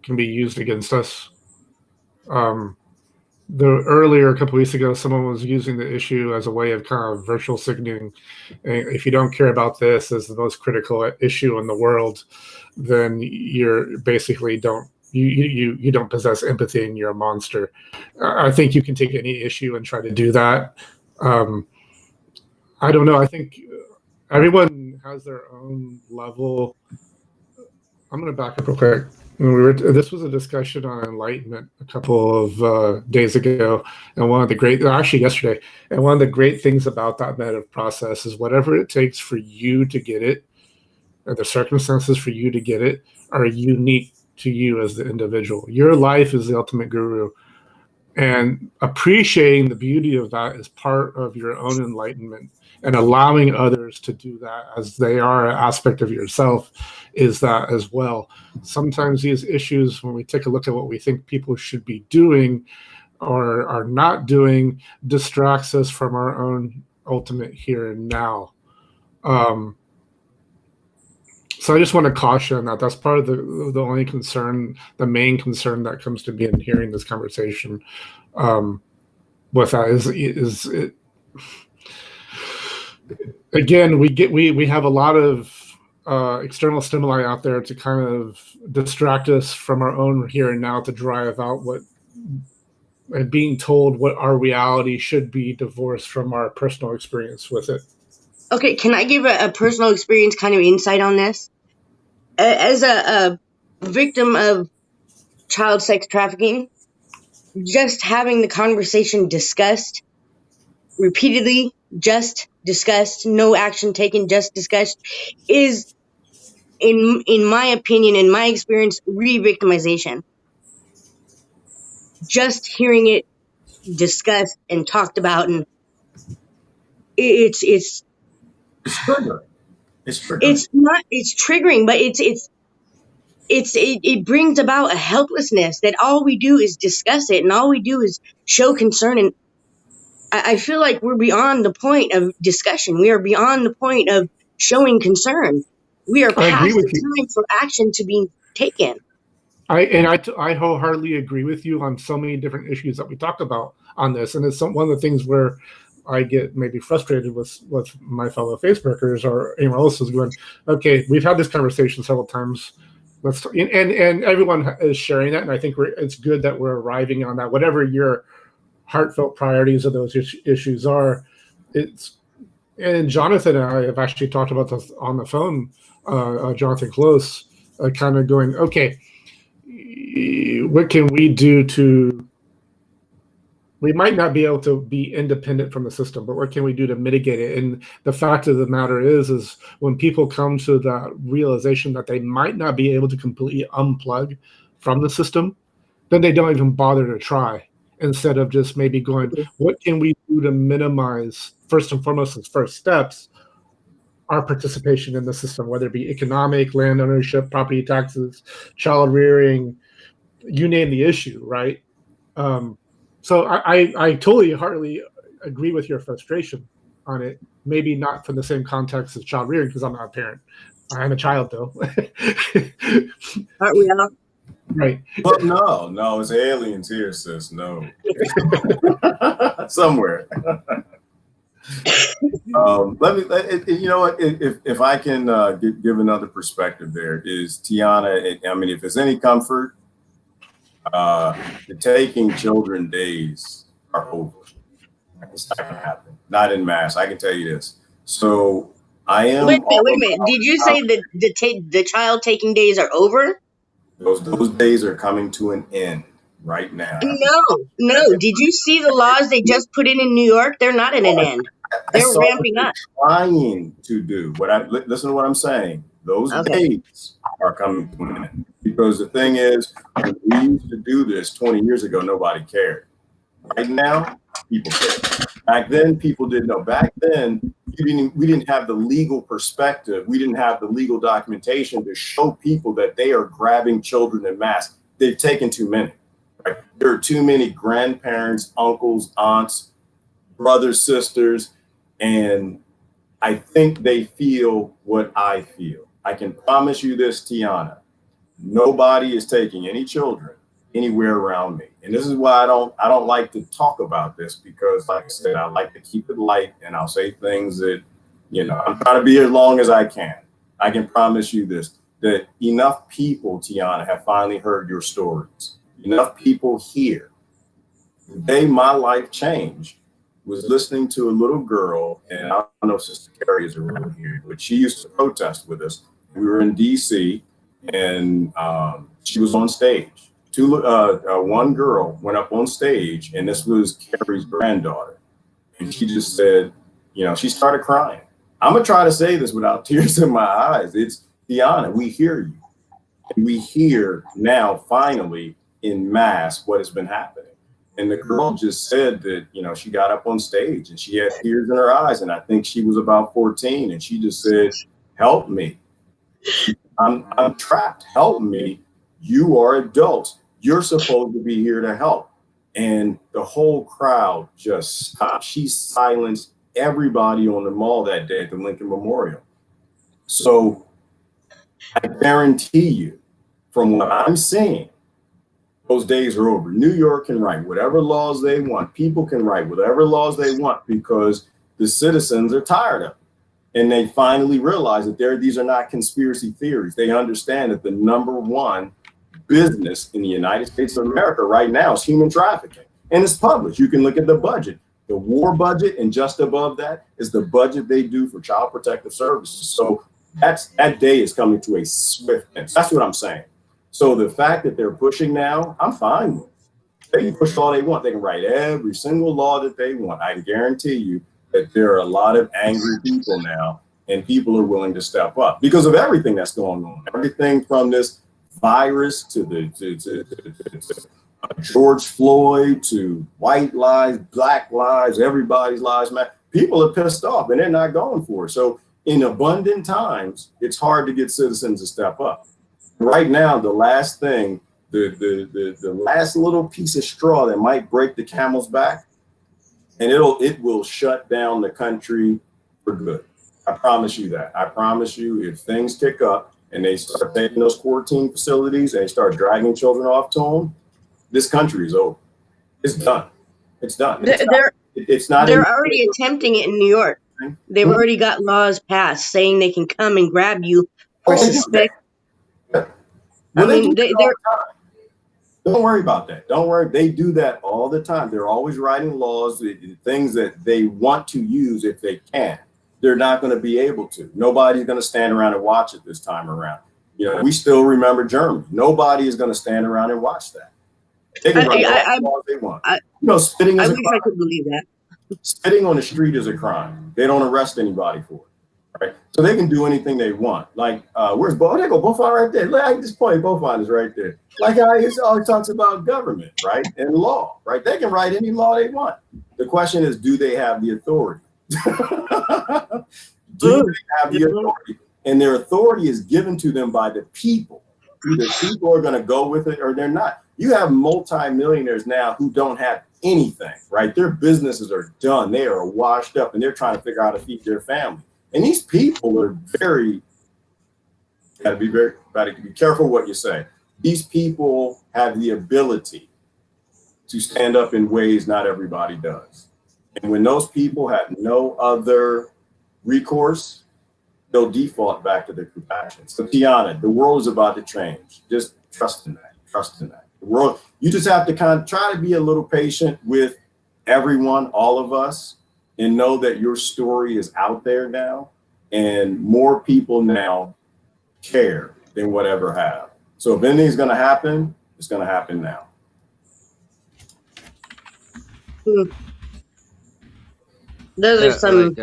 can be used against us. A couple weeks ago, someone was using the issue as a way of kind of virtual signaling. If you don't care about this as the most critical issue in the world, then you're basically you don't possess empathy and you're a monster. I think you can take any issue and try to do that. I don't know. I think everyone has their own level. I'm going to back up real quick. This was a discussion on enlightenment a couple of days ago, and actually yesterday, and one of the great things about that meditative process is whatever it takes for you to get it, and the circumstances for you to get it are unique to you as the individual. Your life is the ultimate guru, and appreciating the beauty of that is part of your own enlightenment, and allowing others to do that as they are an aspect of yourself is that as well. Sometimes these issues, when we take a look at what we think people should be doing, or are not doing distracts us from our own ultimate here and now. So I just want to caution that that's part of the only concern, the main concern that comes to me in hearing this conversation. With that is it, again, we have a lot of external stimuli out there to kind of distract us from our own here and now, to drive out what, and being told what our reality should be, divorced from our personal experience with it. Okay, can I give a personal experience kind of insight on this? As a victim of child sex trafficking, just having the conversation discussed repeatedly, just discussed, no action taken, just discussed, is, in my opinion, in my experience, re-victimization. Just hearing it discussed and talked about, and it's triggering. It's triggering. It's triggering, but it brings about a helplessness that all we do is discuss it, and all we do is show concern. And I feel like we're beyond the point of discussion. We are beyond the point of showing concern. We are past the time for action to be taken. I wholeheartedly agree with you on so many different issues that we talked about on this, and it's one of the things where I get maybe frustrated with my fellow Facebookers or anyone else is going, okay, we've had this conversation several times. And everyone is sharing that, and I think it's good that we're arriving on that. Whatever your heartfelt priorities of those issues are, and Jonathan and I have actually talked about this on the phone. Jonathan Close, kind of going, okay, what can we do to? We might not be able to be independent from the system, but what can we do to mitigate it? And the fact of the matter is when people come to that realization that they might not be able to completely unplug from the system, then they don't even bother to try. Instead of just maybe going, what can we do to minimize, first and foremost, as first steps, our participation in the system, whether it be economic, land ownership, property taxes, child rearing, you name the issue, right? So I totally heartily agree with your frustration on it. Maybe not from the same context as child rearing, because I'm not a parent. I'm a child, though. Aren't we all? Right. Well, no, it's aliens here, sis. No. Somewhere. You know what? If I can give another perspective, there is Tiana. I mean, if there's any comfort, the taking children days are over. It's not gonna happen. Not in mass. I can tell you this. So I am. Wait a minute. Did you say that the child taking days are over? Those days are coming to an end right now. No. Did you see the laws they just put in New York? They're not in an end. They're ramping up. Trying to do listen to what I'm saying. Those days are coming to an end. Because the thing is, when we used to do this 20 years ago, nobody cared. Right now, people care. Back then, people didn't know. Back then, we didn't have the legal perspective. We didn't have the legal documentation to show people that they are grabbing children en masse. They've taken too many. Right? There are too many grandparents, uncles, aunts, brothers, sisters, and I think they feel what I feel. I can promise you this, Tiana. Nobody is taking any children anywhere around me. And this is why I don't like to talk about this, because like I said, I like to keep it light, and I'll say things that, I'm trying to be here as long as I can. I can promise you this, that enough people, Tiana, have finally heard your stories. Enough people here. The day my life changed was listening to a little girl, and I don't know if Sister Carrie is around here, but she used to protest with us. We were in DC, and she was on stage. One girl went up on stage, and this was Carrie's granddaughter. And she just said, she started crying. I'm going to try to say this without tears in my eyes. It's Tiana, we hear you. And we hear now, finally, in mass, what has been happening. And the girl just said that, she got up on stage and she had tears in her eyes. And I think she was about 14. And she just said, help me. I'm trapped. Help me. You are adults. You're supposed to be here to help. And the whole crowd just stopped. She silenced everybody on the mall that day at the Lincoln Memorial. So I guarantee you, from what I'm seeing, those days are over. New York can write whatever laws they want. People can write whatever laws they want because the citizens are tired of it. And they finally realize that these are not conspiracy theories. They understand that the number one business in the United States of America right now is human trafficking. And it's published. You can look at the budget. The war budget, and just above that is the budget they do for child protective services. So that day is coming to a swift end. That's what I'm saying. So the fact that they're pushing now, I'm fine with. They can push all they want. They can write every single law that they want. I can guarantee you that there are a lot of angry people now, and people are willing to step up because of everything that's going on. Everything from this virus to George Floyd to white lives, black lives, everybody's lives matter. People are pissed off and they're not going for it. So in abundant times, it's hard to get citizens to step up. Right now, the last thing, the last little piece of straw that might break the camel's back, and it will shut down the country for good. I promise you that. I promise you, if things kick up and they start taking those quarantine facilities and they start dragging children off to them, this country is over. It's done. It's done. It's not. They're already attempting it in New York. They've already got laws passed saying they can come and grab you for suspect. Yeah. I mean, don't worry about that. Don't worry. They do that all the time. They're always writing laws, things that they want to use if they can. They're not going to be able to. Nobody's going to stand around and watch it this time around. You know, we still remember Germany. Nobody is going to stand around and watch that. They can write all the laws they want. Spitting is a crime. I could believe that. Spitting on the street is a crime. They don't arrest anybody for it. Right? So they can do anything they want. Like, where's Bo? There go Bofon right there. Like this point, Bofon is right there. Like how he always talks about government, right? And law, right? They can write any law they want. The question is, do they have the authority? Do they have the authority? And their authority is given to them by the people. Either people are going to go with it or they're not. You have multimillionaires now who don't have anything, right? Their businesses are done. They are washed up and they're trying to figure out how to feed their family. And these people are gotta be careful what you say. These people have the ability to stand up in ways not everybody does. And when those people have no other recourse, they'll default back to their compassion. So Tiana, the world is about to change. Just trust in that. Trust in that. The world, you just have to kind of try to be a little patient with everyone, all of us, and know that your story is out there now, and more people now care than whatever have. So if anything's going to happen, it's going to happen now. Those are some.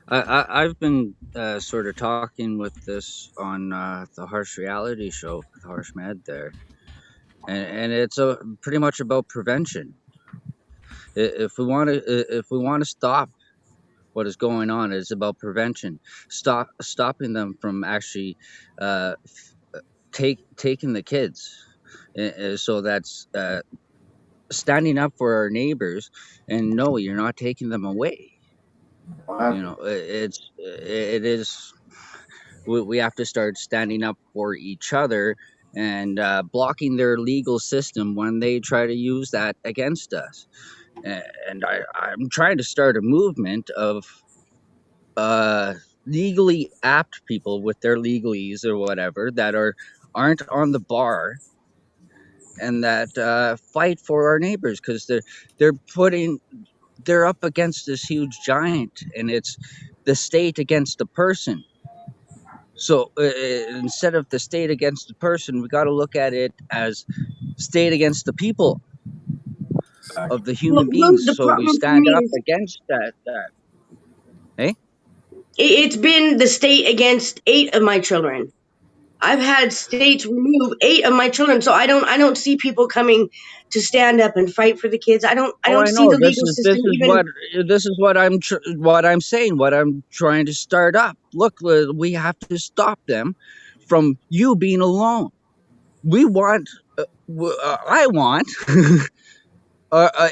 I've been sort of talking with this on the Harsh Reality Show with Harsh Med there, and it's pretty much about prevention. If we want to stop what is going on, it's about prevention. Stopping them from actually taking the kids. So that's standing up for our neighbors, and no, you're not taking them away. You know, it is. We have to start standing up for each other and blocking their legal system when they try to use that against us. And I'm trying to start a movement of legally apt people with their legalese or whatever that aren't on the bar and that fight for our neighbors, because they're up against this huge giant, and it's the state against the person. So instead of the state against the person, we got to look at it as state against the people of the human beings. So we stand up against that. Hey? It's been the state against 8 of my children. I've had states remove 8 of my children, so I don't see people coming to stand up and fight for the kids. I don't see the legal system even. This is what I'm saying. What I'm trying to start up. Look, we have to stop them from you being alone. we want, I want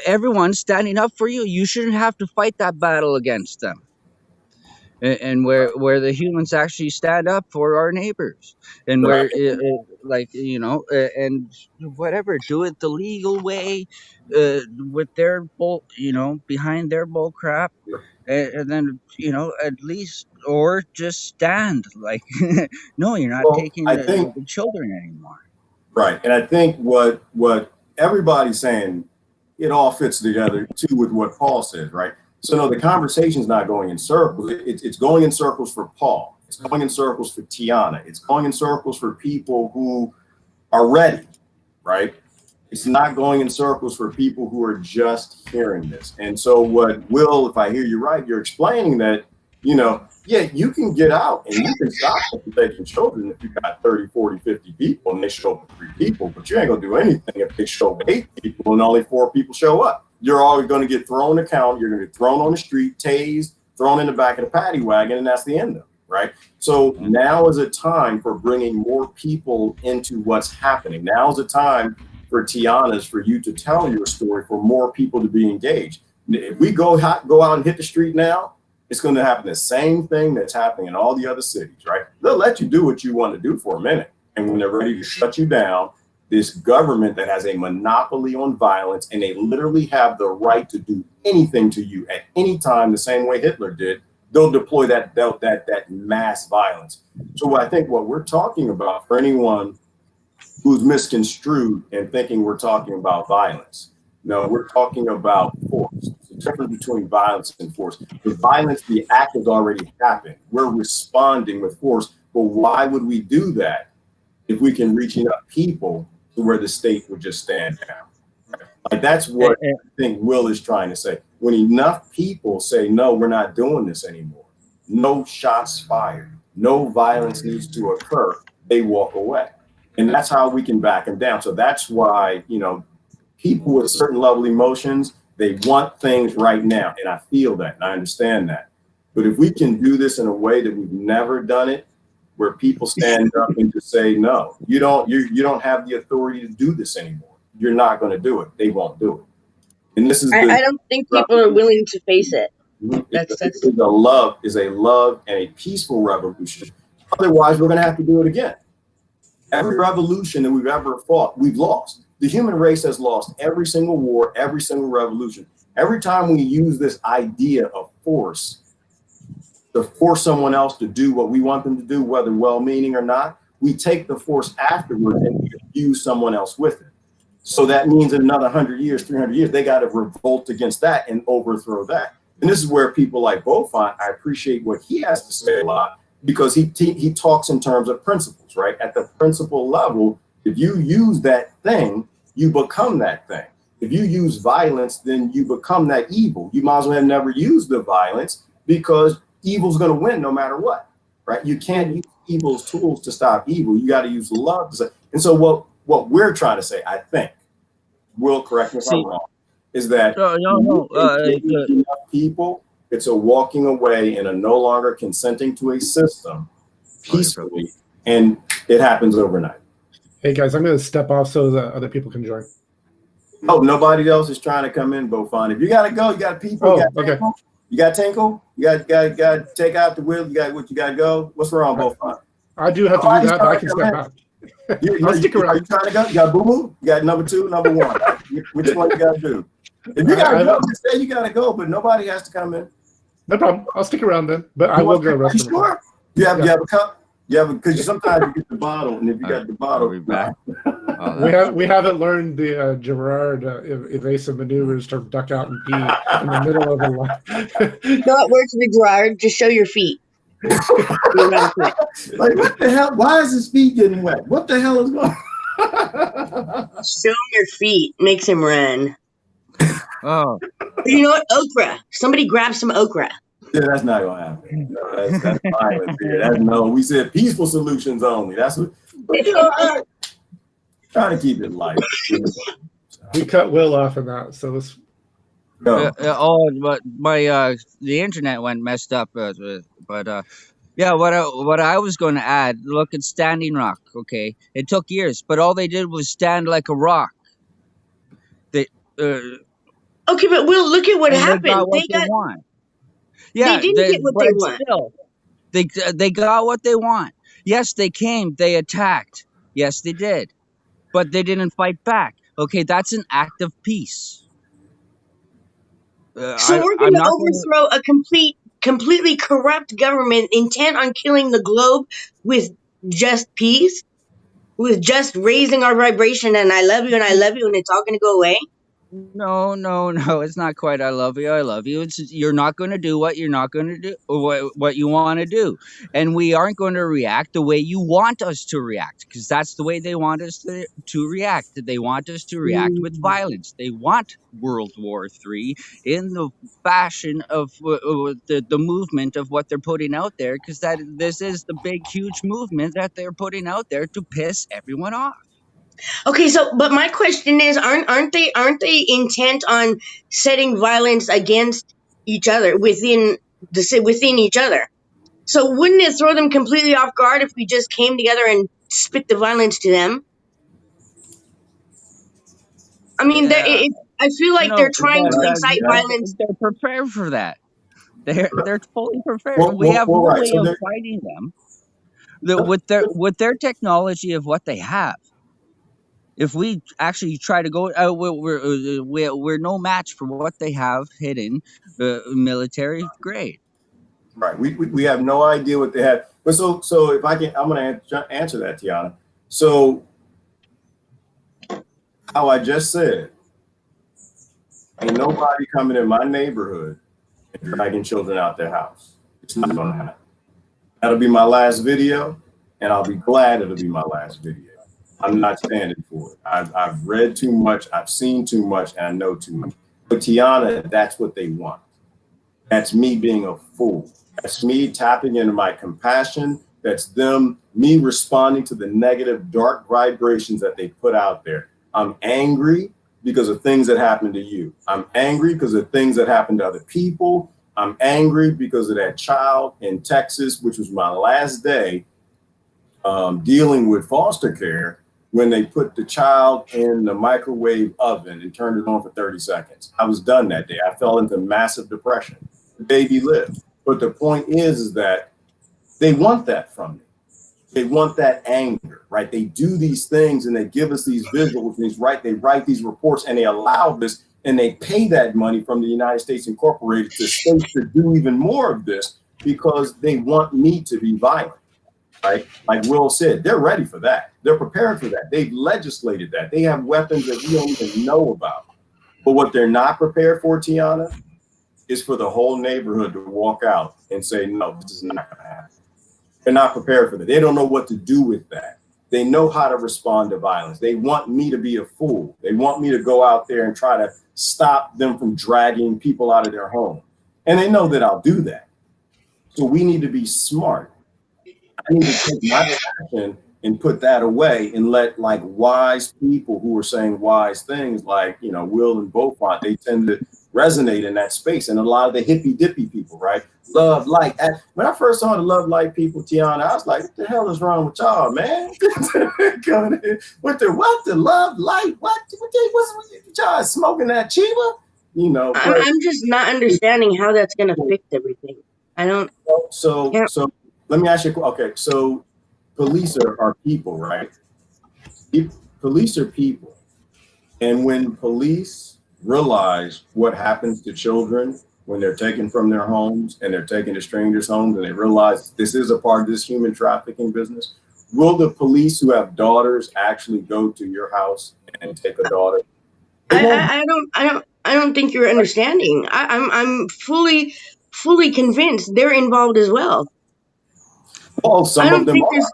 everyone standing up for you. You shouldn't have to fight that battle against them. And where the humans actually stand up for our neighbors, and where like, and whatever, do it the legal way, with their bull, behind their bull crap, and then at least, or just stand like, no, you're not Well, taking I think the children anymore. right, and I think what everybody's saying, it all fits together too with what Paul says, right? So no, the conversation's not going in circles. It's going in circles for Paul. It's going in circles for Tiana. It's going in circles for people who are ready, right? It's not going in circles for people who are just hearing this. And so what Will, if I hear you right, you're explaining that, yeah, you can get out and you can stop taking children if you got 30, 40, 50 people and they show up with 3 people, but you ain't gonna do anything if they show up with 8 people and only 4 people show up. You're always gonna get thrown in the county, you're gonna get thrown on the street, tased, thrown in the back of the paddy wagon, and that's the end of it, right? So now is a time for bringing more people into what's happening. Now is a time for Tiana's, for you to tell your story, for more people to be engaged. If we go out and hit the street now, it's going to happen the same thing that's happening in all the other cities, right? They'll let you do what you want to do for a minute. And when they're ready to shut you down, this government that has a monopoly on violence, and they literally have the right to do anything to you at any time, the same way Hitler did, they'll deploy that mass violence. So I think what we're talking about, for anyone who's misconstrued and thinking we're talking about violence, no, we're talking about force. The difference between violence and force. The violence, the act has already happened. We're responding with force. But why would we do that if we can reach enough people to where the state would just stand down? Like, that's what I think Will is trying to say. When enough people say, no, we're not doing this anymore, no shots fired, no violence needs to occur, they walk away. And that's how we can back them down. So that's why, people with certain level emotions, they want things right now. And I feel that, and I understand that. But if we can do this in a way that we've never done it, where people stand up and just say, no, you don't have the authority to do this anymore. You're not going to do it. They won't do it. And this is I don't think people are willing to face it. That's a love and a peaceful revolution. Otherwise, we're going to have to do it again. Every revolution that we've ever fought, we've lost. The human race has lost every single war, every single revolution. Every time we use this idea of force to force someone else to do what we want them to do, whether well-meaning or not, we take the force afterwards and we abuse someone else with it. So that means in another 100 years, 300 years, they got to revolt against that and overthrow that. And this is where people like Beaufont, I appreciate what he has to say a lot, because he talks in terms of principles, right? At the principle level, if you use that thing, you become that thing. If you use violence, then you become that evil. You might as well have never used the violence, because evil's going to win no matter what, right? You can't use evil's tools to stop evil. You got to use love. And so what we're trying to say, I think, Will, correct me if I'm wrong, is that enough people, it's a walking away and a no longer consenting to a system peacefully, and it happens overnight. Hey guys, I'm going to step off so that other people can join. Oh, nobody else is trying to come in, Beaufont. If you got to go, you got people. Okay. You got Tinkle? You got to take out the wheel. You got to go. What's wrong, Beaufont? I do have to do that, but I can step out. I'll stick around. Are you trying to go? You got Boo Boo? You got number 2, number 1. Which one you got to do? If you got to go, just say you got to go, but nobody has to come in. No problem. I'll stick around then, but I will go rest. Are you sure? You have a cup? Because sometimes you get the bottle, and if you got the bottle, we back. We haven't learned the Gerard evasive maneuvers to duck out and pee in the middle of a line. No, it works with Gerard. Just show your feet. Like, what the hell? Why is his feet getting wet? What the hell is going on? Show him your feet. Makes him run. Oh. You know what? Okra. Somebody grab some okra. Yeah, that's not gonna happen. No, that's violence here. That's no. We said peaceful solutions only. That's what. I trying to keep it light. We cut Will off in that, so let's. But my the internet went messed up. But Yeah, what I was going to add, look at Standing Rock, okay? It took years, but all they did was stand like a rock. They uh, Okay, but Will, look at what and they happened. got what they want. They Yeah, didn't get what but they it's want. still they got what they want. Yes, they came, they attacked. Yes, they did. But they didn't fight back. Okay, that's an act of peace. So we're I'm going to not going to. overthrow a completely corrupt government intent on killing the globe with just peace, with just raising our vibration and I love you and I love you and it's all going to go away. No, no, no. It's not quite. I love you. I love you. It's you're not going to do what you're not going to do, or what you want to do, and we aren't going to react the way you want us to react, because that's the way they want us to react. They want us to react with Mm. violence. They want World War III in the fashion of the movement of what they're putting out there, because that this is the big, huge movement that they're putting out there to piss everyone off. Okay, so but my question is, aren't they intent on setting violence against each other within each other? So wouldn't it throw them completely off guard if we just came together and spit the violence to them? I mean, Yeah, I feel like they're no, trying to incite violence. they're prepared for that. They're fully prepared. Well, We have no right. way So of there, fighting them. With their technology of what they have, if we actually try to go, we're no match for what they have hidden, military grade. right. We have no idea what they had. But so if I can, I'm going to answer that, Tiana. So how I just said, ain't nobody coming in my neighborhood and dragging children out their house. It's not going to happen. That'll be my last video, and I'll be glad it'll be my last video. I'm not standing for it. I've read too much, I've seen too much, and I know too much. But Tiana, that's what they want. That's me being a fool. That's me tapping into my compassion. That's me responding to the negative, dark vibrations that they put out there. I'm angry because of things that happened to you. I'm angry because of things that happened to other people. I'm angry because of that child in Texas, which was my last day dealing with foster care, when they put the child in the microwave oven and turned it on for 30 seconds. I was done that day. I fell into massive depression. The baby lived. But the point is that they want that from me. They want that anger, right? They do these things and they give us these visuals and they write these reports and they allow this and they pay that money from the United States Incorporated to states to do even more of this because they want me to be violent. Right? Like Will said, they're ready for that. They're prepared for that. They've legislated that. They have weapons that we don't even know about. But what they're not prepared for, Tiana, is for the whole neighborhood to walk out and say, no, this is not going to happen. They're not prepared for that. They don't know what to do with that. They know how to respond to violence. They want me to be a fool. They want me to go out there and try to stop them from dragging people out of their home. And they know that I'll do that. So we need to be smart. I need to take my action and put that away and let like wise people who are saying wise things like, Will and Beaufort, they tend to resonate in that space. And a lot of the hippy dippy people, right? Love, light. When I first saw the love, light people, Tiana, I was like, what the hell is wrong with y'all, man? What the love, light? What's y'all smoking that Chiba? But I'm just not understanding how that's going to fix everything. I don't. so let me ask you. Okay, so police are people, right? Police are people, and when police realize what happens to children when they're taken from their homes and they're taken to strangers' homes, and they realize this is a part of this human trafficking business, will the police who have daughters actually go to your house and take a daughter? I don't think you're understanding. I'm fully convinced they're involved as well. Well, I some of don't them think are. there's.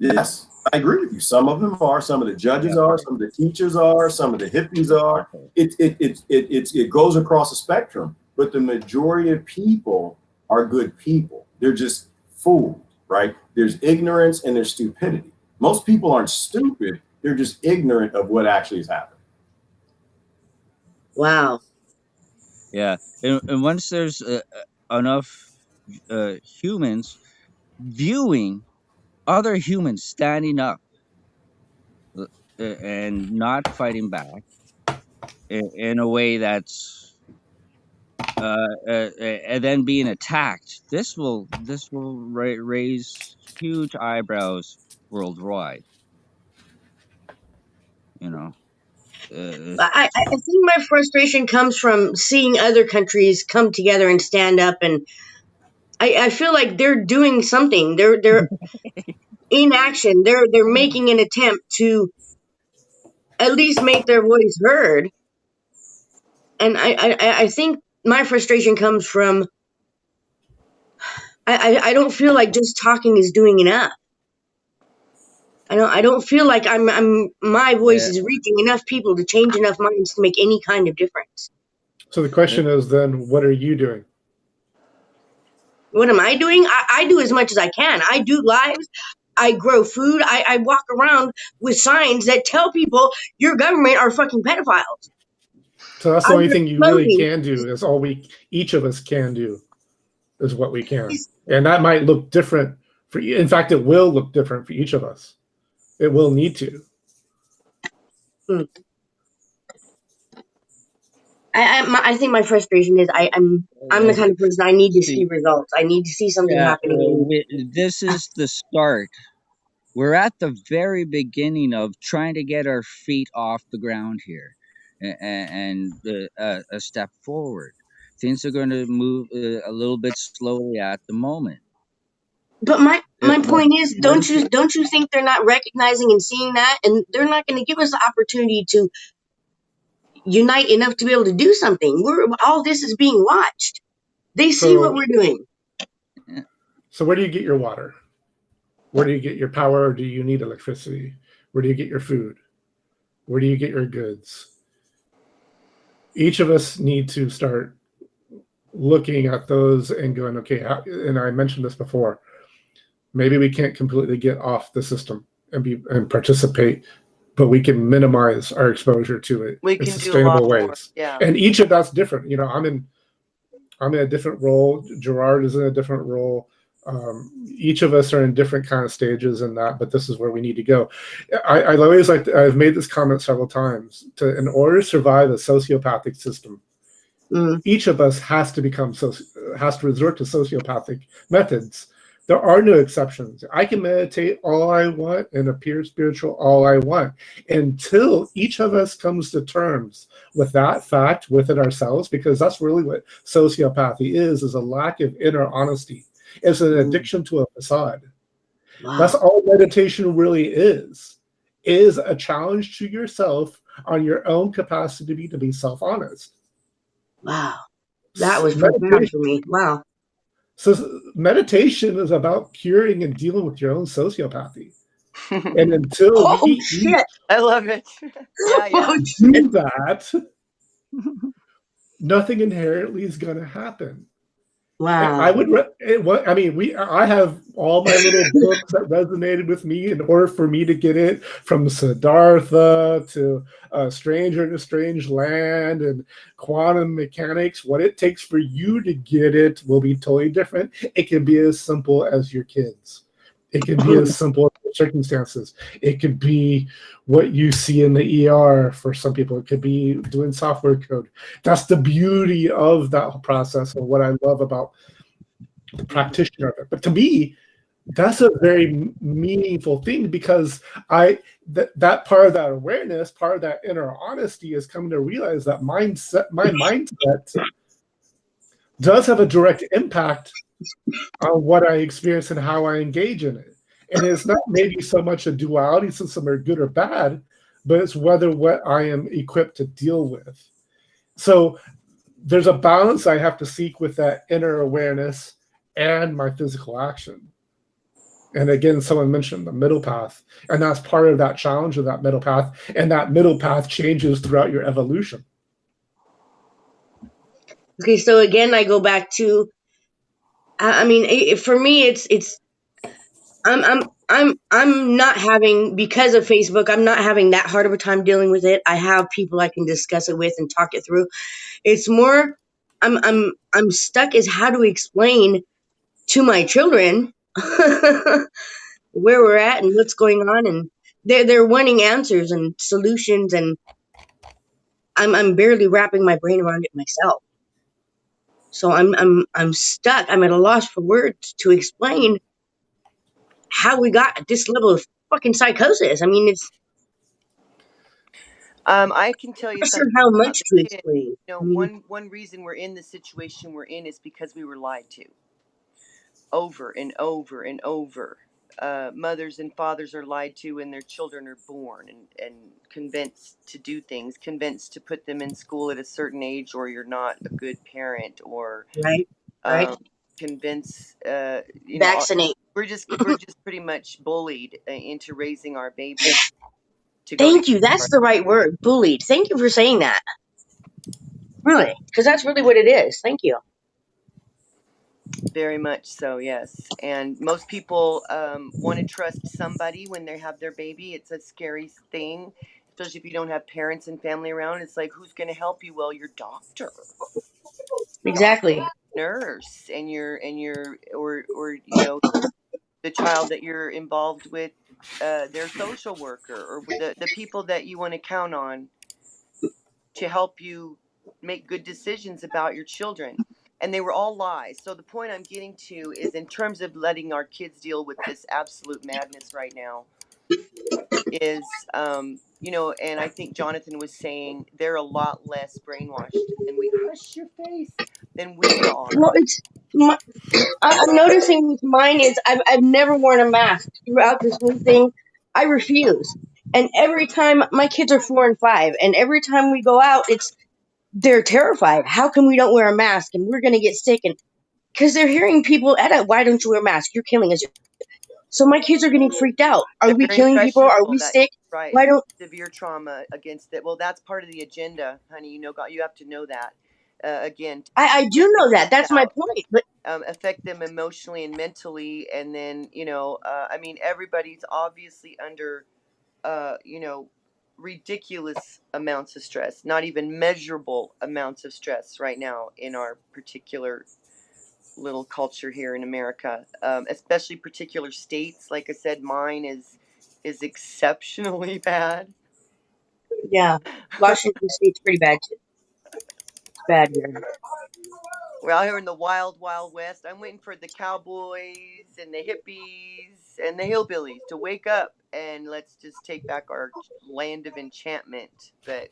Yes, I agree with you. Some of them are. Some of the judges are. Some of the teachers are. Some of the hippies are. It goes across the spectrum. But the majority of people are good people. They're just fooled, right? There's ignorance and there's stupidity. Most people aren't stupid. They're just ignorant of what actually is happening. Wow. Yeah, and once there's enough humans viewing other humans standing up and not fighting back in a way that's and then being attacked, this will raise huge eyebrows worldwide. You know, I think my frustration comes from seeing other countries come together and stand up, and I feel like they're doing something. They're in action. They're making an attempt to at least make their voice heard. And I think my frustration comes from I don't feel like just talking is doing enough. I don't feel like my voice is reaching enough people to change enough minds to make any kind of difference. So the question is then, what are you doing? What am I doing? I do as much as I can. I do lives. I grow food. I walk around with signs that tell people your government are fucking pedophiles. So that's the only thing you really can do. That's all each of us can do, is what we can. And that might look different for you. In fact, it will look different for each of us. It will need to. I think my frustration is I'm the kind of person I need to see results. I need to see something happening. This is the start. We're at the very beginning of trying to get our feet off the ground here, and a step forward. Things are going to move a little bit slowly at the moment. But my point is, don't you think they're not recognizing and seeing that, and they're not going to give us the opportunity to unite enough to be able to do something? All this is being watched. They see what we're doing. So where do you get your water? Where do you get your power? Or do you need electricity? Where do you get your food? Where do you get your goods? Each of us need to start looking at those and going, okay, and I mentioned this before, maybe we can't completely get off the system and participate, but we can minimize our exposure to it in sustainable ways. Yeah. And each of that's different. You know, I'm in a different role. Gerard is in a different role. Each of us are in different kind of stages in that, but this is where we need to go. I always I've made this comment several times. In order to survive a sociopathic system, each of us has to resort to sociopathic methods. There are no exceptions. I can meditate all I want and appear spiritual all I want until each of us comes to terms with that fact within ourselves, because that's really what sociopathy is a lack of inner honesty. It's an addiction to a facade. Wow. That's all meditation really is a challenge to yourself on your own capacity to be self-honest. Wow. That was profound for me. Wow. So meditation is about curing and dealing with your own sociopathy. And until shit. I love it. Yeah. Do that, nothing inherently is going to happen. Wow. I have all my little books that resonated with me in order for me to get it, from Siddhartha to Stranger in a Strange Land and quantum mechanics. What it takes for you to get it will be totally different. It can be as simple as your kids. It can be as simple as your circumstances. It could be what you see in the ER for some people. It could be doing software code. That's the beauty of that process and what I love about the practitioner of it. But to me, that's a very meaningful thing, because that part of that awareness, part of that inner honesty is coming to realize that my mindset does have a direct impact on what I experience and how I engage in it. And it's not maybe so much a duality, since some are good or bad, but it's whether what I am equipped to deal with. So there's a balance I have to seek with that inner awareness and my physical action. And again, someone mentioned the middle path, and that's part of that challenge of that middle path. And that middle path changes throughout your evolution. Okay, so again, I go back to, for me, it's I'm not having, because of Facebook, I'm not having that hard of a time dealing with it. I have people I can discuss it with and talk it through. It's more, I'm stuck as how to explain to my children where we're at and what's going on, and they're wanting answers and solutions, and I'm barely wrapping my brain around it myself. So I'm stuck. I'm at a loss for words to explain how we got at this level of fucking psychosis. I mean, it's I can tell you not sure something how about much the to kid. explain. I mean, One reason we're in the situation we're in is because we were lied to over and over and over. Mothers and fathers are lied to when their children are born, and convinced to do things, convinced to put them in school at a certain age, or you're not a good parent, or right, right. um, convince Vaccinate. we're just pretty much bullied into raising our babies to go to Thank you. That's the right word. Bullied. Thank you for saying that. Really, because that's really what it is. Thank you. very much so, yes. And most people want to trust somebody when they have their baby. It's a scary thing, especially if you don't have parents and family around. It's like, who's going to help you? Well, your doctor, Exactly. nurse, and your or the child that you're involved with, their social worker, or with the people that you want to count on to help you make good decisions about your children. And they were all lies. So the point I'm getting to is, in terms of letting our kids deal with this absolute madness right now, is and I think Jonathan was saying they're a lot less brainwashed than we hush your face than we are. Well, it's my, I'm noticing with mine is I've never worn a mask throughout this whole thing. I refuse. And every time my kids are 4 and 5, and every time we go out, they're terrified. How come we don't wear a mask and we're gonna get sick? And because they're hearing people at it, why don't you wear a mask? You're killing us. So my kids are getting freaked out. Are They're we very killing people? Are impressionable. we That sick? right. Why don't? Severe trauma against it. Well, that's part of the agenda, honey. You have to know that. Again, I do know that. That's my out, point. But affect them emotionally and mentally, and then I mean, everybody's obviously under ridiculous amounts of stress, not even measurable amounts of stress right now in our particular little culture here in America, especially particular states. Like I said, mine is exceptionally bad. yeah, Washington State's pretty bad too. It's bad here. We're out here in the wild, wild west. I'm waiting for the cowboys and the hippies and the hillbillies to wake up, and let's just take back our land of enchantment. But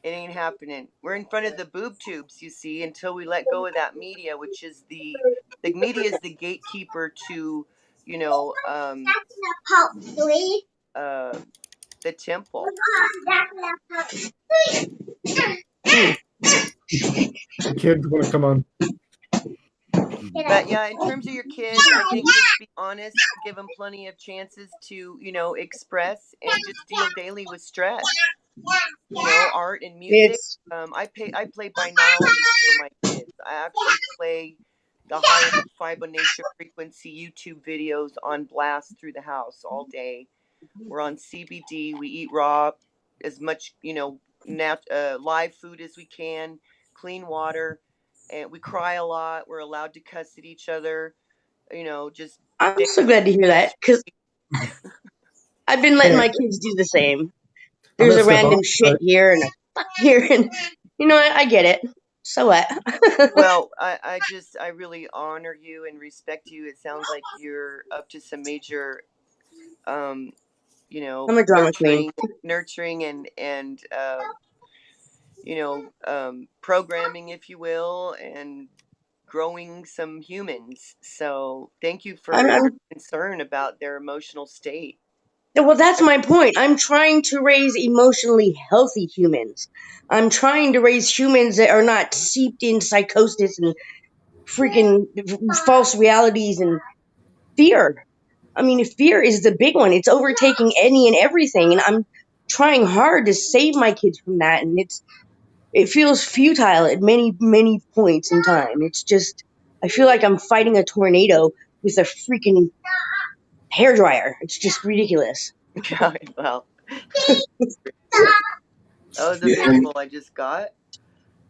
it ain't happening. We're in front of the boob tubes, you see, until we let go of that media, which is the media is the gatekeeper to, you know, uh, the temple. The kids want to come on. But yeah, in terms of your kids, I think just be honest, give them plenty of chances to, express, and just deal daily with stress. Art and music. It's I play binaural beats for my kids. I actually play the higher fibonation frequency YouTube videos on blast through the house all day. We're on CBD. We eat raw, as much live food as we can, clean water, and we cry a lot. We're allowed to cuss at each other. Just I'm so glad to hear that because I've been letting Hey, my kids do the same. I'm There's gonna a step off, random shit but here and a fuck here, and I get it. So what? Well, I really honor you and respect you. It sounds like you're up to some major, um, I'm a drama queen. nurturing and programming, if you will, and growing some humans. So thank you for your I'm concern about their emotional state. well. That's my point. I'm trying to raise emotionally healthy humans. I'm trying to raise humans that are not seeped in psychosis and freaking false realities and fear. I mean, fear is the big one. It's overtaking any and everything, and I'm trying hard to save my kids from that, and it feels futile at many points in time. It's just I feel like I'm fighting a tornado with a freaking hairdryer. It's just ridiculous. Well, that was a Yeah, and visual I just got.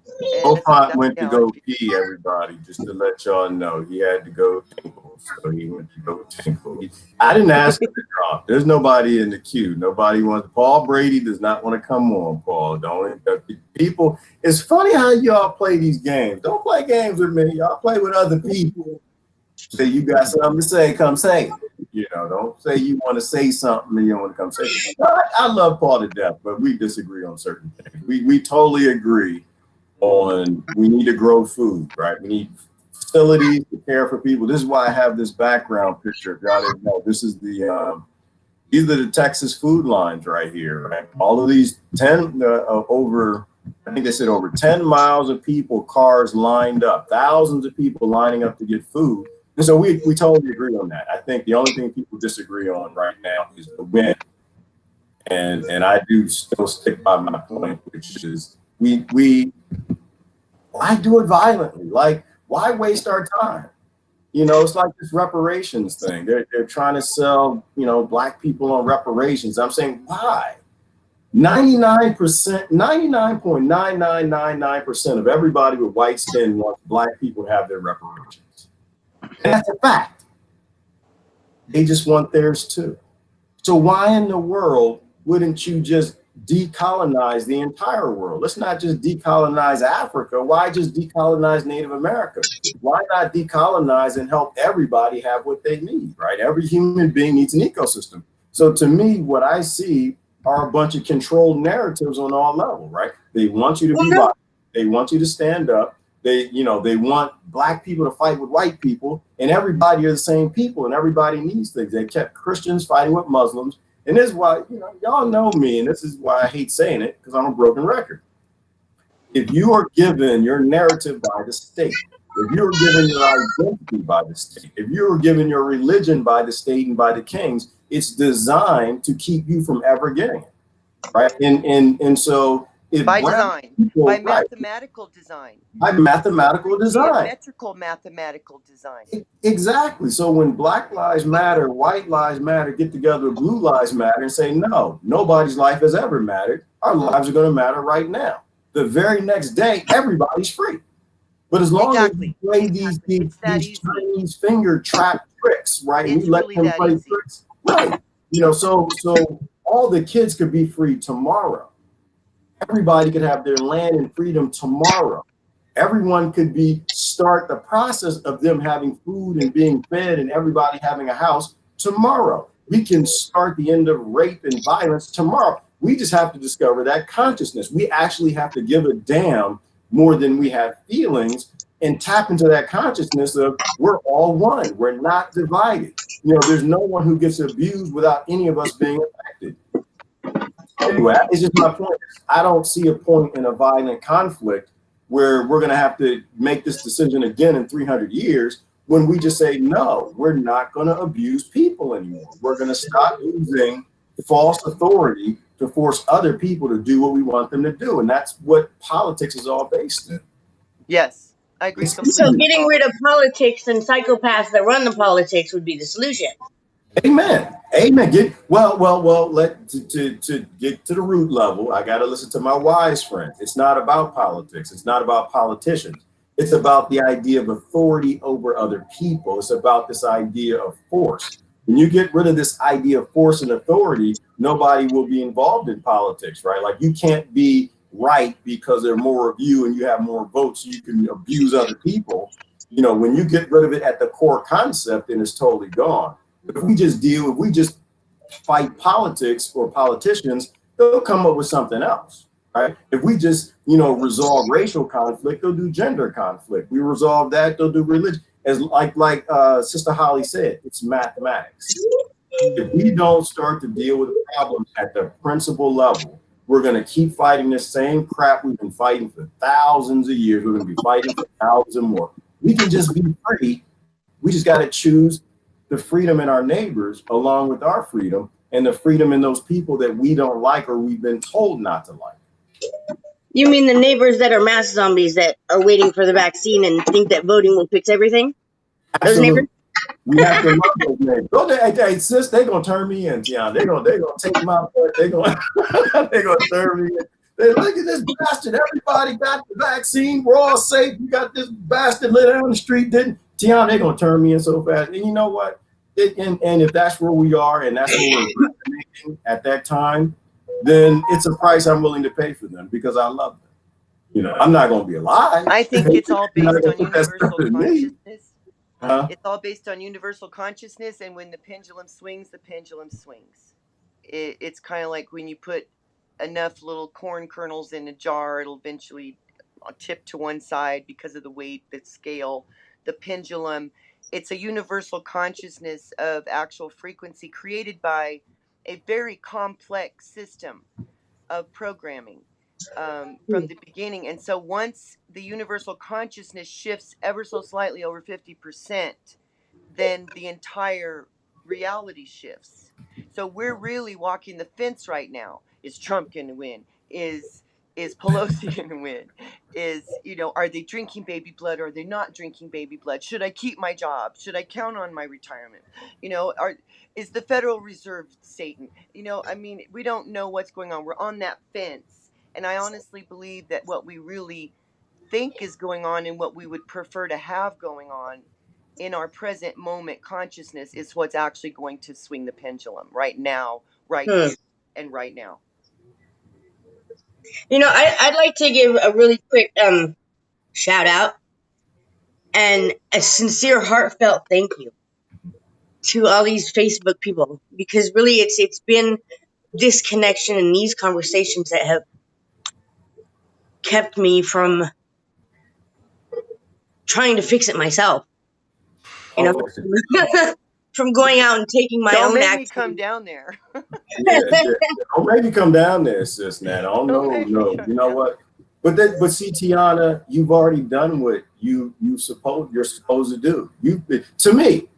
And it's like that went to now. go pee, everybody, just to let y'all know. He had to go tinkle, so he went to go tinkle. I didn't ask him to drop. There's nobody in the queue. Nobody wants. Paul Brady does not want to come on, Paul. Don't people. It's funny how y'all play these games. Don't play games with me. Y'all play with other people. Say you got something to say, come say it. You know, don't say you want to say something and you don't want to come say it. I love Paul to death, but we disagree on certain things. We totally agree on we need to grow food, right? We need facilities to care for people. This is why I have this background picture. If y'all didn't know, this is the these are the Texas food lines right here, right? All of these 10 over, I think they said over 10 miles of people, cars lined up, thousands of people lining up to get food. And so we totally agree on that. I think the only thing people disagree on right now is the when. And I do still stick by my point, which is why do it violently? Like, why waste our time? You know, it's like this reparations thing. They're trying to sell, you know, black people on reparations. I'm saying, why? 99%, 99.9999% of everybody with white skin wants black people to have their reparations. And that's a fact. They just want theirs too. So why in the world wouldn't you just decolonize the entire world? Let's not just decolonize Africa. Why just decolonize Native America? Why not decolonize and help everybody have what they need, right? Every human being needs an ecosystem. So to me, what I see are a bunch of controlled narratives on all levels, right? They want you to be violent. They want you to stand up. They want black people to fight with white people, and everybody are the same people, and everybody needs things. They kept Christians fighting with Muslims. And this is why, you know, y'all know me, and this is why I hate saying it, because I'm a broken record. If you are given your narrative by the state, if you're given your identity by the state, if you're given your religion by the state and by the kings, it's designed to keep you from ever getting it, right? And so if by design, people, by mathematical design, by mathematical design, geometrical mathematical design. Exactly. So when Black Lives Matter, White Lives Matter get together with Blue Lives Matter and say, no, nobody's life has ever mattered. Our lives are going to matter right now. The very next day, everybody's free. But as long as we play these Chinese finger trap tricks, right? We let them play tricks, right? You know, so all the kids could be free tomorrow. Everybody could have their land and freedom tomorrow. Everyone could start the process of them having food and being fed and everybody having a house tomorrow. We can start the end of rape and violence tomorrow. We just have to discover that consciousness. We actually have to give a damn more than we have feelings and tap into that consciousness of we're all one. We're not divided. You know, there's no one who gets abused without any of us being affected. Anyway, it's just my point. I don't see a point in a violent conflict where we're going to have to make this decision again in 300 years when we just say, no, we're not going to abuse people anymore. We're going to stop using false authority to force other people to do what we want them to do. And that's what politics is all based in. Yes, I agree completely. So getting rid of politics and psychopaths that run the politics would be the solution. Amen. Amen. To get to the root level, I got to listen to my wise friends. It's not about politics. It's not about politicians. It's about the idea of authority over other people. It's about this idea of force. When you get rid of this idea of force and authority, nobody will be involved in politics, right? Like you can't be right because there are more of you and you have more votes, so you can abuse other people. You know, when you get rid of it at the core concept, then it's totally gone. If we just fight politics or politicians, they'll come up with something else, right? If we just, resolve racial conflict, they'll do gender conflict. We resolve that, they'll do religion. As like Sister Holly said, it's mathematics. If we don't start to deal with the problems at the principal level, we're going to keep fighting the same crap we've been fighting for thousands of years. We're going to be fighting for thousands more. We can just be free. We just got to choose the freedom in our neighbors along with our freedom and the freedom in those people that we don't like or we've been told not to like. You mean the neighbors that are mass zombies that are waiting for the vaccine and think that voting will fix everything? Absolutely. Those neighbors? We have to love those neighbors. Hey, sis, they're gonna turn me in, Tiana. They're gonna take my part. They're gonna turn me in. They look at this bastard. Everybody got the vaccine. We're all safe. You got this bastard lit out on the street. Didn't Tiana? They're gonna turn me in so fast. And you know what? And if that's where we are, and that's where we're making at that time, then it's a price I'm willing to pay for them because I love them. You know, I'm not gonna be alive. I think it's all based on universal consciousness. Huh? It's all based on universal consciousness, and when the pendulum swings, the pendulum swings. It's kind of like when you put enough little corn kernels in a jar, it'll eventually tip to one side because of the weight, the scale, the pendulum. It's a universal consciousness of actual frequency created by a very complex system of programming from the beginning. And so once the universal consciousness shifts ever so slightly over 50%, then the entire reality shifts. So we're really walking the fence right now. Is Trump going to win? Is Pelosi going to win? Are they drinking baby blood or are they not drinking baby blood? Should I keep my job? Should I count on my retirement? Is the Federal Reserve Satan? We don't know what's going on. We're on that fence. And I honestly believe that what we really think is going on and what we would prefer to have going on in our present moment consciousness is what's actually going to swing the pendulum right now, right here, and right now. I'd like to give a really quick shout out and a sincere, heartfelt thank you to all these Facebook people, because really it's been this connection and these conversations that have kept me from trying to fix it myself. From going out and taking my own action. Don't make me come down there. Don't make me come down there, sis. Now, no. You know what? But see, Tiana, you've already done what you're supposed to do. To me,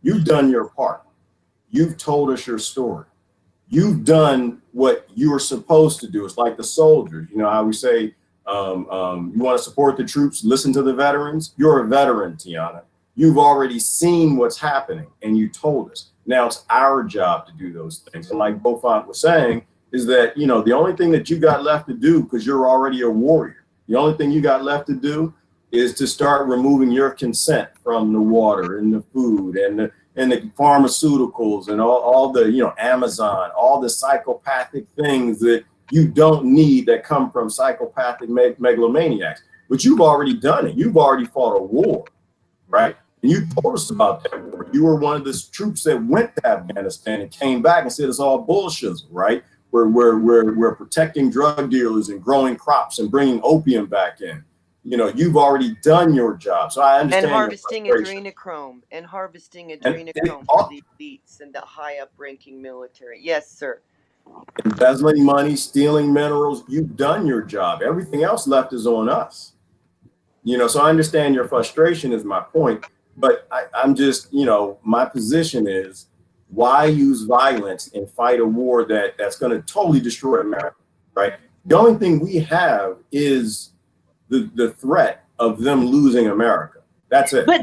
you've done your part. You've told us your story. You've done what you were supposed to do. It's like the soldiers. You know how we say, you want to support the troops, listen to the veterans. You're a veteran, Tiana. You've already seen what's happening and you told us. Now it's our job to do those things. And like Beaufont was saying, is that, the only thing that you got left to do, because you're already a warrior, the only thing you got left to do is to start removing your consent from the water and the food and the pharmaceuticals and all the, Amazon, all the psychopathic things that you don't need that come from psychopathic megalomaniacs. But you've already done it. You've already fought a war, right? And you told us about that war. You were one of the troops that went to Afghanistan and came back and said it's all bullshit, right? We're protecting drug dealers and growing crops and bringing opium back in. You've already done your job. So I understand. And harvesting adrenochrome for the elites and the high up-ranking military. Yes, sir. Embezzling money, stealing minerals. You've done your job. Everything else left is on us. So I understand your frustration is my point. But I'm just, my position is, why use violence and fight a war that's going to totally destroy America, right? The only thing we have is the threat of them losing America. That's it. But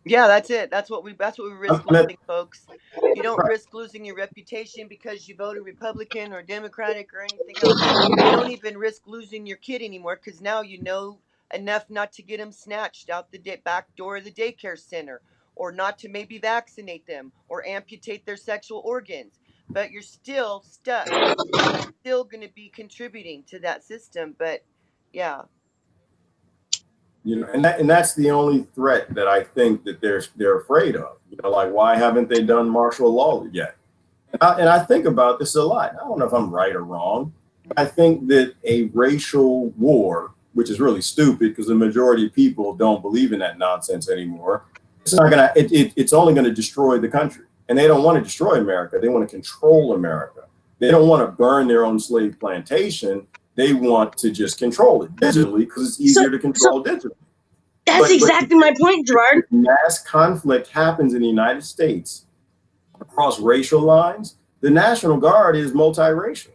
yeah, that's it. That's what we risk losing, folks. You don't risk losing your reputation because you voted Republican or Democratic or anything else. You don't even risk losing your kid anymore because now you know enough not to get them snatched out the back door of the daycare center, or not to maybe vaccinate them or amputate their sexual organs. But you're still stuck. You're still going to be contributing to that system. But yeah. And that's the only threat that I think that they're afraid of. Like, why haven't they done martial law yet? And I think about this a lot. I don't know if I'm right or wrong. I think that a racial war, which is really stupid because the majority of people don't believe in that nonsense anymore, it's only gonna destroy the country. And they don't want to destroy America. They want to control America. They don't want to burn their own slave plantation. They want to just control it digitally because it's easier to control digitally. That's exactly my point, Gerard. If mass conflict happens in the United States across racial lines, the National Guard is multiracial.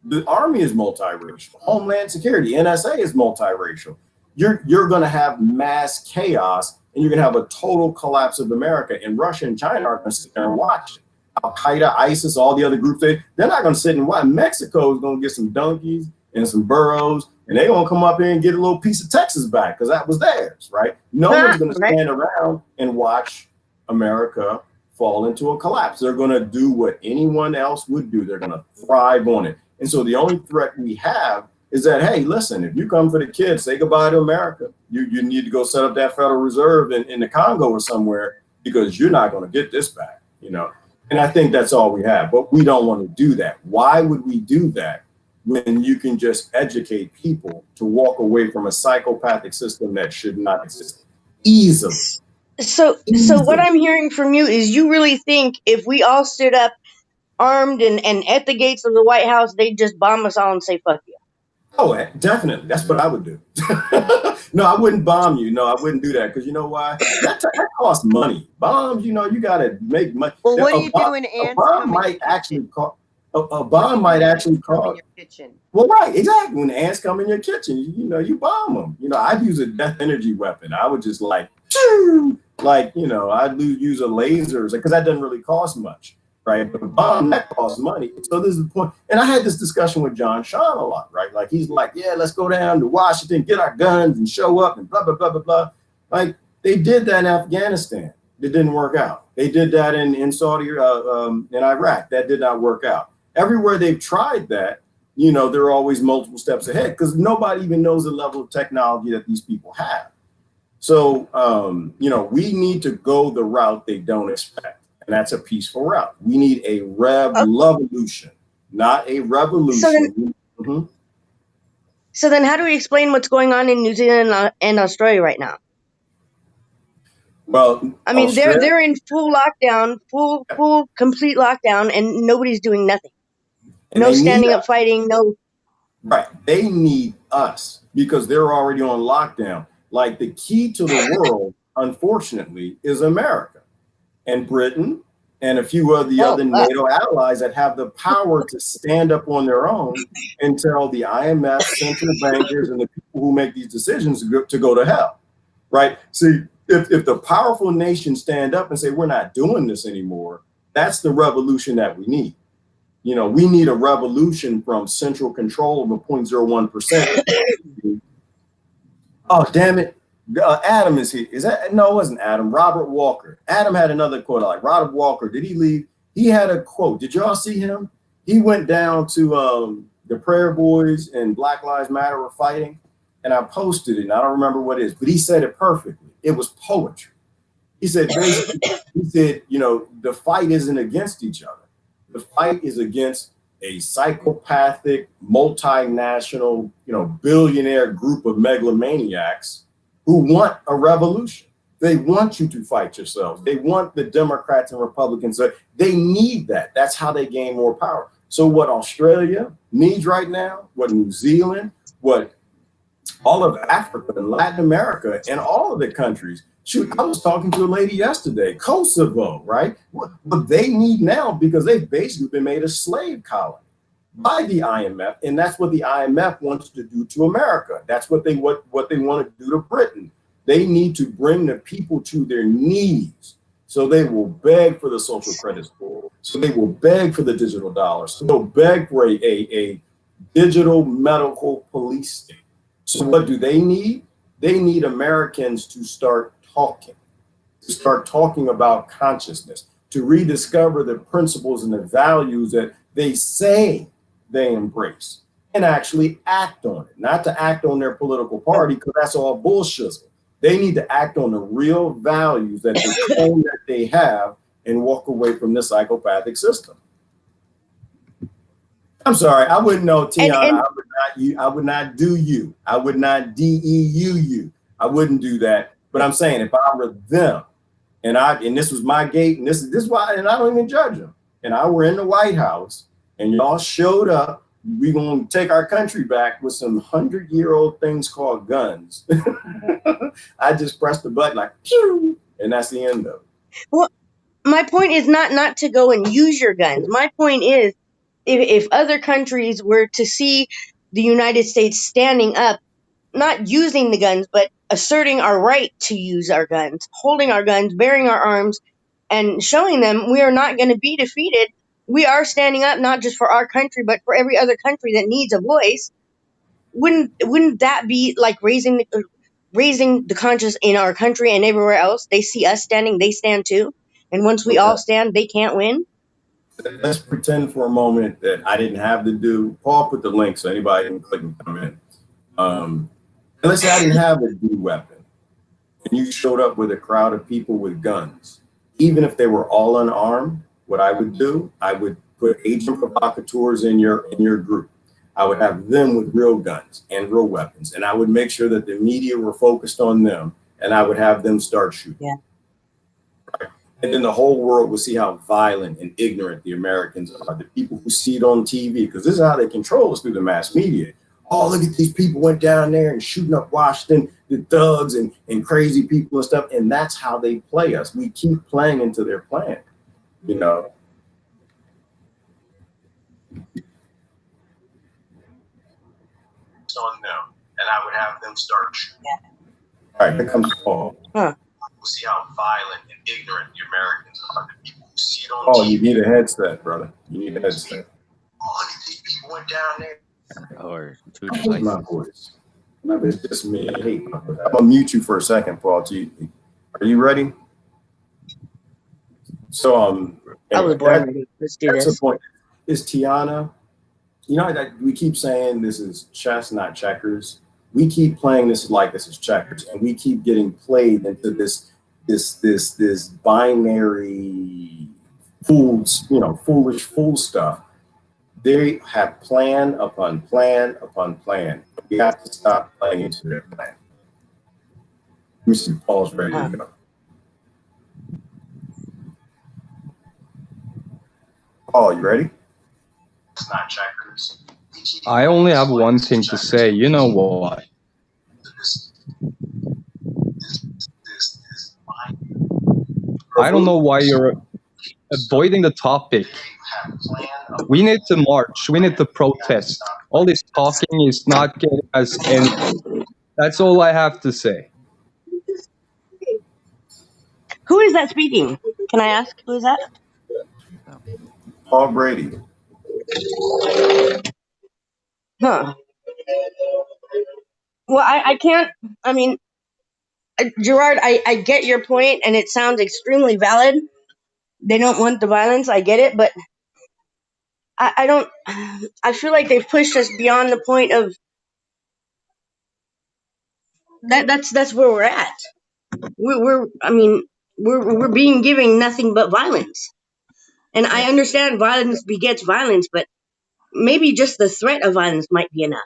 The Army is multiracial. Homeland Security, NSA is multiracial. You're going to have mass chaos, and you're going to have a total collapse of America. And Russia and China are going to sit there and watch it. Al Qaeda, ISIS, all the other groups, they're not going to sit and watch. Mexico is going to get some donkeys and some burros, and they're going to come up here and get a little piece of Texas back because that was theirs, right? No one's going to stand around and watch America fall into a collapse. They're going to do what anyone else would do. They're going to thrive on it. And so the only threat we have is that, hey, listen, if you come for the kids, say goodbye to America. You need to go set up that Federal Reserve in the Congo or somewhere, because you're not going to get this back, you know? And I think that's all we have, but we don't want to do that. Why would we do that when you can just educate people to walk away from a psychopathic system that should not exist easily? So what I'm hearing from you is you really think if we all stood up armed and at the gates of the White House, they'd just bomb us all and say, fuck you. Oh, definitely. That's what I would do. No, I wouldn't bomb you. No, I wouldn't do that, because you know why? That costs money. Bombs, you know, you got to make money. Well, what do you do when ants come might actually cost? A bomb might actually cost. Your kitchen. Well, right, exactly. When the ants come in your kitchen, you know, you bomb them. You know, I'd use a death energy weapon. I would just I'd use a laser, because that doesn't really cost much. Right, but a bomb, that costs money. So this is the point. And I had this discussion with John Sean a lot, right? Like, he's like, yeah, let's go down to Washington, get our guns and show up and blah, blah, blah, blah, blah. Like, they did that in Afghanistan. It didn't work out. They did that in Saudi, in Iraq. That did not work out. Everywhere they've tried that, you know, there are always multiple steps ahead, because nobody even knows the level of technology that these people have. So, you know, we need to go the route they don't expect. And that's a peaceful route. We need a revolution, not a revolution. So then how do we explain what's going on in New Zealand and Australia right now? Well, I mean, they're in full lockdown, full complete lockdown, and nobody's doing nothing. No standing up fighting, no. Right. They need us because they're already on lockdown. Like, the key to the world, unfortunately, is America and Britain and a few of the other NATO allies that have the power to stand up on their own and tell the IMF, central bankers, and the people who make these decisions to go to hell, right? See, if the powerful nations stand up and say, we're not doing this anymore, that's the revolution that we need. You know, we need a revolution from central control of a 0.01%. Oh, damn it. Adam is here. Is that? No, it wasn't Adam. Robert Walker. Adam had another quote. Like, Robert Walker, did he leave? He had a quote. Did y'all see him? He went down to the Prayer Boys and Black Lives Matter were fighting, and I posted it. And I don't remember what it is, but he said it perfectly. It was poetry. He said, basically, he said, you know, the fight isn't against each other. The fight is against a psychopathic, multinational, you know, billionaire group of megalomaniacs who want a revolution. They want you to fight yourselves. They want the Democrats and Republicans. They need that. That's how they gain more power. So what Australia needs right now, what New Zealand, what all of Africa and Latin America and all of the countries. Shoot, I was talking to a lady yesterday, Kosovo, right? What they need now, because they've basically been made a slave colony by the IMF, and that's what the IMF wants to do to America. That's what they want to do to Britain. They need to bring the people to their knees, so they will beg for the social credit score, so they will beg for the digital dollar, so they'll beg for a digital medical police state. So what do they need? They need Americans to start talking about consciousness, to rediscover the principles and the values that they say they embrace, and actually act on it, not to act on their political party, because that's all bullshit. They need to act on the real values that they claim that they have and walk away from this psychopathic system. I'm sorry, I wouldn't know, Tiana. I would not do you. I would not DEU you. I wouldn't do that. But I'm saying, if I were them, and this was my gate, and this is why, and I don't even judge them, and I were in the White House, and y'all showed up, we gonna take our country back with some 100-year-old things called guns. I just pressed the button like, pew, and that's the end of it. Well, my point is not to go and use your guns. My point is, if other countries were to see the United States standing up, not using the guns, but asserting our right to use our guns, holding our guns, bearing our arms, and showing them we are not going to be defeated. We are standing up not just for our country, but for every other country that needs a voice. Wouldn't that be like raising the conscience in our country and everywhere else? They see us standing, they stand too. And once we all stand, they can't win. Let's pretend for a moment that I didn't have to do. Paul put the link so anybody can click and come in. And let's say I didn't have a do weapon, and you showed up with a crowd of people with guns. Even if they were all unarmed, what I would do, I would put agent provocateurs in your group. I would have them with real guns and real weapons, and I would make sure that the media were focused on them, and I would have them start shooting. Yeah. Right? And then the whole world will see how violent and ignorant the Americans are, the people who see it on TV, because this is how they control us through the mass media. Oh, look at these people went down there and shooting up Washington, the thugs and crazy people and stuff. And that's how they play us. We keep playing into their plan, you know. On them, and I would have them start shooting. Yeah. All right, here comes Paul. Huh. We'll see how violent and ignorant the Americans are. The people who see it on TV. You need a headset, brother. You need a headset. Oh, look at these people went down there. Or two devices. My voice. Maybe it's just me. I hate my voice. I'm gonna mute you for a second, Paul. Are you ready? So anyway, I was born. Let's do this. The point. Is Tiana? You know, we keep saying this is chess, not checkers. We keep playing this like this is checkers, and we keep getting played into this binary fools, foolish fool stuff. They have plan upon plan upon plan. We have to stop playing into their plan. Let me see, Paul's ready to go. Paul, you ready? It's not checkers. I only have one thing to say. You know what? I don't know why you're avoiding the topic. We need to march. We need to protest. All this talking is not getting us anything. That's all I have to say. Who is that speaking? Can I ask who is that? Paul Brady. Huh. Well, I can't, I mean, Gerard, I get your point, and it sounds extremely valid. They don't want the violence, I get it, but I feel like they've pushed us beyond the point of that's where we're at. We're being given nothing but violence. And I understand violence begets violence, but maybe just the threat of violence might be enough.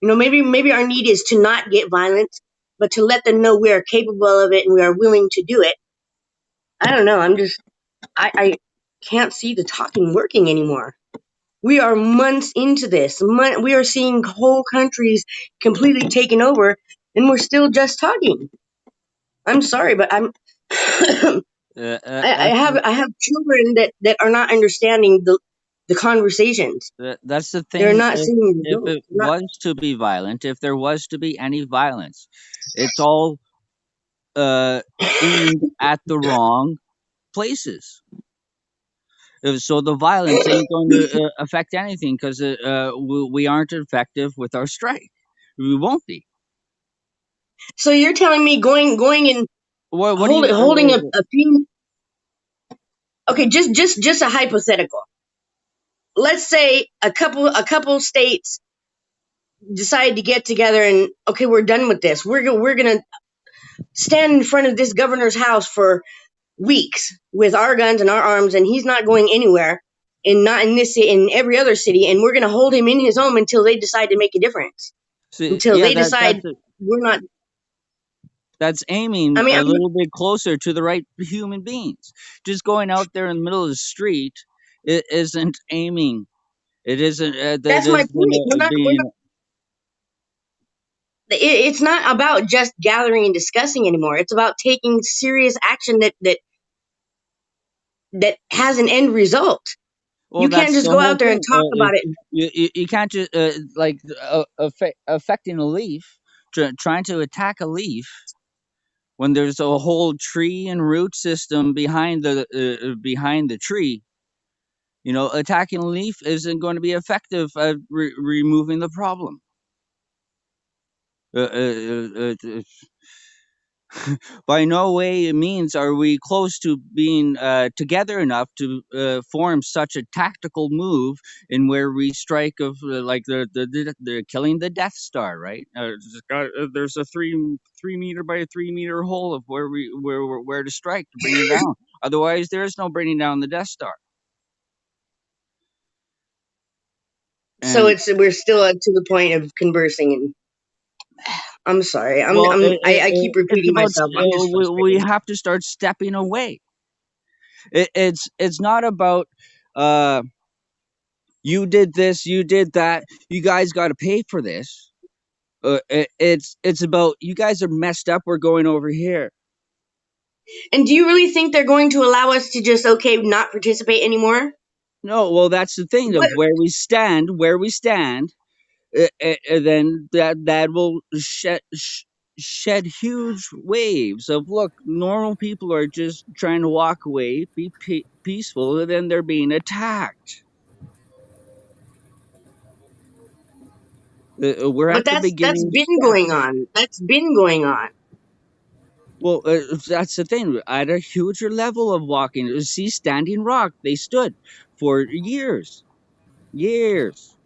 Maybe our need is to not get violence, but to let them know we are capable of it and we are willing to do it. I don't know. I can't see the talking working anymore. We are months into this. We are seeing whole countries completely taken over, and we're still just talking. I'm sorry, but I have children that are not understanding the conversations. That's the thing. They're not seeing if it was to be violent, if there was to be any violence, it's all aimed at the wrong places. So the violence ain't going to affect anything because we aren't effective with our strike. We won't be. So you're telling me going and holding a few. Okay, just a hypothetical. Let's say a couple states decide to get together and okay, we're done with this. We're gonna stand in front of this governor's house for weeks with our guns and our arms, and he's not going anywhere, and not in this in every other city, and we're gonna hold him in his home until they decide to make a difference. Until they decide we're not. That's aiming a little bit closer to the right human beings. Just going out there in the middle of the street, it isn't aiming. It isn't. That's my point. It's not about just gathering and discussing anymore. It's about taking serious action that has an end result. Well, you can't just go out there and talk about it. You can't just affecting a leaf, trying to attack a leaf. when there's a whole tree and root system behind the tree. You know, attacking a leaf isn't going to be effective at removing the problem. By no way means are we close to being together enough to form such a tactical move in where we strike of like the killing the Death Star, right? There's a 3 meter by 3 meter hole of where to strike to bring it down. Otherwise, there is no bringing down the Death Star. So And we're still to the point of conversing, and I'm sorry. well, I keep it's repeating about myself. I'm just we frustrated. have to start stepping away. It's not about you did this, you did that, you guys got to pay for this. It's about you guys are messed up. We're going over here. And do you really think they're going to allow us to just not participate anymore? No, well, that's the thing of What? where we stand. Then that will shed huge waves of look. Normal people are just trying to walk away, be peaceful, and then they're being attacked. We're But at the that's beginning been steps. going on. That's been going on. Well, that's the thing. At a huger level of walking, see, Standing Rock, they stood for years. Years.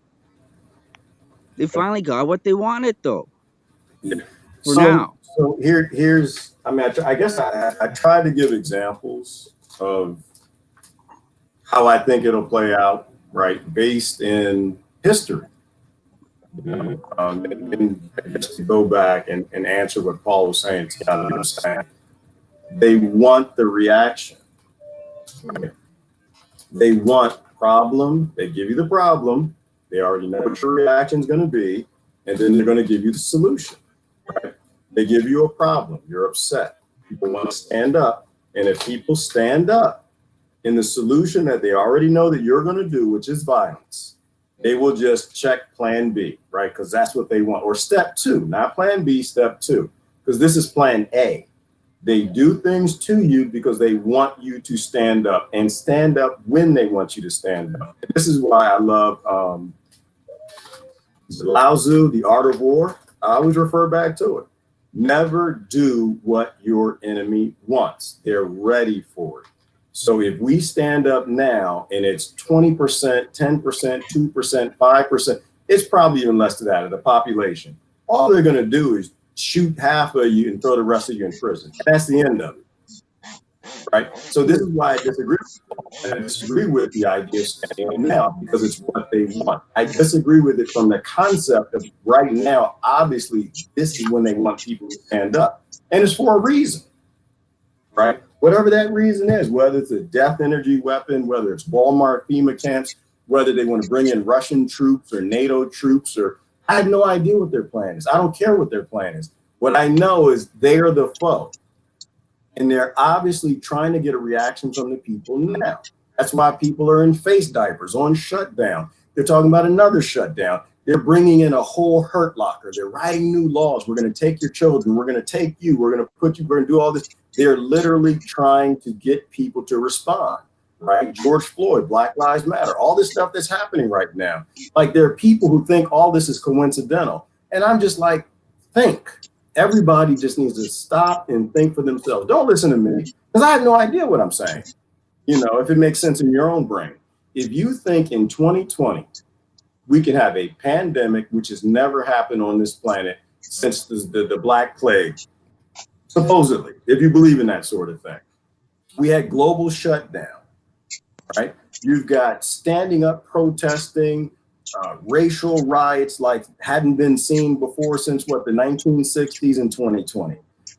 They finally got what they wanted, though. Yeah. For now. So here's, I mean, I guess I tried to give examples of how I think it'll play out, right, based in history. And just to go back and answer what Paul was saying, to understand, they want the reaction. Right? They want problem. They give you the problem. They already know what your reaction is going to be, and then they're going to give you the solution. Right? They give you a problem. You're upset. People want to stand up, and if people stand up in the solution that they already know that you're going to do, which is violence, they will just check plan B, right? Because that's what they want. Or step two, not plan B, step two, because this is plan A. They do things to you because they want you to stand up, and stand up when they want you to stand up. And this is why I love Lao Tzu, The Art of War. I always refer back to it. Never do what your enemy wants. They're ready for it. So if we stand up now and it's 20%, 10%, 2%, 5%, it's probably even less than that of the population. All they're going to do is shoot half of you and throw the rest of you in prison. And that's the end of it. Right? So this is why I disagree with I disagree with the idea of standing up now, because it's what they want. I disagree with it from the concept of right now, obviously, this is when they want people to stand up. And it's for a reason. Right? Whatever that reason is, whether it's a death energy weapon, whether it's Walmart FEMA camps, whether they want to bring in Russian troops or NATO troops, or I have no idea what their plan is. I don't care what their plan is. What I know is they are the foe. And they're obviously trying to get a reaction from the people now. That's why people are in face diapers, on shutdown. They're talking about another shutdown. They're bringing in a whole hurt locker. They're writing new laws. We're going to take your children. We're going to take you. We're going to put you, we're going to do all this. They're literally trying to get people to respond, right? George Floyd, Black Lives Matter, all this stuff that's happening right now. Like, there are people who think all this is coincidental. And I'm just like, think. Everybody just needs to stop and think for themselves. Don't listen to me, because I have no idea what I'm saying. You know, if it makes sense in your own brain. If you think in 2020, we can have a pandemic, which has never happened on this planet since the Black Plague, supposedly, if you believe in that sort of thing. We had global shutdown, right? You've got standing up protesting, racial riots like hadn't been seen before since what, the 1960s and 2020.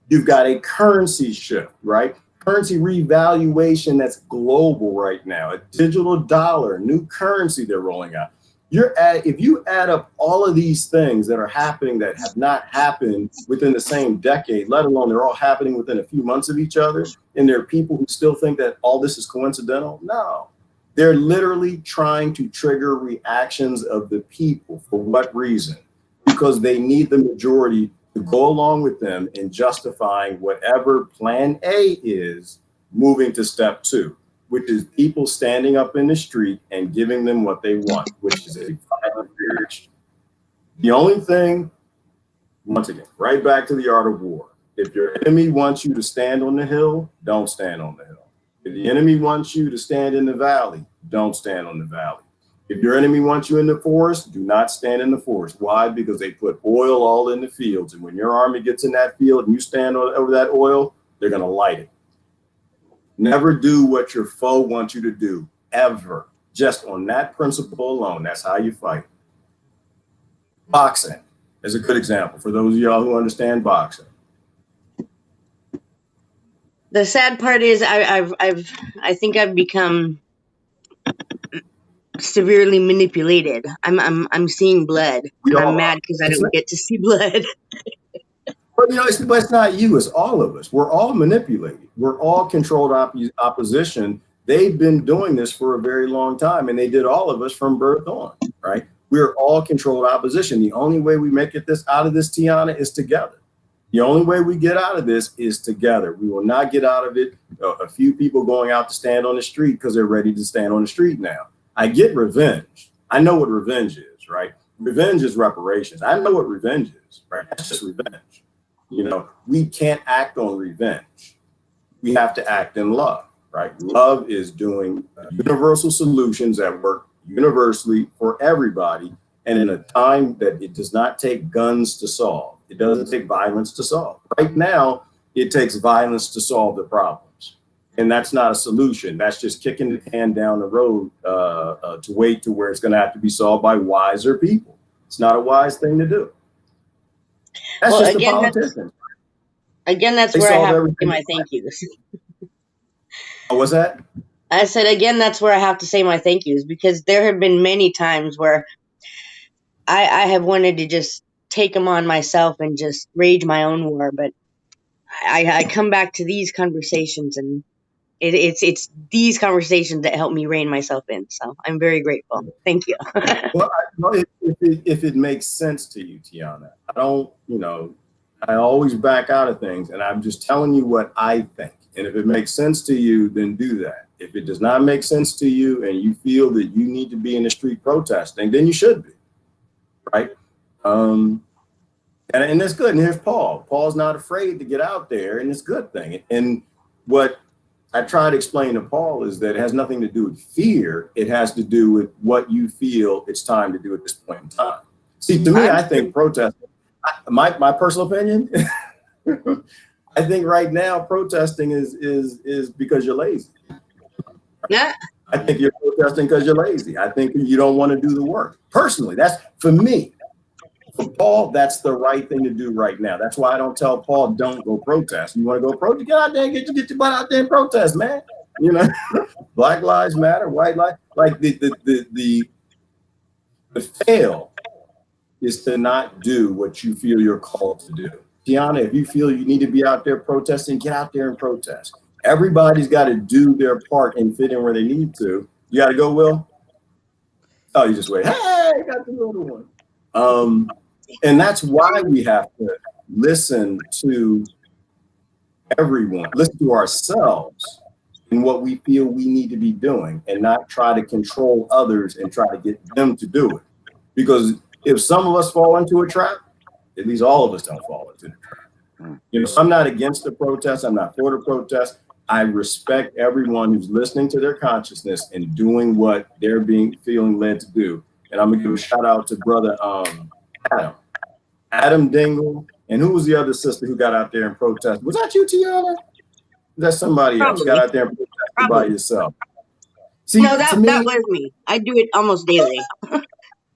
You've got a currency shift, right? Currency revaluation that's global right now, a digital dollar, new currency they're rolling out. If you add up all of these things that are happening that have not happened within the same decade, let alone they're all happening within a few months of each other, and there are people who still think that all this is coincidental, no. They're literally trying to trigger reactions of the people. For what reason? Because they need the majority to go along with them in justifying whatever plan A is, moving to step 2, which is people standing up in the street and giving them what they want, which is a violent reaction. The only thing, once again, right back to the art of war. If your enemy wants you to stand on the hill, don't stand on the hill. If the enemy wants you to stand in the valley, don't stand on the valley. If your enemy wants you in the forest, do not stand in the forest. Why? Because they put oil all in the fields. And when your army gets in that field and you stand over that oil, they're going to light it. Never do what your foe wants you to do, ever. Just on that principle alone, that's how you fight. Boxing is a good example for those of y'all who understand boxing. The sad part is I think I've become severely manipulated. I'm seeing blood, and I'm mad because I don't get to see blood. But it's not you, it's all of us. We're all manipulated. We're all controlled opposition. They've been doing this for a very long time, and they did all of us from birth on, right? We're all controlled opposition. The only way we make it out of this, Tiana, is together. The only way we get out of this is together. We will not get out of it a few people going out to stand on the street because they're ready to stand on the street now. I get revenge. I know what revenge is, right? Revenge is reparations. I know what revenge is, right? That's just revenge. We can't act on revenge. We have to act in love, right? Love is doing universal solutions that work universally for everybody, and in a time that it does not take guns to solve. It doesn't take violence to solve. Right now, it takes violence to solve the problems. And that's not a solution. That's just kicking the can down the road to wait to where it's going to have to be solved by wiser people. It's not a wise thing to do. That's just the politicians. That's where I have to say my thank yous. Oh, what's that? I said, again, that's where I have to say my thank yous, because there have been many times where I have wanted to just take them on myself and just rage my own war. But I come back to these conversations, and it's these conversations that help me rein myself in. So I'm very grateful. Thank you. Well, if it makes sense to you, Tiana, I always back out of things, and I'm just telling you what I think. And if it makes sense to you, then do that. If it does not make sense to you and you feel that you need to be in the street protesting, then you should be, right? And that's good. And here's Paul. Paul's not afraid to get out there, and it's a good thing. And what I try to explain to Paul is that it has nothing to do with fear. It has to do with what you feel it's time to do at this point in time. See, to me, I think protesting, my personal opinion, I think right now protesting is because you're lazy. Yeah. I think you're protesting because you're lazy. I think you don't want to do the work. Personally, that's for me. For Paul, that's the right thing to do right now. That's why I don't tell Paul, don't go protest. You want to go protest? Get out there and get your butt out there and protest, man. Black lives matter, white lives. Like the fail is to not do what you feel you're called to do. Tiana, if you feel you need to be out there protesting, get out there and protest. Everybody's got to do their part and fit in where they need to. You got to go, Will? Oh, you just wait. Hey, got the little one. And that's why we have to listen to everyone, listen to ourselves and what we feel we need to be doing, and not try to control others and try to get them to do it. Because if some of us fall into a trap, at least all of us don't fall into the trap. So I'm not against the protest. I'm not for the protest. I respect everyone who's listening to their consciousness and doing what they're feeling led to do. And I'm gonna give a shout out to brother Adam Dingle, and who was the other sister who got out there and protested? Was that you, Tiana? That's somebody else got out there and protested by yourself. See, no, that was me. I do it almost daily. I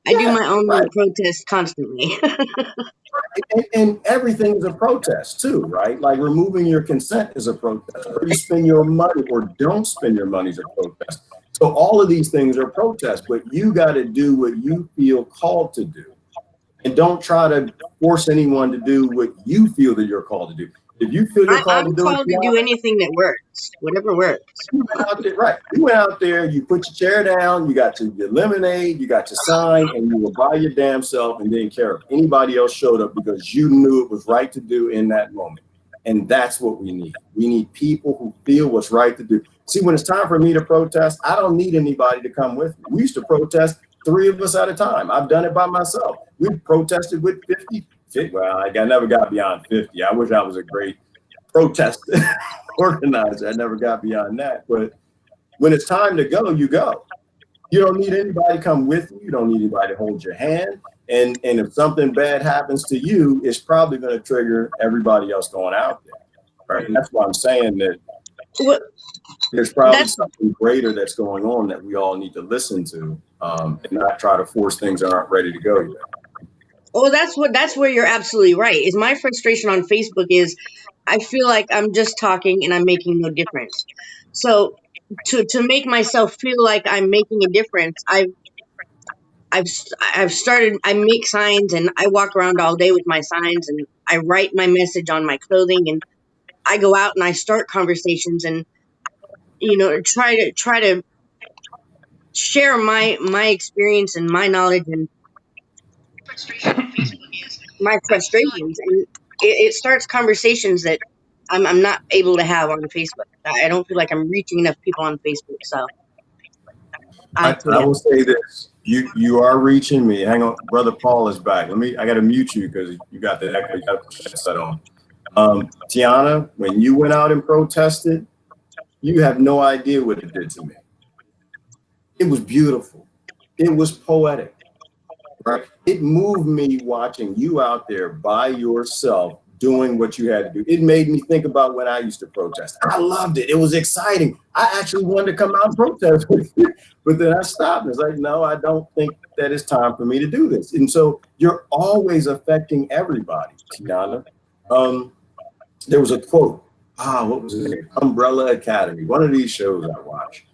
do my own little protest constantly. and everything is a protest too, right? Like removing your consent is a protest. Or you spend your money or don't spend your money is a protest. So all of these things are protests, but you got to do what you feel called to do. And don't try to force anyone to do what you feel that you're called to do. If you feel you're called I'm to do it, called to do anything that works, whatever works. you went out there, right? You went out there, you put your chair down, you got your lemonade, you got your sign, and you were by your damn self and didn't care if anybody else showed up because you knew it was right to do in that moment. And that's what we need. We need people who feel what's right to do. See, when it's time for me to protest, I don't need anybody to come with me. We used to protest 3 of us at a time. I've done it by myself. We protested with 50. Well, I never got beyond 50. I wish I was a great protest organizer. I never got beyond that. But when it's time to go, you go. You don't need anybody to come with you. You don't need anybody to hold your hand. And if something bad happens to you, it's probably going to trigger everybody else going out there. Right. And that's why I'm saying that there's probably something greater that's going on that we all need to listen to, and not try to force things that aren't ready to go yet. Well, that's where you're absolutely right. Is my frustration on Facebook is I feel like I'm just talking and I'm making no difference. So to make myself feel like I'm making a difference, I make signs and I walk around all day with my signs and I write my message on my clothing and I go out and I start conversations and try to share my experience and my knowledge and my frustrations, and it starts conversations that I'm not able to have on Facebook. I don't feel like I'm reaching enough people on Facebook, so I will say this: you are reaching me. Hang on, brother Paul is back. I got to mute you because you got the echo. You got the set on. Tiana, when you went out and protested, you have no idea what it did to me. It was beautiful. It was poetic. Right? It moved me watching you out there by yourself doing what you had to do. It made me think about when I used to protest. I loved it. It was exciting. I actually wanted to come out and protest with you, but then I stopped. It's like, no, I don't think that it's time for me to do this. And so you're always affecting everybody, Tiana. There was a quote. What was it? Umbrella Academy. One of these shows I watch.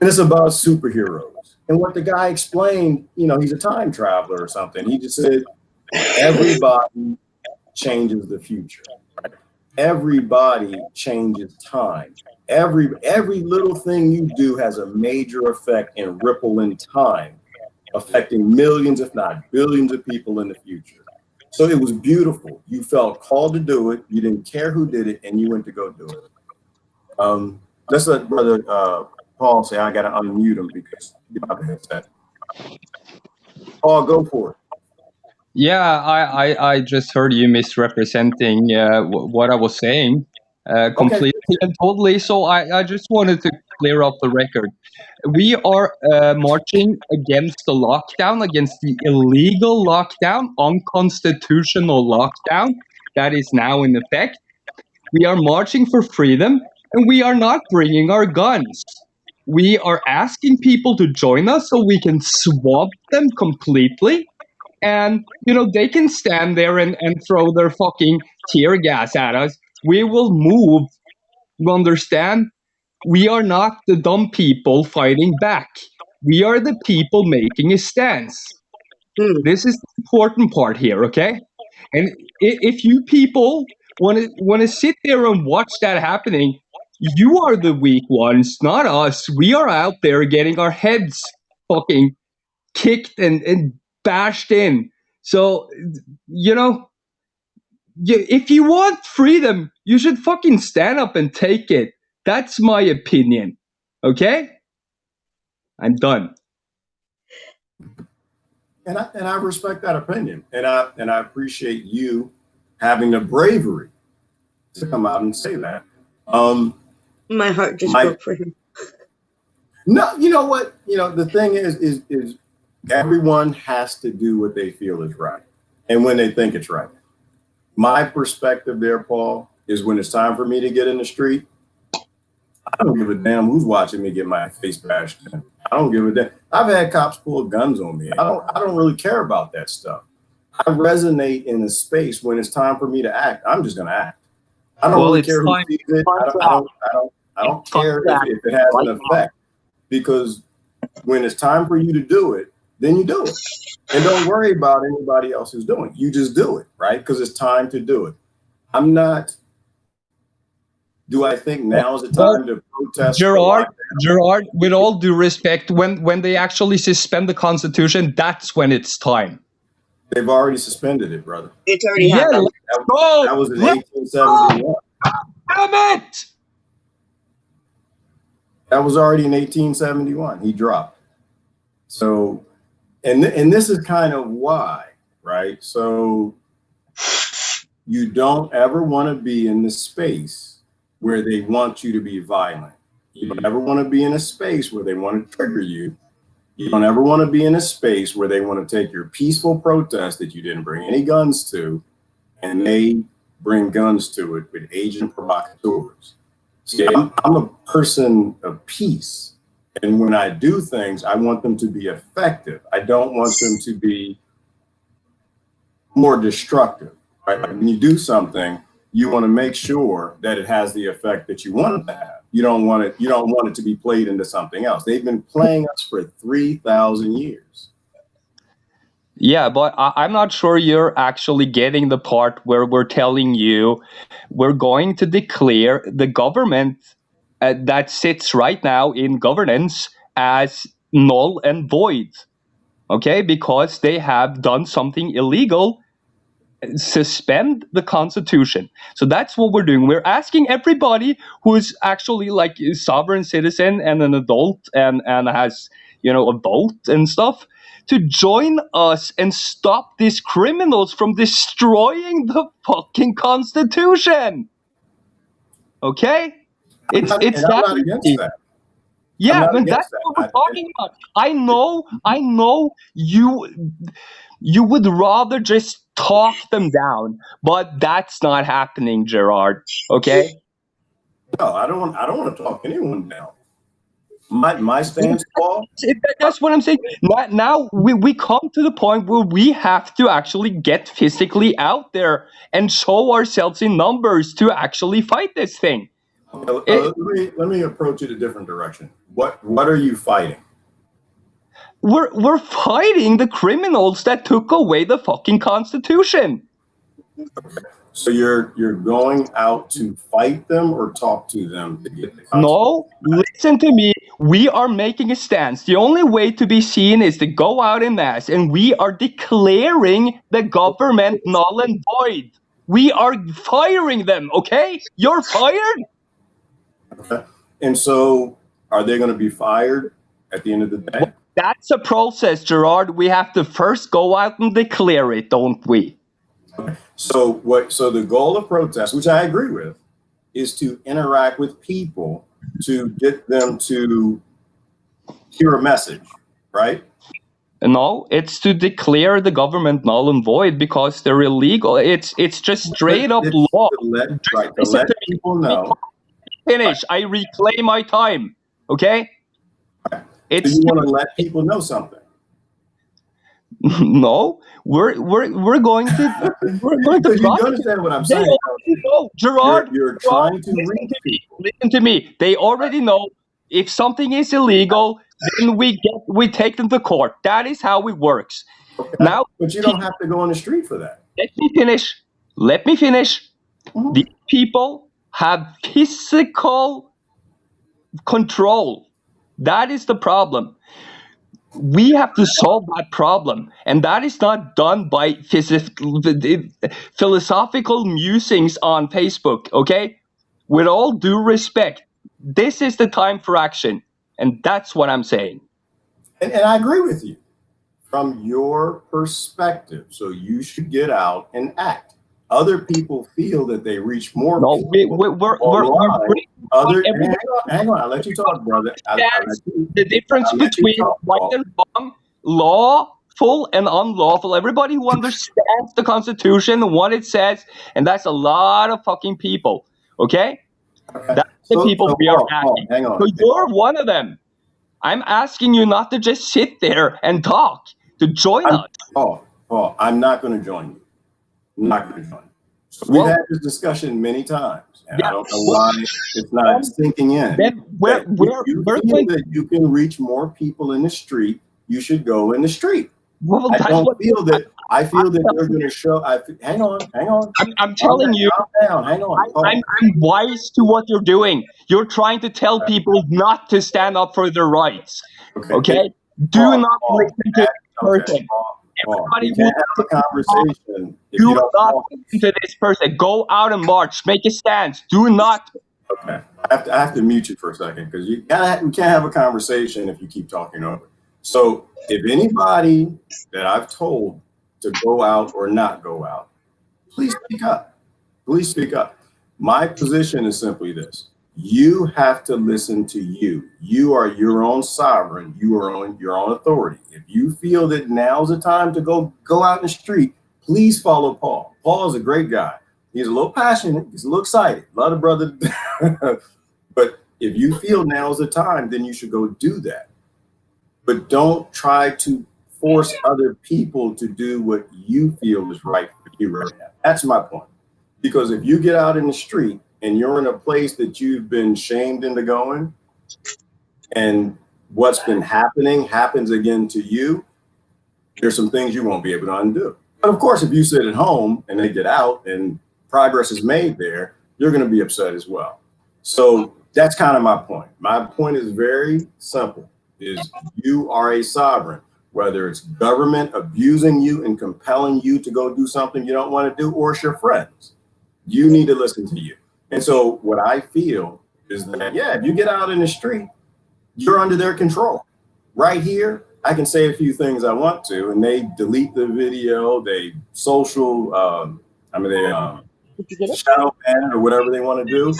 And it's about superheroes. And what the guy explained, he's a time traveler or something. He just said, everybody changes the future. Right? Everybody changes time. Every little thing you do has a major effect and ripple in time, affecting millions, if not billions of people in the future. So it was beautiful. You felt called to do it. You didn't care who did it, and you went to go do it. Let's let Brother Paul say, I got to unmute him because my headset. Paul, go for it. Yeah, I just heard you misrepresenting what I was saying completely and totally. So I just wanted to clear up the record. We are marching against the lockdown, against the illegal lockdown, unconstitutional lockdown that is now in effect. We are marching for freedom, and we are not bringing our guns. We are asking people to join us so we can swamp them completely. And, they can stand there and throw their fucking tear gas at us. We will move. You understand? We are not the dumb people fighting back. We are the people making a stance. This is the important part here, okay? And if you people want to sit there and watch that happening, you are the weak ones, not us. We are out there getting our heads fucking kicked and bashed in. So, if you want freedom, you should fucking stand up and take it. That's my opinion. Okay? I'm done. And I respect that opinion. And I appreciate you having the bravery to come out and say that. My heart just broke for him. No, you know what? The thing is everyone has to do what they feel is right and when they think it's right. My perspective there, Paul, is when it's time for me to get in the street, I don't give a damn who's watching me get my face bashed in. I don't give a damn. I've had cops pull guns on me. I don't really care about that stuff. I resonate in a space when it's time for me to act. I'm just gonna act. I don't really care who sees it. I don't care if it has an effect, because when it's time for you to do it, then you do it. And don't worry about anybody else who's doing it. You just do it, right? Because it's time to do it. I'm not. Do I think now is the time to protest? Gerard, with all due respect, when they actually suspend the Constitution, that's when it's time. They've already suspended it, brother. It's already happened. That was in 1871. Damn it! That was already in 1871. He dropped. So, and this is kind of why, right? So you don't ever want to be in the space where they want you to be violent. You don't ever want to be in a space where they want to trigger you. You don't ever want to be in a space where they want to take your peaceful protest that you didn't bring any guns to, and they bring guns to it with agent provocateurs. See, I'm a person of peace. And when I do things, I want them to be effective. I don't want them to be more destructive, right? Like when you do something, you want to make sure that it has the effect that you want it to have. You don't want it to be played into something else. They've been playing us for 3,000 years. Yeah, but I'm not sure you're actually getting the part where we're telling you we're going to declare the government that sits right now in governance as null and void, okay? Because they have done something illegal. Suspend the Constitution. So that's what we're doing. We're asking everybody who's actually like a sovereign citizen and an adult and has, you know, a vote and stuff to join us and stop these criminals from destroying the fucking Constitution. Okay? I'm not against that. Yeah, but that's what we're talking about. I know you would rather just talk them down, but that's not happening, Gerard. Okay? No, I don't want to talk anyone down. My stance, Paul. That's what I'm saying. Now we come to the point where we have to actually get physically out there and show ourselves in numbers to actually fight this thing. Let me approach it a different direction. What are you fighting? We're fighting the criminals that took away the fucking Constitution. Okay. So you're going out to fight them or talk to them to get the Constitution? No, listen to me. We are making a stance. The only way to be seen is to go out en masse, and we are declaring the government null and void. We are firing them, okay? You're fired? Okay. And so are they going to be fired at the end of the day? Well, that's a process, Gerard. We have to first go out and declare it, don't we? Okay. So the goal of protest, which I agree with, is to interact with people to get them to hear a message, right? No, it's to declare the government null and void because they're illegal. It's just straight up law. To let people know. Finish. I reclaim my time. Okay? So you want to let people know something? No, we're going to You understand what I'm saying? No, Gerard, you're trying to reach people. Listen to me. They already know if something is illegal, then we take them to court. That is how it works. Okay. Now, but you don't have to go on the street for that. Let me finish. Mm-hmm. These people have physical control. That is the problem. We have to solve that problem, and that is not done by philosophical musings on Facebook, okay? With all due respect, this is the time for action, and that's what I'm saying. And I agree with you from your perspective. So you should get out and act. Other people feel that they reach more people. Hang on, I'll let you talk, brother. The difference between right and wrong, lawful and unlawful. Everybody who understands the Constitution and what it says, and that's a lot of fucking people. Okay? That's the people we are asking. Hang on. So you're one of them. I'm asking you not to just sit there and talk, to join us. Paul, I'm not going to join you. I'm not going to join you. So we've had this discussion many times, and I don't know why it's not sinking in. If you feel that you can reach more people in the street, you should go in the street. Well, I that's don't what feel that. I feel that they're going to show. Hang on. I'm telling you. Calm down. Hang on. I'm wise to what you're doing. You're trying to tell people not to stand up for their rights. Okay? Do not listen to this person. We Everybody can't will have a conversation if do you don't not talk. listen to this person. Go out and march. Make a stance. Do not. Okay. I have to mute you for a second because we can't have a conversation if you keep talking over. So if anybody that I've told to go out or not go out, please speak up. Please speak up. My position is simply this. You have to listen to you. You are your own sovereign. You are on your own authority. If you feel that now's the time to go out in the street, please follow Paul. Paul is a great guy. He's a little passionate. He's a little excited. A lot of brothers. But if you feel now's the time, then you should go do that. But don't try to force other people to do what you feel is right for you right now. That's my point. Because if you get out in the street and you're in a place that you've been shamed into going, and what's been happening happens again to you, there's some things you won't be able to undo. But of course, if you sit at home and they get out and progress is made there, you're going to be upset as well. So that's kind of my point. My point is very simple, is you are a sovereign, whether it's government abusing you and compelling you to go do something you don't want to do, or it's your friends. You need to listen to you. And so what I feel is that, yeah, if you get out in the street, you're under their control. Right here, I can say a few things I want to, and they delete the video, they social, shadow ban it or whatever they want to do.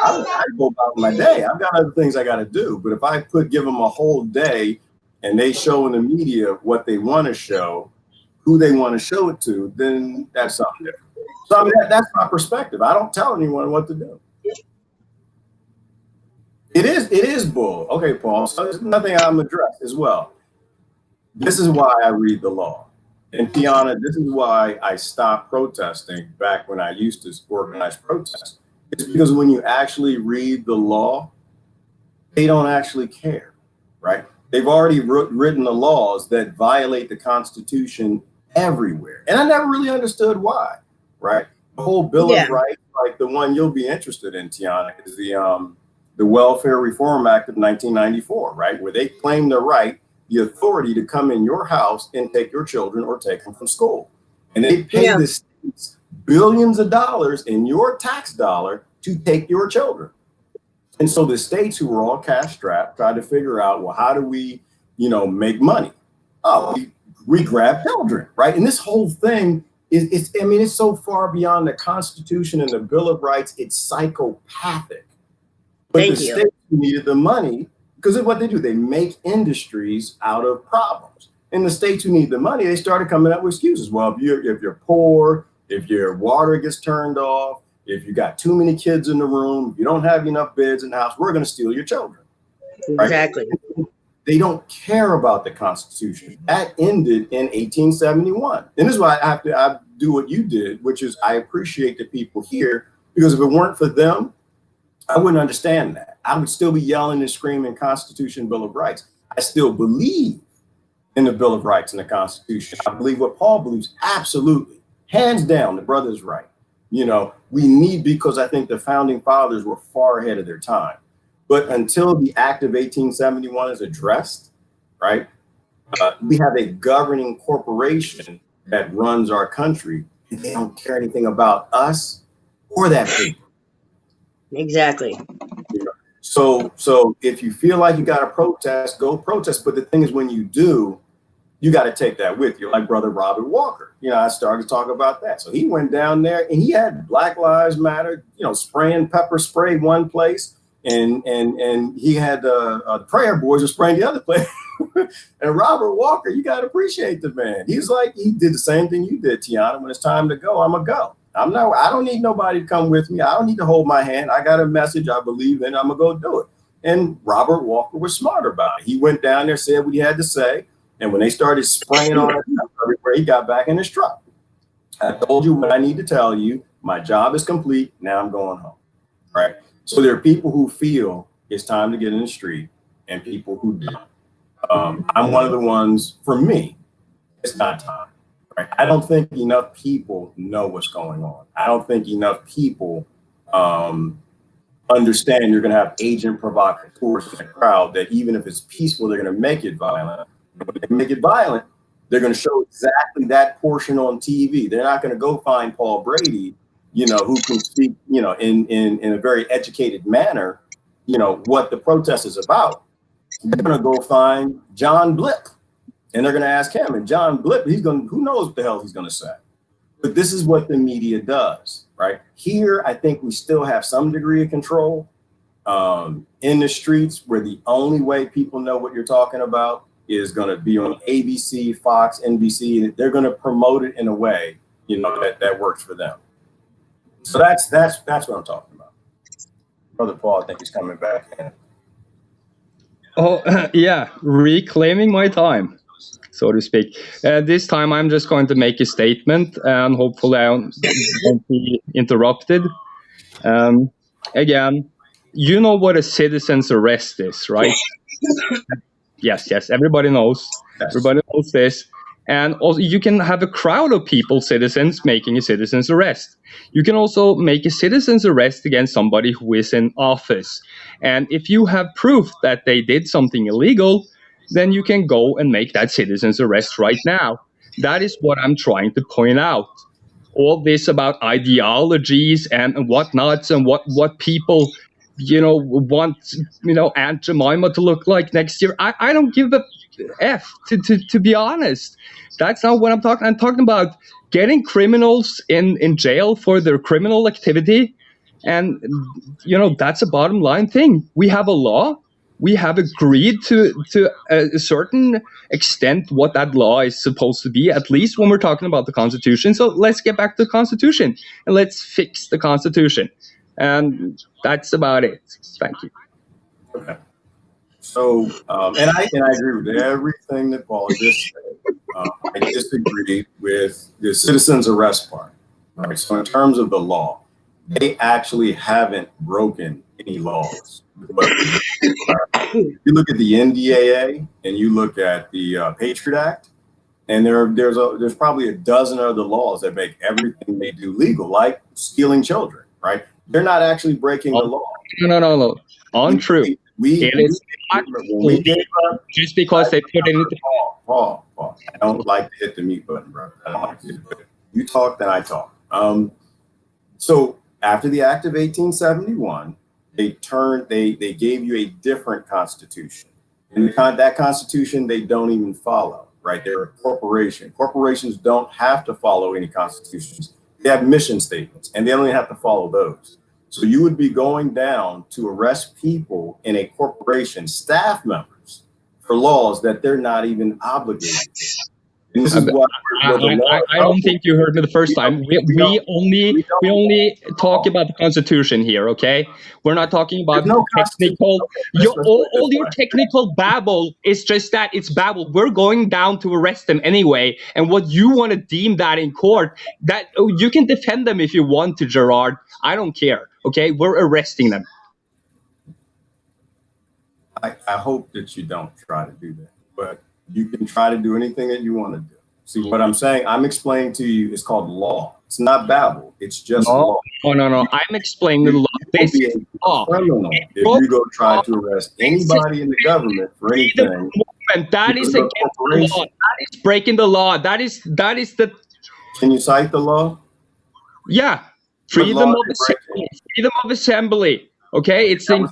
I go about my day. I've got other things I got to do. But if I give them a whole day and they show in the media what they want to show, who they want to show it to, then that's something different. So I mean, that's my perspective. I don't tell anyone what to do. It is bull. Okay, Paul. So there's nothing I'm addressed as well. This is why I read the law. And Tiana, this is why I stopped protesting back when I used to organize protests. It's because when you actually read the law, they don't actually care, right? They've already written the laws that violate the Constitution everywhere. And I never really understood why, right? The whole Bill of Rights, like the one you'll be interested in, Tiana, is the Welfare Reform Act of 1994, right? Where they claim the right, the authority to come in your house and take your children or take them from school. And they pay the states billions of dollars in your tax dollar to take your children. And so the states, who were all cash strapped, tried to figure out, well, how do we, make money? Oh, we grab children, right? And this whole thing it's so far beyond the Constitution and the Bill of Rights, it's psychopathic. But the states who needed the money, because of what they do, they make industries out of problems. And the states who need the money, they started coming up with excuses. Well, if you're poor, if your water gets turned off, if you got too many kids in the room, if you don't have enough beds in the house, we're going to steal your children. Exactly. Right? They don't care about the Constitution. That ended in 1871. And this is why I do what you did, which is I appreciate the people here, because if it weren't for them, I wouldn't understand that. I would still be yelling and screaming Constitution, Bill of Rights. I still believe in the Bill of Rights and the Constitution. I believe what Paul believes, absolutely. Hands down, the brother's right. We need, because I think the founding fathers were far ahead of their time. But until the Act of 1871 is addressed, right, we have a governing corporation that runs our country, and they don't care anything about us or that people. Exactly. So if you feel like you got to protest, go protest. But the thing is, when you do, you got to take that with you. Like Brother Robert Walker, I started to talk about that. So he went down there and he had Black Lives Matter, spraying pepper spray one place, and he had the prayer boys were spraying the other place. And Robert Walker, you got to appreciate the man. He's like, he did the same thing you did, Tiana. When it's time to go, I'm gonna go. I don't need nobody to come with me. I don't need to hold my hand. I got a message I believe in. I'm gonna go do it. And Robert Walker was smart about it. He went down there, said what he had to say. And when they started spraying on it everywhere, he got back in his truck. I told you what I need to tell you. My job is complete. Now I'm going home. Right. So there are people who feel it's time to get in the street and people who don't. I'm one of the ones, for me, It's not time. Right? I don't think enough people know what's going on. I don't think enough people understand you're going to have agent provocateurs in the crowd, that even if it's peaceful, they're going to make it violent. When they make it violent, they're going to show exactly that portion on TV. They're not going to go find Paul Brady, who can speak, in a very educated manner, what the protest is about. They're going to go find John Blipp, and they're going to ask him. And John Blipp, who knows what the hell he's going to say. But this is what the media does, right? Here, I think we still have some degree of control in the streets, where the only way people know what you're talking about is going to be on ABC, Fox, NBC, and they're going to promote it in a way, that works for them. So that's what I'm talking about. Brother Paul, I think he's coming back in. Oh, yeah, reclaiming my time, so to speak. This time I'm just going to make a statement, and hopefully I won't be interrupted. Again, you know what a citizen's arrest is, right? Yes, everybody knows. Yes. Everybody knows this. And also, you can have a crowd of people, citizens, making a citizen's arrest. You can also make a citizen's arrest against somebody who is in office. And if you have proof that they did something illegal, then you can go and make that citizen's arrest right now. That is what I'm trying to point out. All this about ideologies and whatnots, and what people, want, Aunt Jemima to look like next year. I don't give a F, to be honest. That's not what I'm talking. I'm talking about getting criminals in jail for their criminal activity. And, that's a bottom line thing. We have a law. We have agreed to a certain extent what that law is supposed to be, at least when we're talking about the Constitution. So let's get back to the Constitution and let's fix the Constitution. And that's about it. Thank you. Okay. So, and I agree with everything that Paul just said. I disagree with the citizen's arrest part. Right. So in terms of the law, they actually haven't broken any laws. You look at the NDAA and you look at the Patriot Act, and there's probably a dozen other laws that make everything they do legal, like stealing children, right? They're not actually breaking the law. No. Untrue. It is not just because they put it into Paul. I don't like to hit the mute button, brother. I don't like to hit the button. You talk, then I talk. So after the Act of 1871, they gave you a different constitution. And that constitution, they don't even follow, right? They're a corporation. Corporations don't have to follow any constitutions. They have mission statements, and they only have to follow those. So you would be going down to arrest people in a corporation, staff members, for laws that they're not even obligated to. And this is what I don't think you heard me the first time. We only talk about the Constitution here, okay? We're not talking about technical. All your technical babble is just that, it's babble. We're going down to arrest them anyway, and what you want to deem that in court, that you can defend them if you want to, Gerard. I don't care, okay? We're arresting them. I hope that you don't try to do that, but you can try to do anything that you want to do. See, what I'm saying, I'm explaining to you, is called law. It's not babble. It's just law. No. I'm explaining the law. This is law. Criminal if you go try to arrest anybody in the government for anything. That is against the law. That is breaking the law. That is the. Can you cite the law? Yeah. Freedom of assembly. Okay, it's in the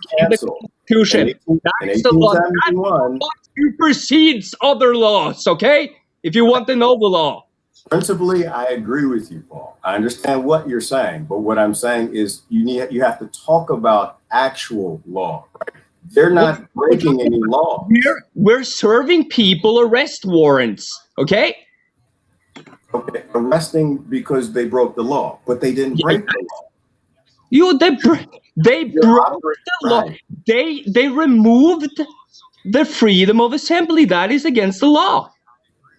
Constitution. That's the law. That supersedes other laws. Okay, if you want to know the law. Principally, I agree with you, Paul. I understand what you're saying, but what I'm saying is you have to talk about actual law. Right? They're not breaking any law. We're serving people arrest warrants. Okay. Okay, arresting because they broke the law, but they didn't break the law. They broke the law. They removed the freedom of assembly. That is against the law.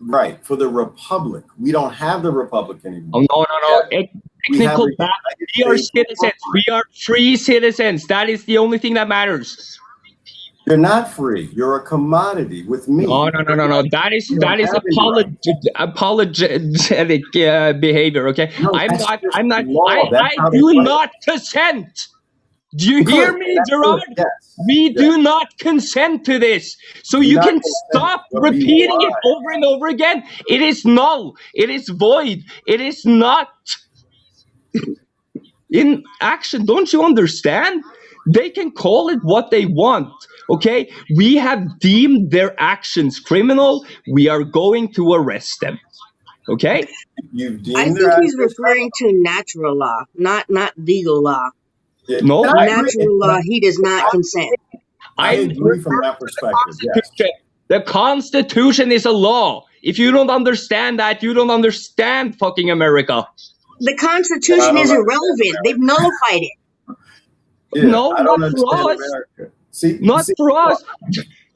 Right, for the republic. We don't have the republic anymore. Oh, no. We are citizens. We are free citizens. That is the only thing that matters. You're not free. You're a commodity with me. No. That is apologetic behavior. Okay, No, I'm that's not. just I'm not. law. That's I how they do play. not consent. Do you Good. hear me, That's Gerard? good. Yes. We Yes. do not consent to this. So Do you not can consent. stop But be repeating it wise. over and over again. It is null. It is void. It is not in action. Don't you understand? They can call it what they want. Okay? We have deemed their actions criminal. We are going to arrest them. Okay? You've I deemed think their he's actions referring to natural law, not legal law. criminal. No, And I agree. Natural law, he does not consent. I agree from that perspective. Yes. The Constitution is a law. If you don't understand that, you don't understand fucking America. The Constitution is irrelevant. They've nullified it. Yeah, No, I don't not for understand us. America. See, Not see, for us.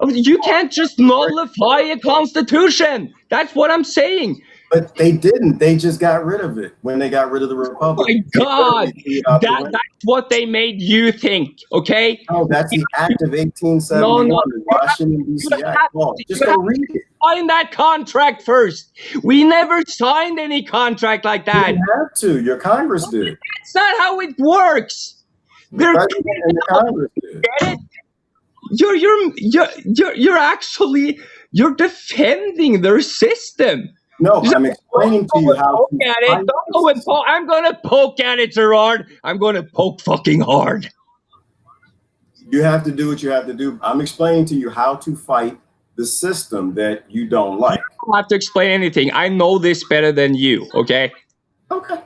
You can't just nullify a constitution. That's what I'm saying. But they didn't. They just got rid of it when they got rid of the Oh republic. my God. They threw it out the window. That's what they made you think, okay? No, that's the Act of 1871, the Washington, D.C. Act. Oh, just go read it. Sign that contract first. We never signed any contract like You that. didn't have to. Your Congress did. That's not how it works. The president and the Congress did. Get it? You're defending their system. No, I'm explaining to you how poke at it. Don't go and poke. I'm gonna poke at it, Gerard. I'm gonna poke fucking hard. You have to do what you have to do. I'm explaining to you how to fight the system that you don't like. I don't have to explain anything. I know this better than you. Okay. Okay.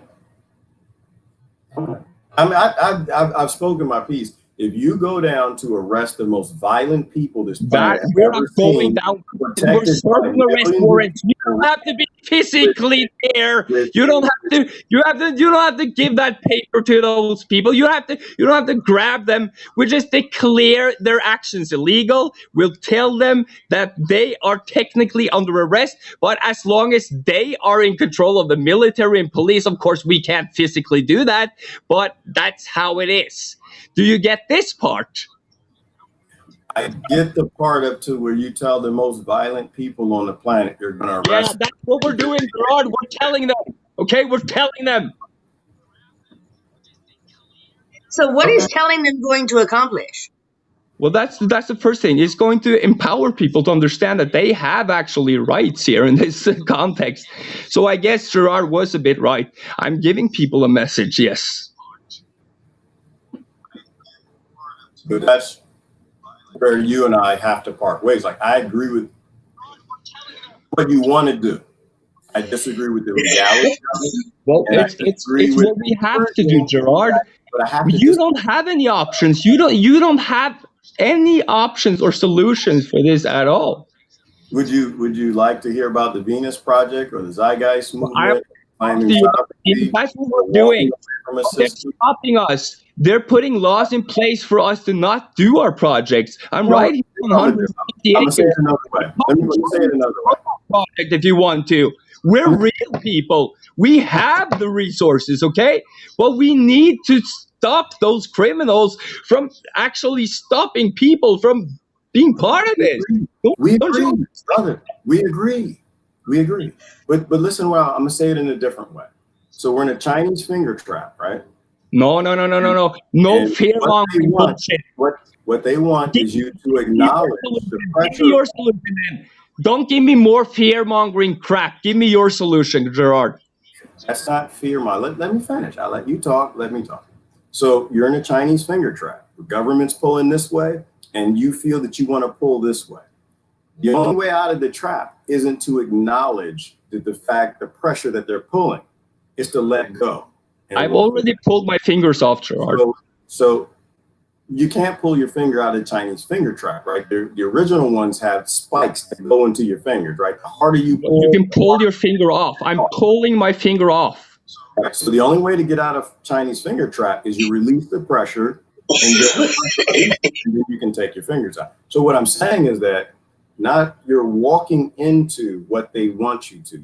I mean, I've spoken my piece. If you go down to arrest the most violent people this planet has we're ever not going seen, down. We're protected serving by arrest millions warrants. of You don't have to be physically there. You don't have to. You don't have to give that paper to those people. You don't have to grab them. We just declare their actions illegal. We'll tell them that they are technically under arrest, but as long as they are in control of the military and police, of course, we can't physically do that. But that's how it is. Do you get this part? I get the part up to where you tell the most violent people on the planet you're going to arrest. Yeah, that's what we're doing, Gerard. We're telling them. Okay, we're telling them. So what is telling them going to accomplish? Well, that's the first thing. It's going to empower people to understand that they have actually rights here in this context. So I guess Gerard was a bit right. I'm giving people a message, yes. But that's where you and I have to part ways. Like, I agree with what you want to do. I disagree with the reality of it. Well, it's what we have to do, Gerard. But I have to don't have any options. You don't have any options or solutions for this at all. Would you like to hear about the Venus Project or the Zeitgeist movement? That's what we're doing. They're stopping us. They're putting laws in place for us to not do our projects. I'm right here on 158 I'm going to say it another way. Let me say it another way. Project if you want to. We're real people. We have the resources, okay? But we need to stop those criminals from actually stopping people from being part of it. We agree, brother. We agree. But listen, well, I'm going to say it in a different way. So we're in a Chinese finger trap, right? No. No fear-mongering bullshit. What they want is you to acknowledge the pressure. Give me your solution, then. Don't give me more fear-mongering crap. Give me your solution, Gerard. That's not fear-mongering. Let me finish. I'll let you talk. Let me talk. So you're in a Chinese finger trap. The government's pulling this way, and you feel that you want to pull this way. The only way out of the trap isn't to acknowledge the pressure that they're pulling. Is to let go. I've already pulled my fingers off, Gerard. So you can't pull your finger out of the Chinese finger trap, right? The original ones have spikes that go into your fingers, right? The harder you pull, you can pull your finger off. I'm pulling my finger off. Right. So the only way to get out of Chinese finger trap is you release the pressure, and then you can take your fingers out. So what I'm saying is that you're walking into what they want you to.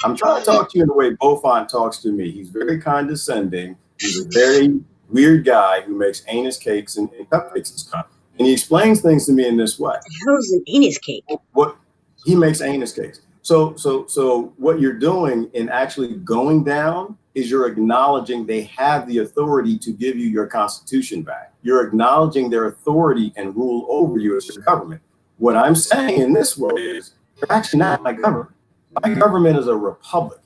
I'm trying to talk to you in the way Beaufont talks to me. He's very condescending. He's very weird guy who makes anus cakes and cupcakes and stuff. And he explains things to me in this way. How's an anus cake? What he makes anus cakes. So what you're doing in actually going down is you're acknowledging they have the authority to give you your constitution back. You're acknowledging their authority and rule over you as your government. What I'm saying in this world is they're actually not my government. My government is a republic.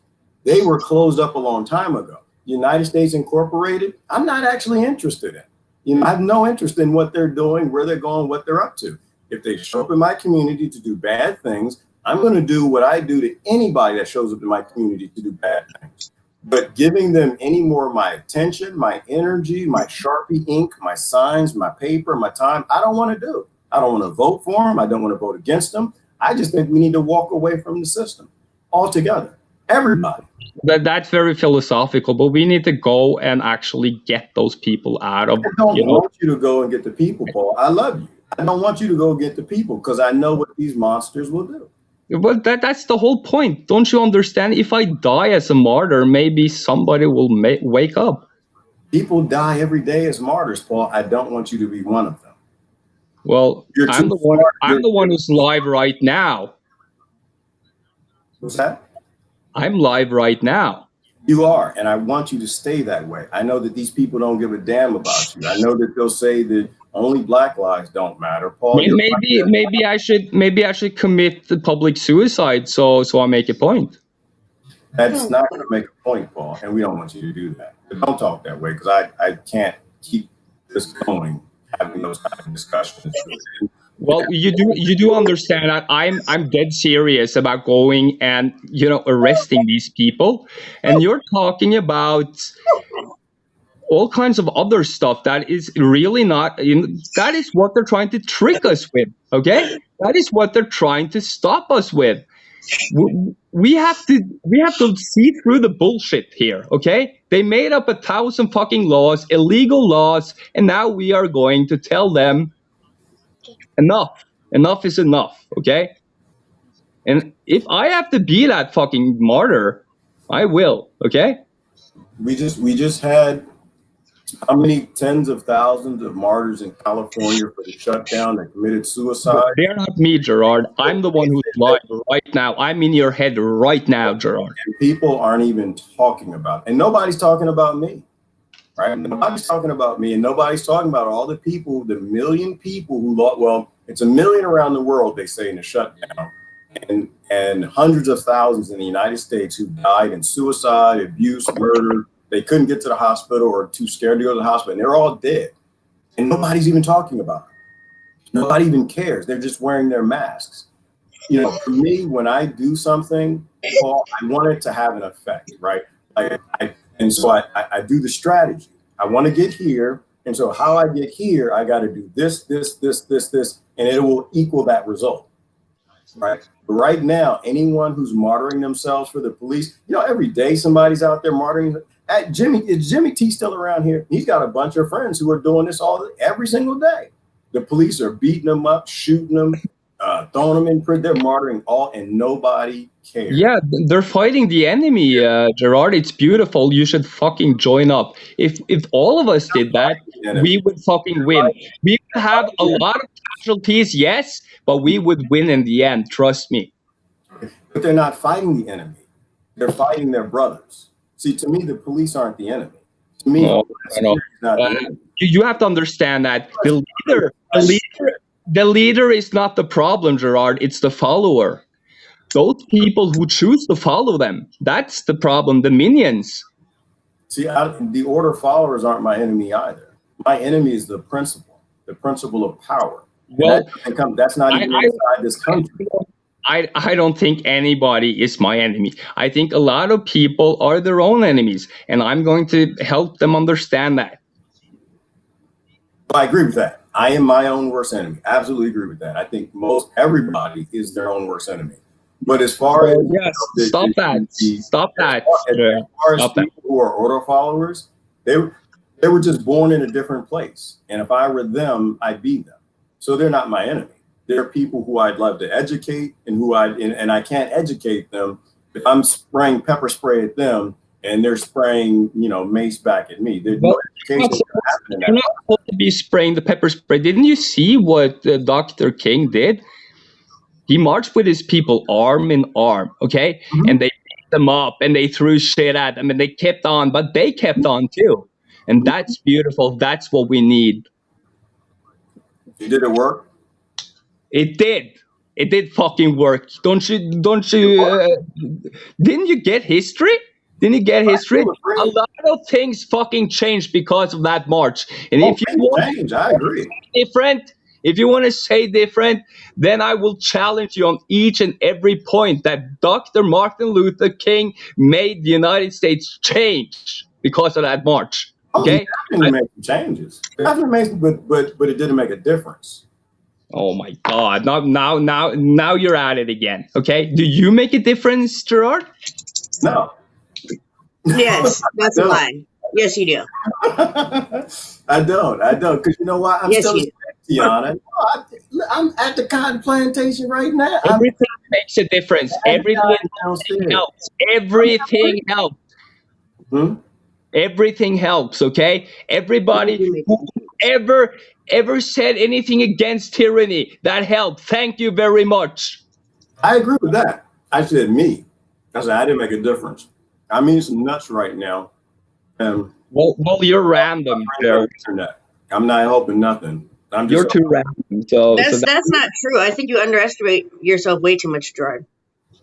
They were closed up a long time ago. United States Incorporated, I'm not actually interested in. You know, I have no interest in what they're doing, where they're going, what they're up to. If they show up in my community to do bad things, I'm going to do what I do to anybody that shows up in my community to do bad things. But giving them any more of my attention, my energy, my Sharpie ink, my signs, my paper, my time, I don't want to do. I don't want to vote for them. I don't want to vote against them. I just think we need to walk away from the system altogether. Everybody. That's very philosophical, but we need to go and actually get those people out of. I don't want you to go and get the people, Paul. I love you. I don't want you to go get the people because I know what these monsters will do. But that's the whole point. Don't you understand? If I die as a martyr, maybe somebody will wake up. People die every day as martyrs, Paul. I don't want you to be one of them. Well, I'm the one who's live right now. What's that? I'm live right now. You are, and I want you to stay that way. I know that these people don't give a damn about you. I know that they'll say that only black lives don't matter. Paul, maybe I should commit the public suicide so I make a point. That's not going to make a point, Paul, and we don't want you to do that. But don't talk that way because I can't keep this going, having those kind of discussions. Well, you do understand that I'm dead serious about going and arresting these people, and you're talking about all kinds of other stuff that is really not. That is what they're trying to trick us with. Okay, that is what they're trying to stop us with. We have to see through the bullshit here. Okay, they made up 1,000 fucking laws, illegal laws, and now we are going to tell them. Enough is enough, okay? And if I have to be that fucking martyr, I will, okay? We just had how many tens of thousands of martyrs in California for the shutdown that committed suicide? They're not me, Gerard. I'm the one who's live right now. I'm in your head right now, Gerard. And people aren't even talking about it. And nobody's talking about me. Right? Nobody's talking about me, and nobody's talking about all the people, the million people who lost. Well, it's 1 million around the world, they say, in the shutdown, and hundreds of thousands in the United States who died in suicide, abuse, murder. They couldn't get to the hospital or too scared to go to the hospital, and they're all dead. And nobody's even talking about it. Nobody even cares. They're just wearing their masks. You know, for me, when I do something, Paul, I want it to have an effect, right? And so I do the strategy. I want to get here. And so how I get here, I got to do this, and it will equal that result. Right. But right now, anyone who's martyring themselves for the police, every day somebody's out there martyring. Is Jimmy T still around here? He's got a bunch of friends who are doing this every single day. The police are beating them up, shooting them, throwing them in prison. They're martyring and nobody cares. Yeah, they're fighting the enemy, Gerard. It's beautiful. You should fucking join up. If all of us did that, we would fucking win. We would have a lot of casualties, yes, but we would win in the end. Trust me. But they're not fighting the enemy. They're fighting their brothers. See, to me, the police aren't the enemy. To me, you have to understand that the leader is not the problem, Gerard. It's the follower. Those people who choose to follow them, that's the problem, the minions. See, the order followers aren't my enemy either. My enemy is the principle of power. Well, that's not even inside this country. I don't think anybody is my enemy. I think a lot of people are their own enemies, and I'm going to help them understand that. I agree with that. I am my own worst enemy. Absolutely agree with that. I think everybody is their own worst enemy. But as far as stop that. As far as people who are order followers, they were just born in a different place. And if I were them, I'd be them. So they're not my enemy. They're people who I'd love to educate and I can't educate them if I'm spraying pepper spray at them and they're spraying, mace back at me. There's Well, no education happening. you're not supposed to be spraying the pepper spray. Didn't you see what Dr. King did? He marched with his people arm in arm, okay? Mm-hmm. And they picked them up and they threw shit at them and they kept on, but they kept on too. And that's beautiful. That's what we need. Did it work? It did. It did fucking work. Don't you, didn't you get history? Didn't you get history? A lot of things fucking changed because of that march. And if you want change, I agree. Different, if you want to say different, then I will challenge you on each and every point that Dr. Martin Luther King made the United States change because of that march. Okay? He definitely made some changes. Definitely made, but it didn't make a difference. Oh my God! Now you're at it again. Okay? Do you make a difference, Gerard? No. Yes, that's a lie. Yes, you do. I don't. Because you know why? I'm still Tiana. I'm at the cotton plantation right now. Everything makes a difference. Everything helps. Everything helps. Hmm? Everything helps, okay? Everybody who ever said anything against tyranny, that helped. Thank you very much. I agree with that. I said me. I said I didn't make a difference. I'm eating some nuts right now. Well, you're random. I'm not helping nothing. You're too random. So that's not true. I think you underestimate yourself way too much, Gerard.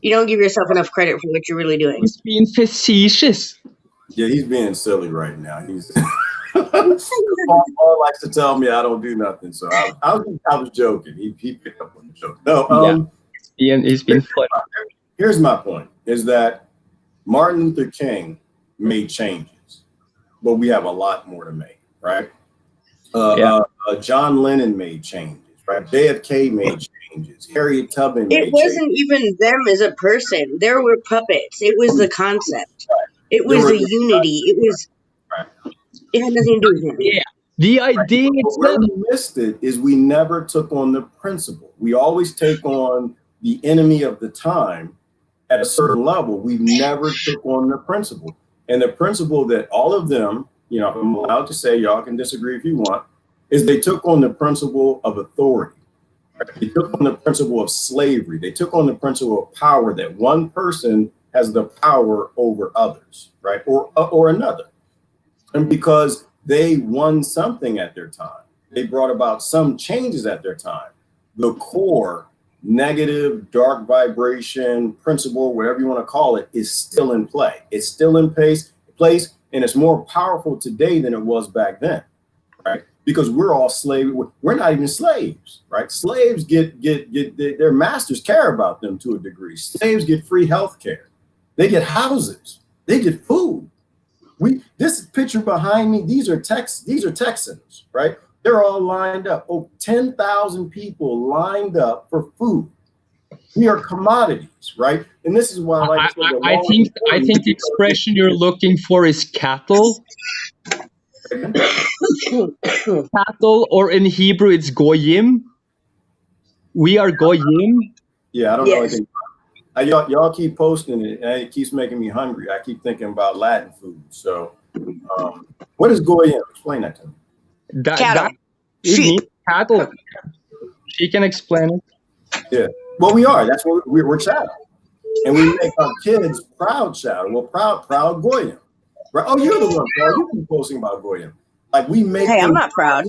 You don't give yourself enough credit for what you're really doing. He's being facetious. Yeah, he's being silly right now. He's Paul likes to tell me I don't do nothing, so I was joking. He picked up on the joke. No, he's being funny. Here's my point: is that Martin Luther King made changes, but we have a lot more to make, right? John Lennon made changes, right? JFK made changes. Harriet Tubman made changes. It wasn't even them as a person. There were puppets. It was the concept. It was a unity. It had nothing to do with him. Yeah. The idea where we missed it is we never took on the principle. We always take on the enemy of the time at a certain level. We never took on the principle. And the principle that all of them, I'm allowed to say, y'all can disagree if you want, is they took on the principle of authority. They took on the principle of slavery. They took on the principle of power, that one person has the power over others, right? Or another. And because they won something at their time, they brought about some changes at their time. The core negative, dark vibration principle, whatever you want to call it, is still in play. It's still in place, and it's more powerful today than it was back then, right? Because we're all slaves. We're not even slaves, right? Slaves get their masters care about them to a degree. Slaves get free health care. They get houses. They get food. This picture behind me, these are Texans, right? They're all lined up. 10,000 people lined up for food. We are commodities, right? And this is why I think the expression you're looking for is cattle. Cattle, or in Hebrew it's goyim. We are goyim. Yeah, I don't know anything. Y'all keep posting it, and it keeps making me hungry. I keep thinking about Latin food. So, what is goyim? Explain that to me. Cattle. Cattle. She can explain it. Yeah. Well, we are. That's what we're chattel, and we make our kids proud chattel. Well, proud goyim. Right? Oh, you're the one, Paul. You keep posting about goyim. Like we make. Hey, I'm not proud.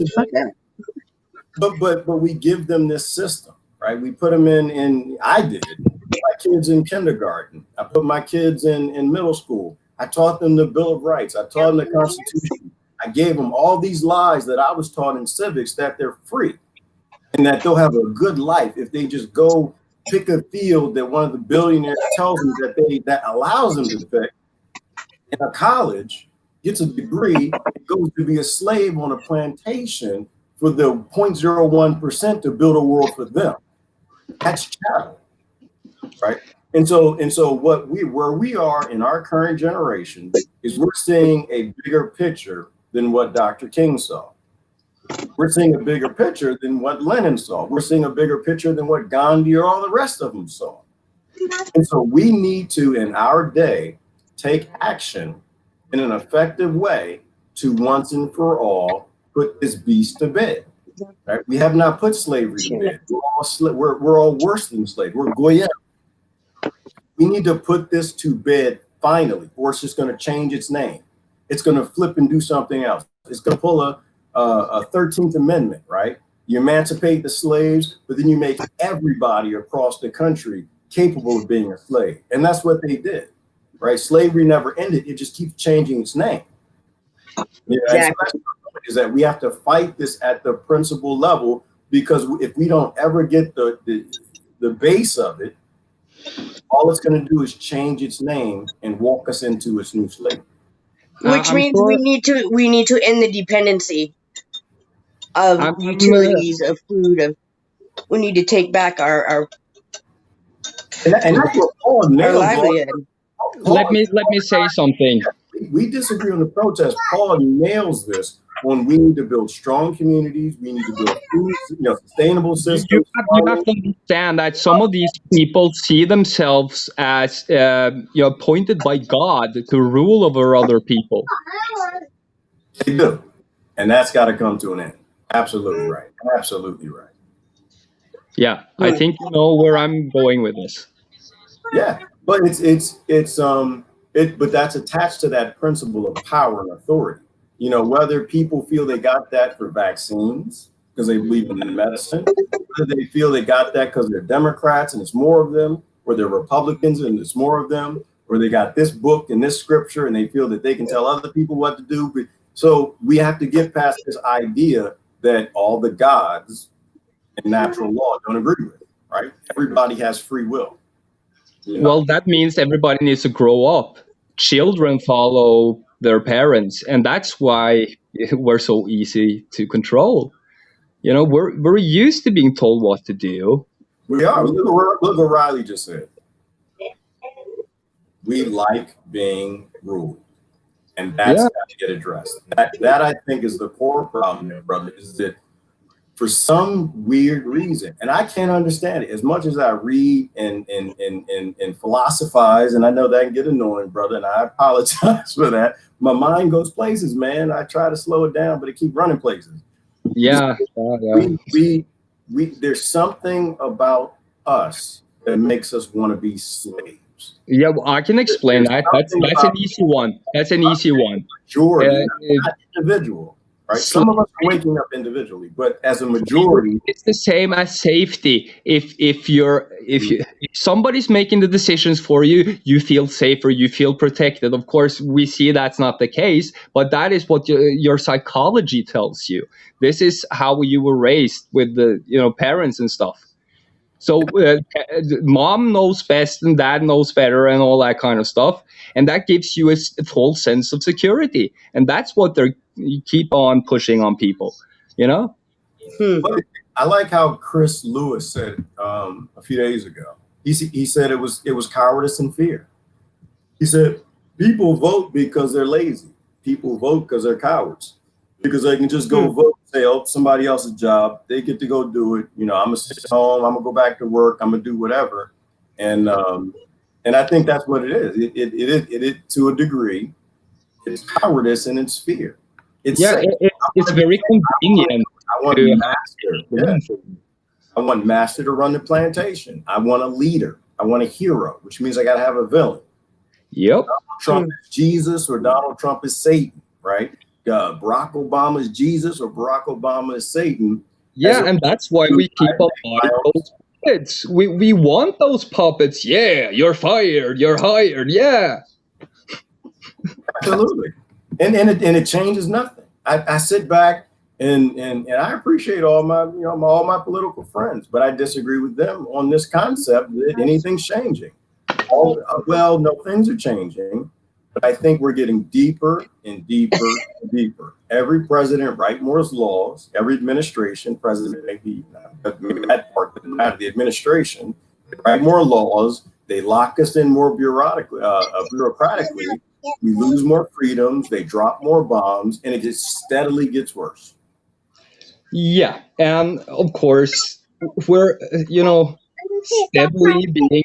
But we give them this system, right? We put them in. I did. My kids in kindergarten. I put my kids in middle school. I taught them the Bill of Rights. I taught them the Constitution. I gave them all these lies that I was taught in civics, that they're free and that they'll have a good life if they just go pick a field that one of the billionaires tells them that allows them to pick. In a college, gets a degree, goes to be a slave on a plantation for the 0.01% to build a world for them. That's chattel. Right. And so where we are in our current generation is we're seeing a bigger picture than what Dr. King saw. We're seeing a bigger picture than what Lenin saw. We're seeing a bigger picture than what Gandhi or all the rest of them saw. And so we need to, in our day, take action in an effective way to once and for all put this beast to bed. Right? We have not put slavery to bed. We're all worse than slavery. We're Goyim. We need to put this to bed finally, or it's just going to change its name. It's going to flip and do something else. It's going to pull a 13th Amendment, right? You emancipate the slaves, but then you make everybody across the country capable of being a slave. And that's what they did, right? Slavery never ended. It just keeps changing its name. Yeah, exactly. Is that we have to fight this at the principle level, because if we don't ever get the base of it, all it's going to do is change its name and walk us into its new slavery. Which means sure we need to end the dependency of utilities, of food, we need to take back our that's what Paul nailed. Livelihood. Let me say something. We disagree on the protest. Paul nails this. When we need to build strong communities, we need to build food, sustainable systems. You have to understand that some of these people see themselves as appointed by God to rule over other people. They do, and that's got to come to an end. Absolutely right. Absolutely right. Yeah, I think you know where I'm going with this. Yeah, but but that's attached to that principle of power and authority. Whether people feel they got that for vaccines because they believe in medicine, whether they feel they got that because they're Democrats and it's more of them, or they're Republicans and it's more of them, or they got this book and this scripture and they feel that they can tell other people what to do. So we have to get past this idea that all the gods and natural law don't agree with, right? Everybody has free will. Well, that means everybody needs to grow up. Children follow their parents, and that's why we're so easy to control. We're used to being told what to do. We are. Look what Riley just said. We like being ruled, and that's got to get addressed. That I think is the core problem there, brother, is that for some weird reason, and I can't understand it, as much as I read and philosophize, and I know that can get annoying, brother, and I apologize for that. My mind goes places, man. I try to slow it down, but it keeps running places. Yeah. There's something about us that makes us want to be slaves. Yeah, well, I can explain that. That's an easy one. That's an easy one. Sure, not individual. Right. Some of us are waking up individually, but as a majority, it's the same as safety. If somebody's making the decisions for you, you feel safer, you feel protected. Of course, we see that's not the case, but that is what your psychology tells you. This is how you were raised with the parents and stuff. So mom knows best and dad knows better and all that kind of stuff. And that gives you a false sense of security. And that's what they keep on pushing on people, But I like how Chris Lewis said a few days ago. He said it was cowardice and fear. He said people vote because they're lazy. People vote because they're cowards. Because they can just go vote, say, oh, somebody else's job. They get to go do it. I'm gonna sit home. I'm gonna go back to work. I'm gonna do whatever. And I think that's what it is. It to a degree, it's cowardice and it's fear. It's very convenient. I want master. Yeah. I want master to run the plantation. I want a leader. I want a hero, which means I got to have a villain. Yep. Donald Trump is Jesus or Donald Trump is Satan, right? Barack Obama is Jesus or Barack Obama is Satan. Yeah, and that's why we keep on buying those puppets. We want those puppets. Yeah, you're fired. You're hired. Yeah. Absolutely. And it changes nothing. I sit back and I appreciate all my political friends, but I disagree with them on this concept that anything's changing. No, things are changing. But I think we're getting deeper and deeper and deeper. Every president write more laws. Every administration, president maybe that part doesn't matter. The administration write more laws. They lock us in more bureaucratically. We lose more freedoms. They drop more bombs, and it just steadily gets worse. Yeah, and of course we're steadily being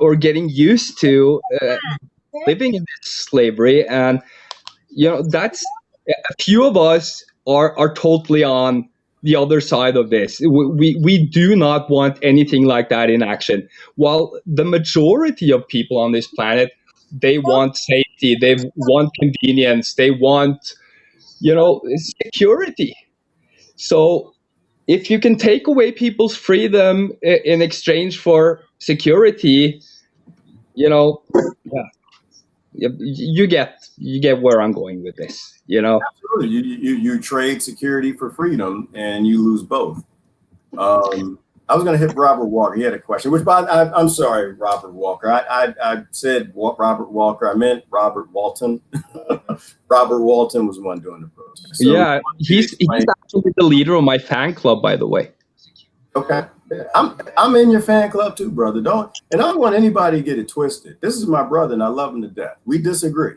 or getting used to living in this slavery. And that's a few of us are totally on the other side of this. We do not want anything like that in action, while the majority of people on this planet, they want safety, they want convenience, they want security. So if you can take away people's freedom in exchange for security, yeah, you get where I'm going with this. Absolutely. You trade security for freedom, and you lose both. I was going to hit Robert Walker. He had a question, which I'm sorry, Robert Walker. I said Robert Walker. I meant Robert Walton. Robert Walton was the one doing the protest. So yeah, he's actually the leader of my fan club, by the way. Okay, I'm in your fan club too, brother. I don't want anybody to get it twisted. This is my brother, and I love him to death. We disagree.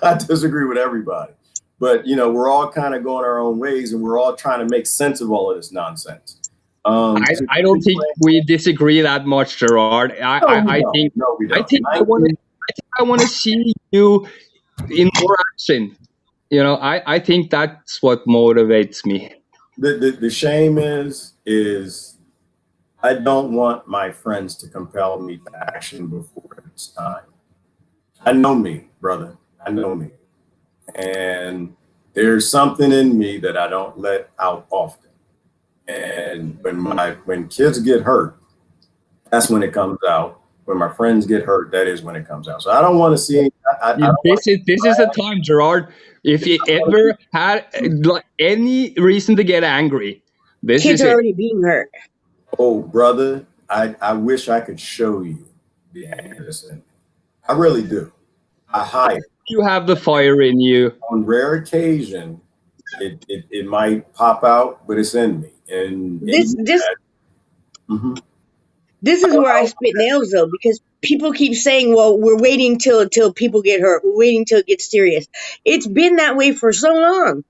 I disagree with everybody, but we're all kind of going our own ways, and we're all trying to make sense of all of this nonsense. I don't think we disagree that much, Gerard. I think I want to see you in more action. I think that's what motivates me. The shame is I don't want my friends to compel me to action before it's time. I know me, brother. I know me. And there's something in me that I don't let out often. And when kids get hurt, that's when it comes out. When my friends get hurt, that is when it comes out. So I don't want to see. This is the time, Gerard. If you ever had any reason to get angry, kids are already being hurt. Oh, brother, I wish I could show you the anger that's in me. I really do. I hide. You have the fire in you. On rare occasion, it might pop out, but it's in me. And this is where I spit nails, though, because people keep saying, well, we're waiting till people get hurt. We're waiting till it gets serious. It's been that way for so long.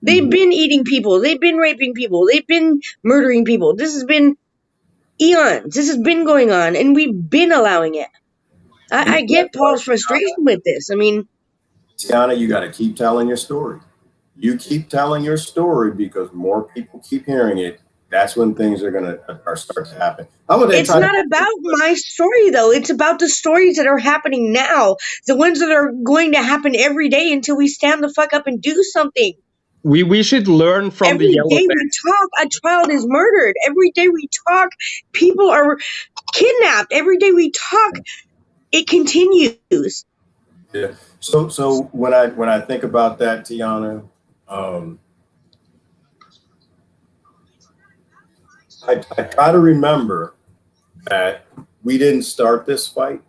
They've been eating people. They've been raping people. They've been murdering people. This has been eons. This has been going on, and we've been allowing it. I get Paul's frustration with this. I mean, Tiana, you got to keep telling your story. You keep telling your story, because more people keep hearing it. That's when things are start to happen. It's not about my story, though. It's about the stories that are happening now, the ones that are going to happen every day until we stand the fuck up and do something. We should learn from the yellow. Every day we talk, a child is murdered. Every day we talk, people are kidnapped. Every day we talk, it continues. Yeah. So when I think about that, Tiana, I try to remember that we didn't start this fight,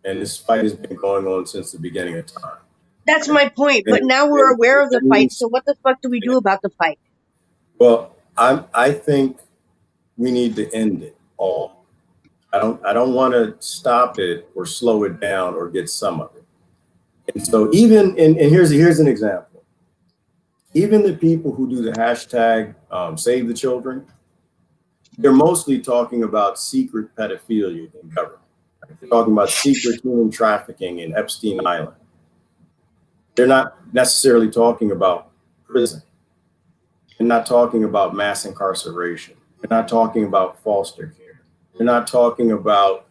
and this fight has been going on since the beginning of time. That's my point. But now we're aware of the fight. So what the fuck do we do about the fight? Well, I think we need to end it all. I don't want to stop it or slow it down or get some of it. And so and here's an example. Even the people who do the hashtag Save the Children, they're mostly talking about secret pedophilia in government. They're talking about secret human trafficking in Epstein Island. They're not necessarily talking about prison. They're not talking about mass incarceration. They're not talking about foster care. They're not talking about,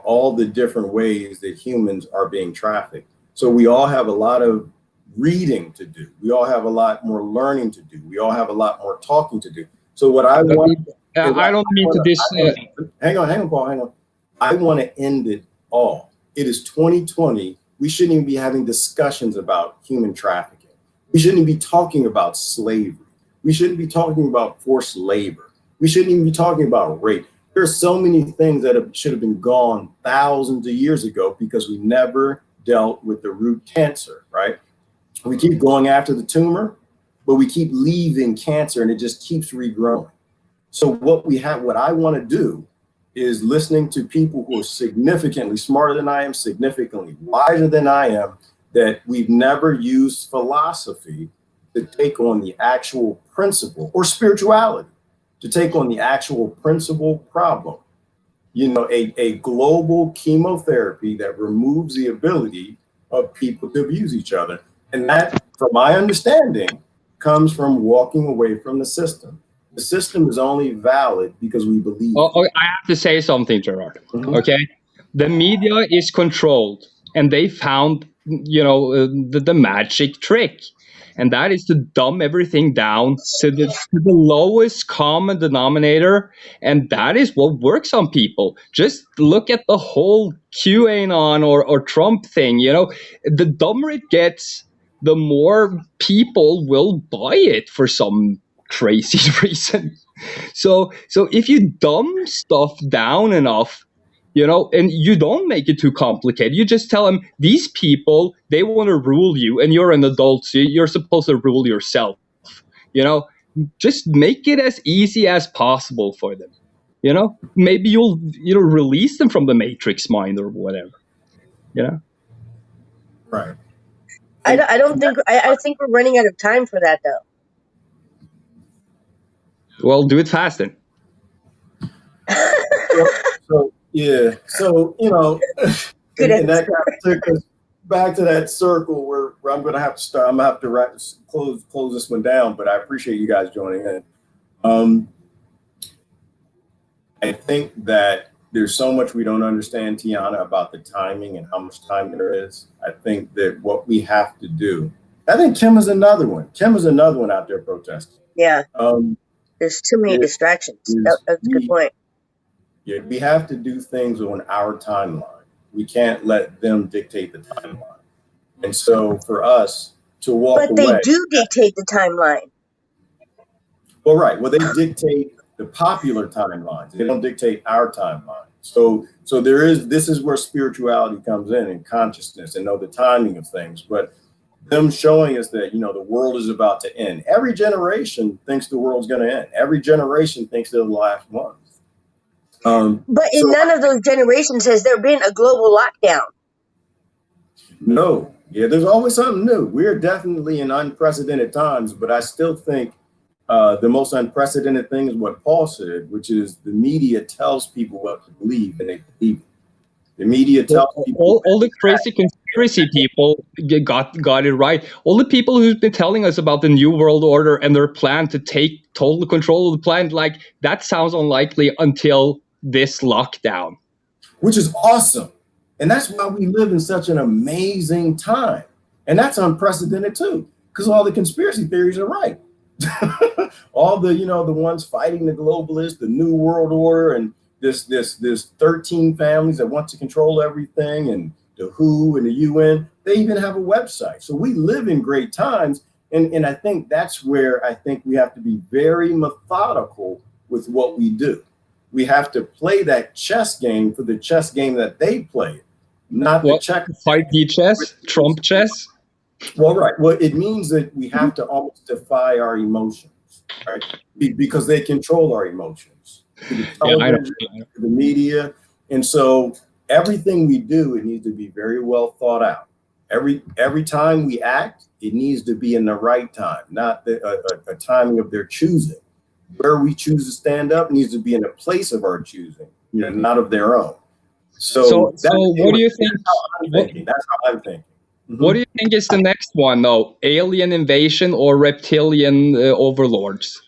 all the different ways that humans are being trafficked. So we all have a lot of reading to do. We all have a lot more learning to do. We all have a lot more talking to do. So what I want, I don't mean to hang on, Paul, hang on. I want to end it all. It is 2020. We shouldn't even be having discussions about human trafficking. We shouldn't even be talking about slavery. We shouldn't be talking about forced labor. We shouldn't even be talking about rape. There are so many things that should have been gone thousands of years ago because we never dealt with the root cancer, right? We keep going after the tumor, but we keep leaving cancer and it just keeps regrowing. So what I want to do is listening to people who are significantly smarter than I am, significantly wiser than I am, that we've never used philosophy to take on the actual principle, or spirituality to take on the actual principal problem. a global chemotherapy that removes the ability of people to abuse each other. And that, from my understanding, comes from walking away from the system. The system is only valid because we believe it. Oh, I have to say something, Gerard. Mhm. Okay, the media is controlled, and they found, the magic trick, and that is to dumb everything down to the lowest common denominator, and that is what works on people. Just look at the whole QAnon or Trump thing. The dumber it gets, the more people will buy it for some crazy reason. So if you dumb stuff down enough, and you don't make it too complicated, you just tell them these people, they want to rule you, and you're an adult, so you're supposed to rule yourself. Just make it as easy as possible for them. Maybe you'll release them from the matrix mind or whatever. Right. I don't think I think we're running out of time for that though. Well, do it fast then. So and that kind of took us back to that circle where I'm going to have to start. I'm going to have to close this one down. But I appreciate you guys joining in. I think that there's so much we don't understand, Tiana, about the timing and how much time there is. I think that what we have to do. I think Kim is another one. Kim is another one out there protesting. Yeah. There's too many distractions. That's a good point. Yeah, we have to do things on our timeline. We can't let them dictate the timeline. And so for us to walk away. But they do dictate the timeline. Well, right. Well, they dictate the popular timelines. They don't dictate our timeline. So this is where spirituality comes in and consciousness and know the timing of things. But them showing us that, the world is about to end. Every generation thinks the world's going to end. Every generation thinks they're the last one. But in none of those generations has there been a global lockdown. No. Yeah, there's always something new. We're definitely in unprecedented times, but I still think the most unprecedented thing is what Paul said, which is the media tells people what to believe, and they believe it. The media tells people. All the crazy conspiracy people got it right. All the people who've been telling us about the New World Order and their plan to take total control of the planet, that sounds unlikely until this lockdown. Which is awesome. And that's why we live in such an amazing time. And that's unprecedented too, because all the conspiracy theories are right. All the, the ones fighting the globalists, the New World Order, and this 13 families that want to control everything, and the WHO and the UN, they even have a website. So we live in great times. And I think that's where I think we have to be very methodical with what we do. We have to play that chess game for the chess game that they play, not the check. 5D chess, Trump chess. Well, right. Well, it means that we have to almost defy our emotions, right? Because they control our emotions. The television, the media. And so everything we do, it needs to be very well thought out. Every time we act, it needs to be in the right time, not a timing of their choosing. Where we choose to stand up needs to be in a place of our choosing, not of their own. So what do you think? That's how I'm thinking. Mm-hmm. What do you think is the next one, though? Alien invasion or reptilian overlords?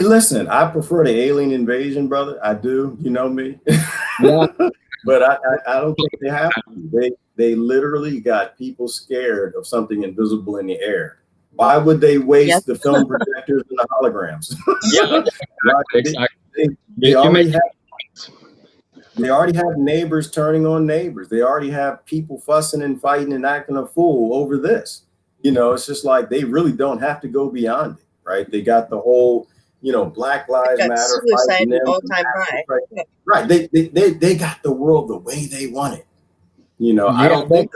Listen, I prefer the alien invasion, brother. I do. You know me. Yeah. But I don't think they have to. They literally got people scared of something invisible in the air. Why would they waste the film projectors and the holograms? Yeah, exactly. They already have neighbors turning on neighbors. They already have people fussing and fighting and acting a fool over this. It's just like they really don't have to go beyond it, right? They got the whole, Black Lives Matter. Suicide all-time high. Right. They got the world the way they want it. I don't think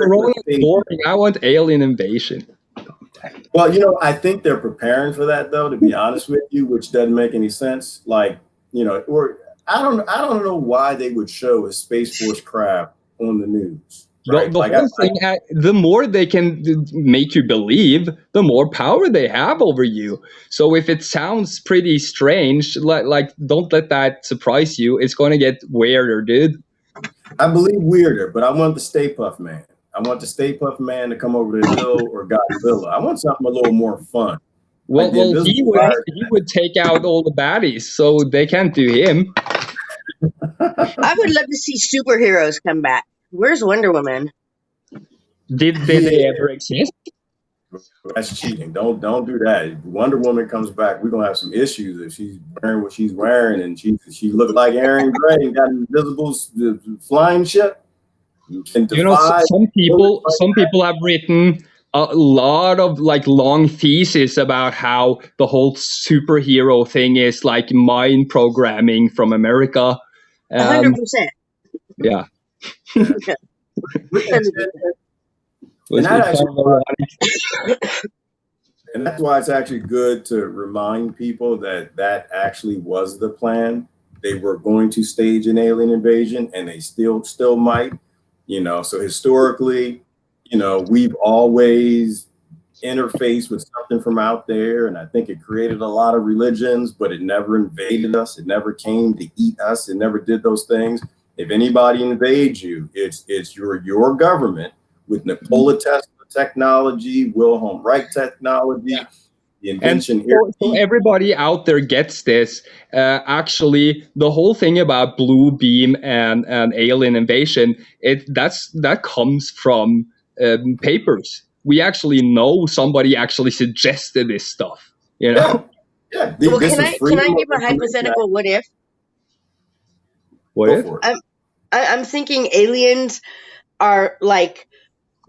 I want alien invasion. Well, I think they're preparing for that, though, to be honest with you, which doesn't make any sense. Or I don't know why they would show a Space Force craft on the news. Right? The Like whole thing, the more they can make you believe, the more power they have over you. So if it sounds pretty strange, like don't let that surprise you. It's going to get weirder, dude. I believe weirder, but I want the Stay Puft Man. I want the Stay Puft Man to come over the hill, or Godzilla. I want something a little more fun. Well, Like the well, Invisible Guard. he would take out all the baddies, so they can't do him. I would love to see superheroes come back. Where's Wonder Woman? Did they ever exist? That's cheating. Don't do that. If Wonder Woman comes back, we're gonna have some issues if she's wearing what she's wearing and she looked like Aaron Gray and got an invisible flying ship. Can defy some people have written a lot of like long theses about how the whole superhero thing is like mind programming from America. 100%. Yeah. And that's why it's actually good to remind people that that actually was the plan. They were going to stage an alien invasion, and they still might. You know, so historically, you know, we've always interfaced with something from out there, and I think it created a lot of religions, but it never invaded us. It never came to eat us. It never did those things. If anybody invades you, it's your government with Nikola Tesla technology, Wilhelm Reich technology, the invention here. So everybody out there gets this. Actually, the whole thing about blue beam and alien invasion, that comes from papers. We actually know somebody actually suggested this stuff. You know. Yeah. Well, can I give a hypothetical what if? What if? I'm thinking aliens are like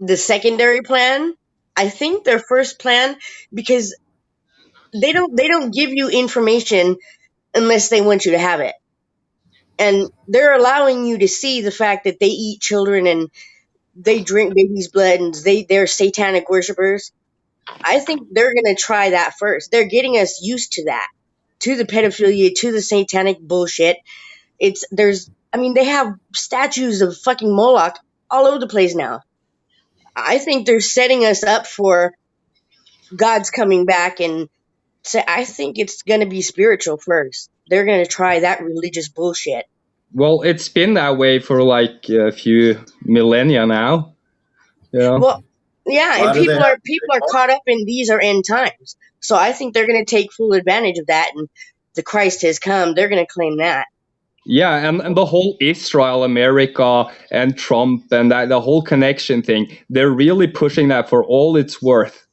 the secondary plan. I think their first plan, because they don't give you information unless they want you to have it. And they're allowing you to see the fact that they eat children and they drink babies' blood and they're satanic worshipers. I think they're going to try that first. They're getting us used to that, to the pedophilia, to the satanic bullshit. They have statues of fucking Moloch all over the place now. I think they're setting us up for God's coming back, and so I think it's going to be spiritual first. They're going to try that religious bullshit. Well, it's been that way for like a few millennia now. Yeah. Well, yeah, and people are caught up in these are end times. So I think they're going to take full advantage of that, and the Christ has come. They're going to claim that. Yeah, and the whole Israel, America, and Trump, and the whole connection thing, they're really pushing that for all it's worth,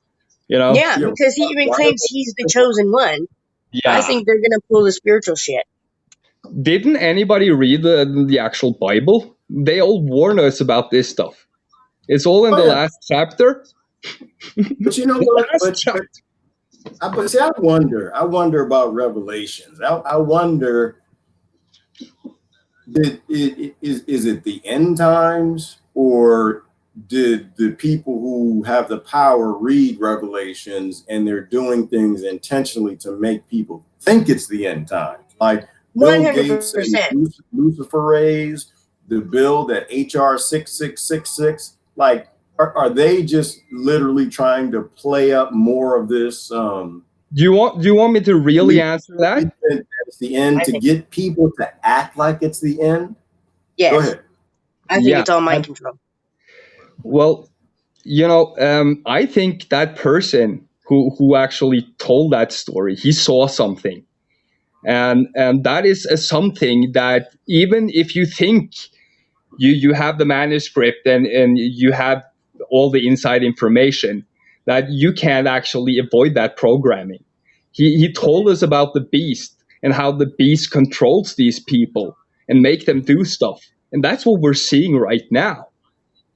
you know? Yeah, because he even claims he's the chosen one. Yeah. I think they're going to pull the spiritual shit. Didn't anybody read the actual Bible? They all warn us about this stuff. It's all in the last chapter. But you know what? But see, I wonder about Revelations. I wonder... Is it the end times, or did the people who have the power read Revelations and they're doing things intentionally to make people think it's the end times? Like Bill 100%. Gates and Luciferays, the bill that HR 6666, like are they just literally trying to play up more of this? Do you want me to really answer that? It's the end to get people to act like it's the end? Yes. Go ahead. I think it's all mind control. Well, I think that person who actually told that story, he saw something. And that is something that even if you think you have the manuscript and you have all the inside information, that you can't actually avoid that programming. He told us about the beast and how the beast controls these people and make them do stuff. And that's what we're seeing right now.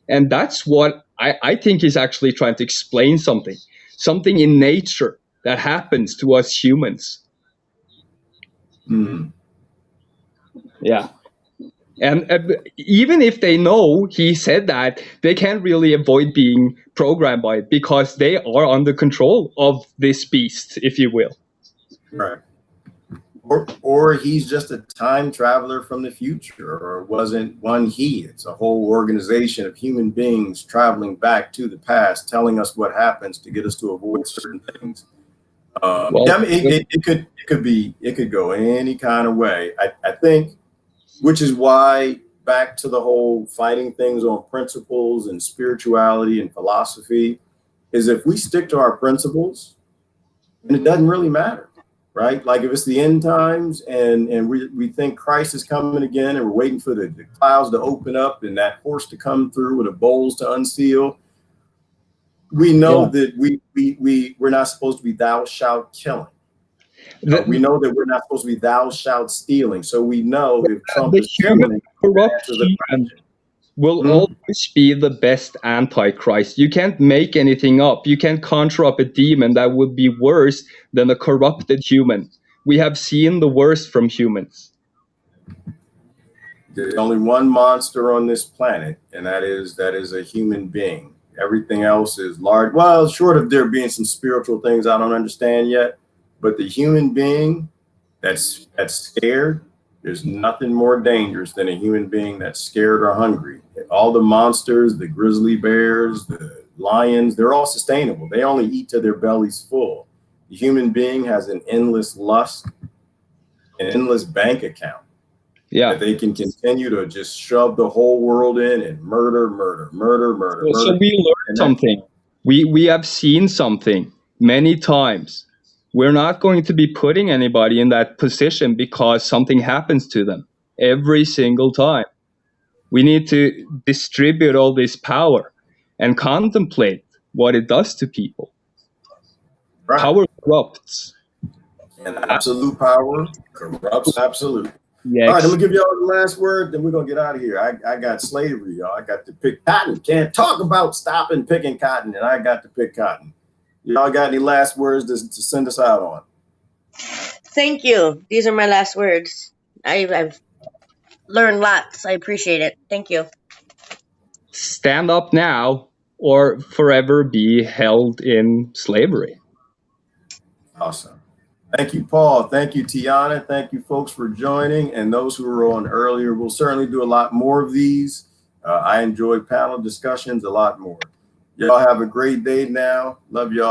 And that's what I think he's actually trying to explain something in nature that happens to us humans. Mm. Yeah. And even if they know he said that, they can't really avoid being programmed by it because they are under control of this beast, if you will. Right. Or he's just a time traveler from the future, or wasn't one he. It's a whole organization of human beings traveling back to the past, telling us what happens to get us to avoid certain things. Well, I mean, it could go any kind of way. I think, which is why back to the whole fighting things on principles and spirituality and philosophy is if we stick to our principles, then it doesn't really matter. Right? Like if it's the end times and we think Christ is coming again and we're waiting for the clouds to open up and that horse to come through with the bowls to unseal, we know that we're not supposed to be thou shalt killing. We know that we're not supposed to be thou shalt stealing. So we know if Trump is killing, corrupt human will always be the best antichrist. You can't make anything up. You can't conjure up a demon that would be worse than a corrupted human. We have seen the worst from humans. There's only one monster on this planet, and that is a human being. Everything else is large. Well, short of there being some spiritual things I don't understand yet, but the human being that's scared, there's nothing more dangerous than a human being that's scared or hungry. All the monsters, the grizzly bears, the lions, they're all sustainable. They only eat till their belly's full. The human being has an endless lust, an endless bank account. That they can continue to just shove the whole world in and murder. So we learned something. We have seen something many times. We're not going to be putting anybody in that position because something happens to them every single time. We need to distribute all this power and contemplate what it does to people. Right. Power corrupts. And absolute power corrupts absolute. Yes. All right, I'm gonna give y'all the last word, then we're gonna get out of here. I got slavery, y'all. I got to pick cotton. Can't talk about stopping picking cotton, and I got to pick cotton. Y'all got any last words to send us out on? Thank you. These are my last words. I've learned lots. I appreciate it. Thank you. Stand up now or forever be held in slavery. Awesome. Thank you, Paul. Thank you, Tiana. Thank you, folks, for joining. And those who were on earlier, we'll certainly do a lot more of these. I enjoyed panel discussions a lot more. Y'all have a great day now. Love y'all.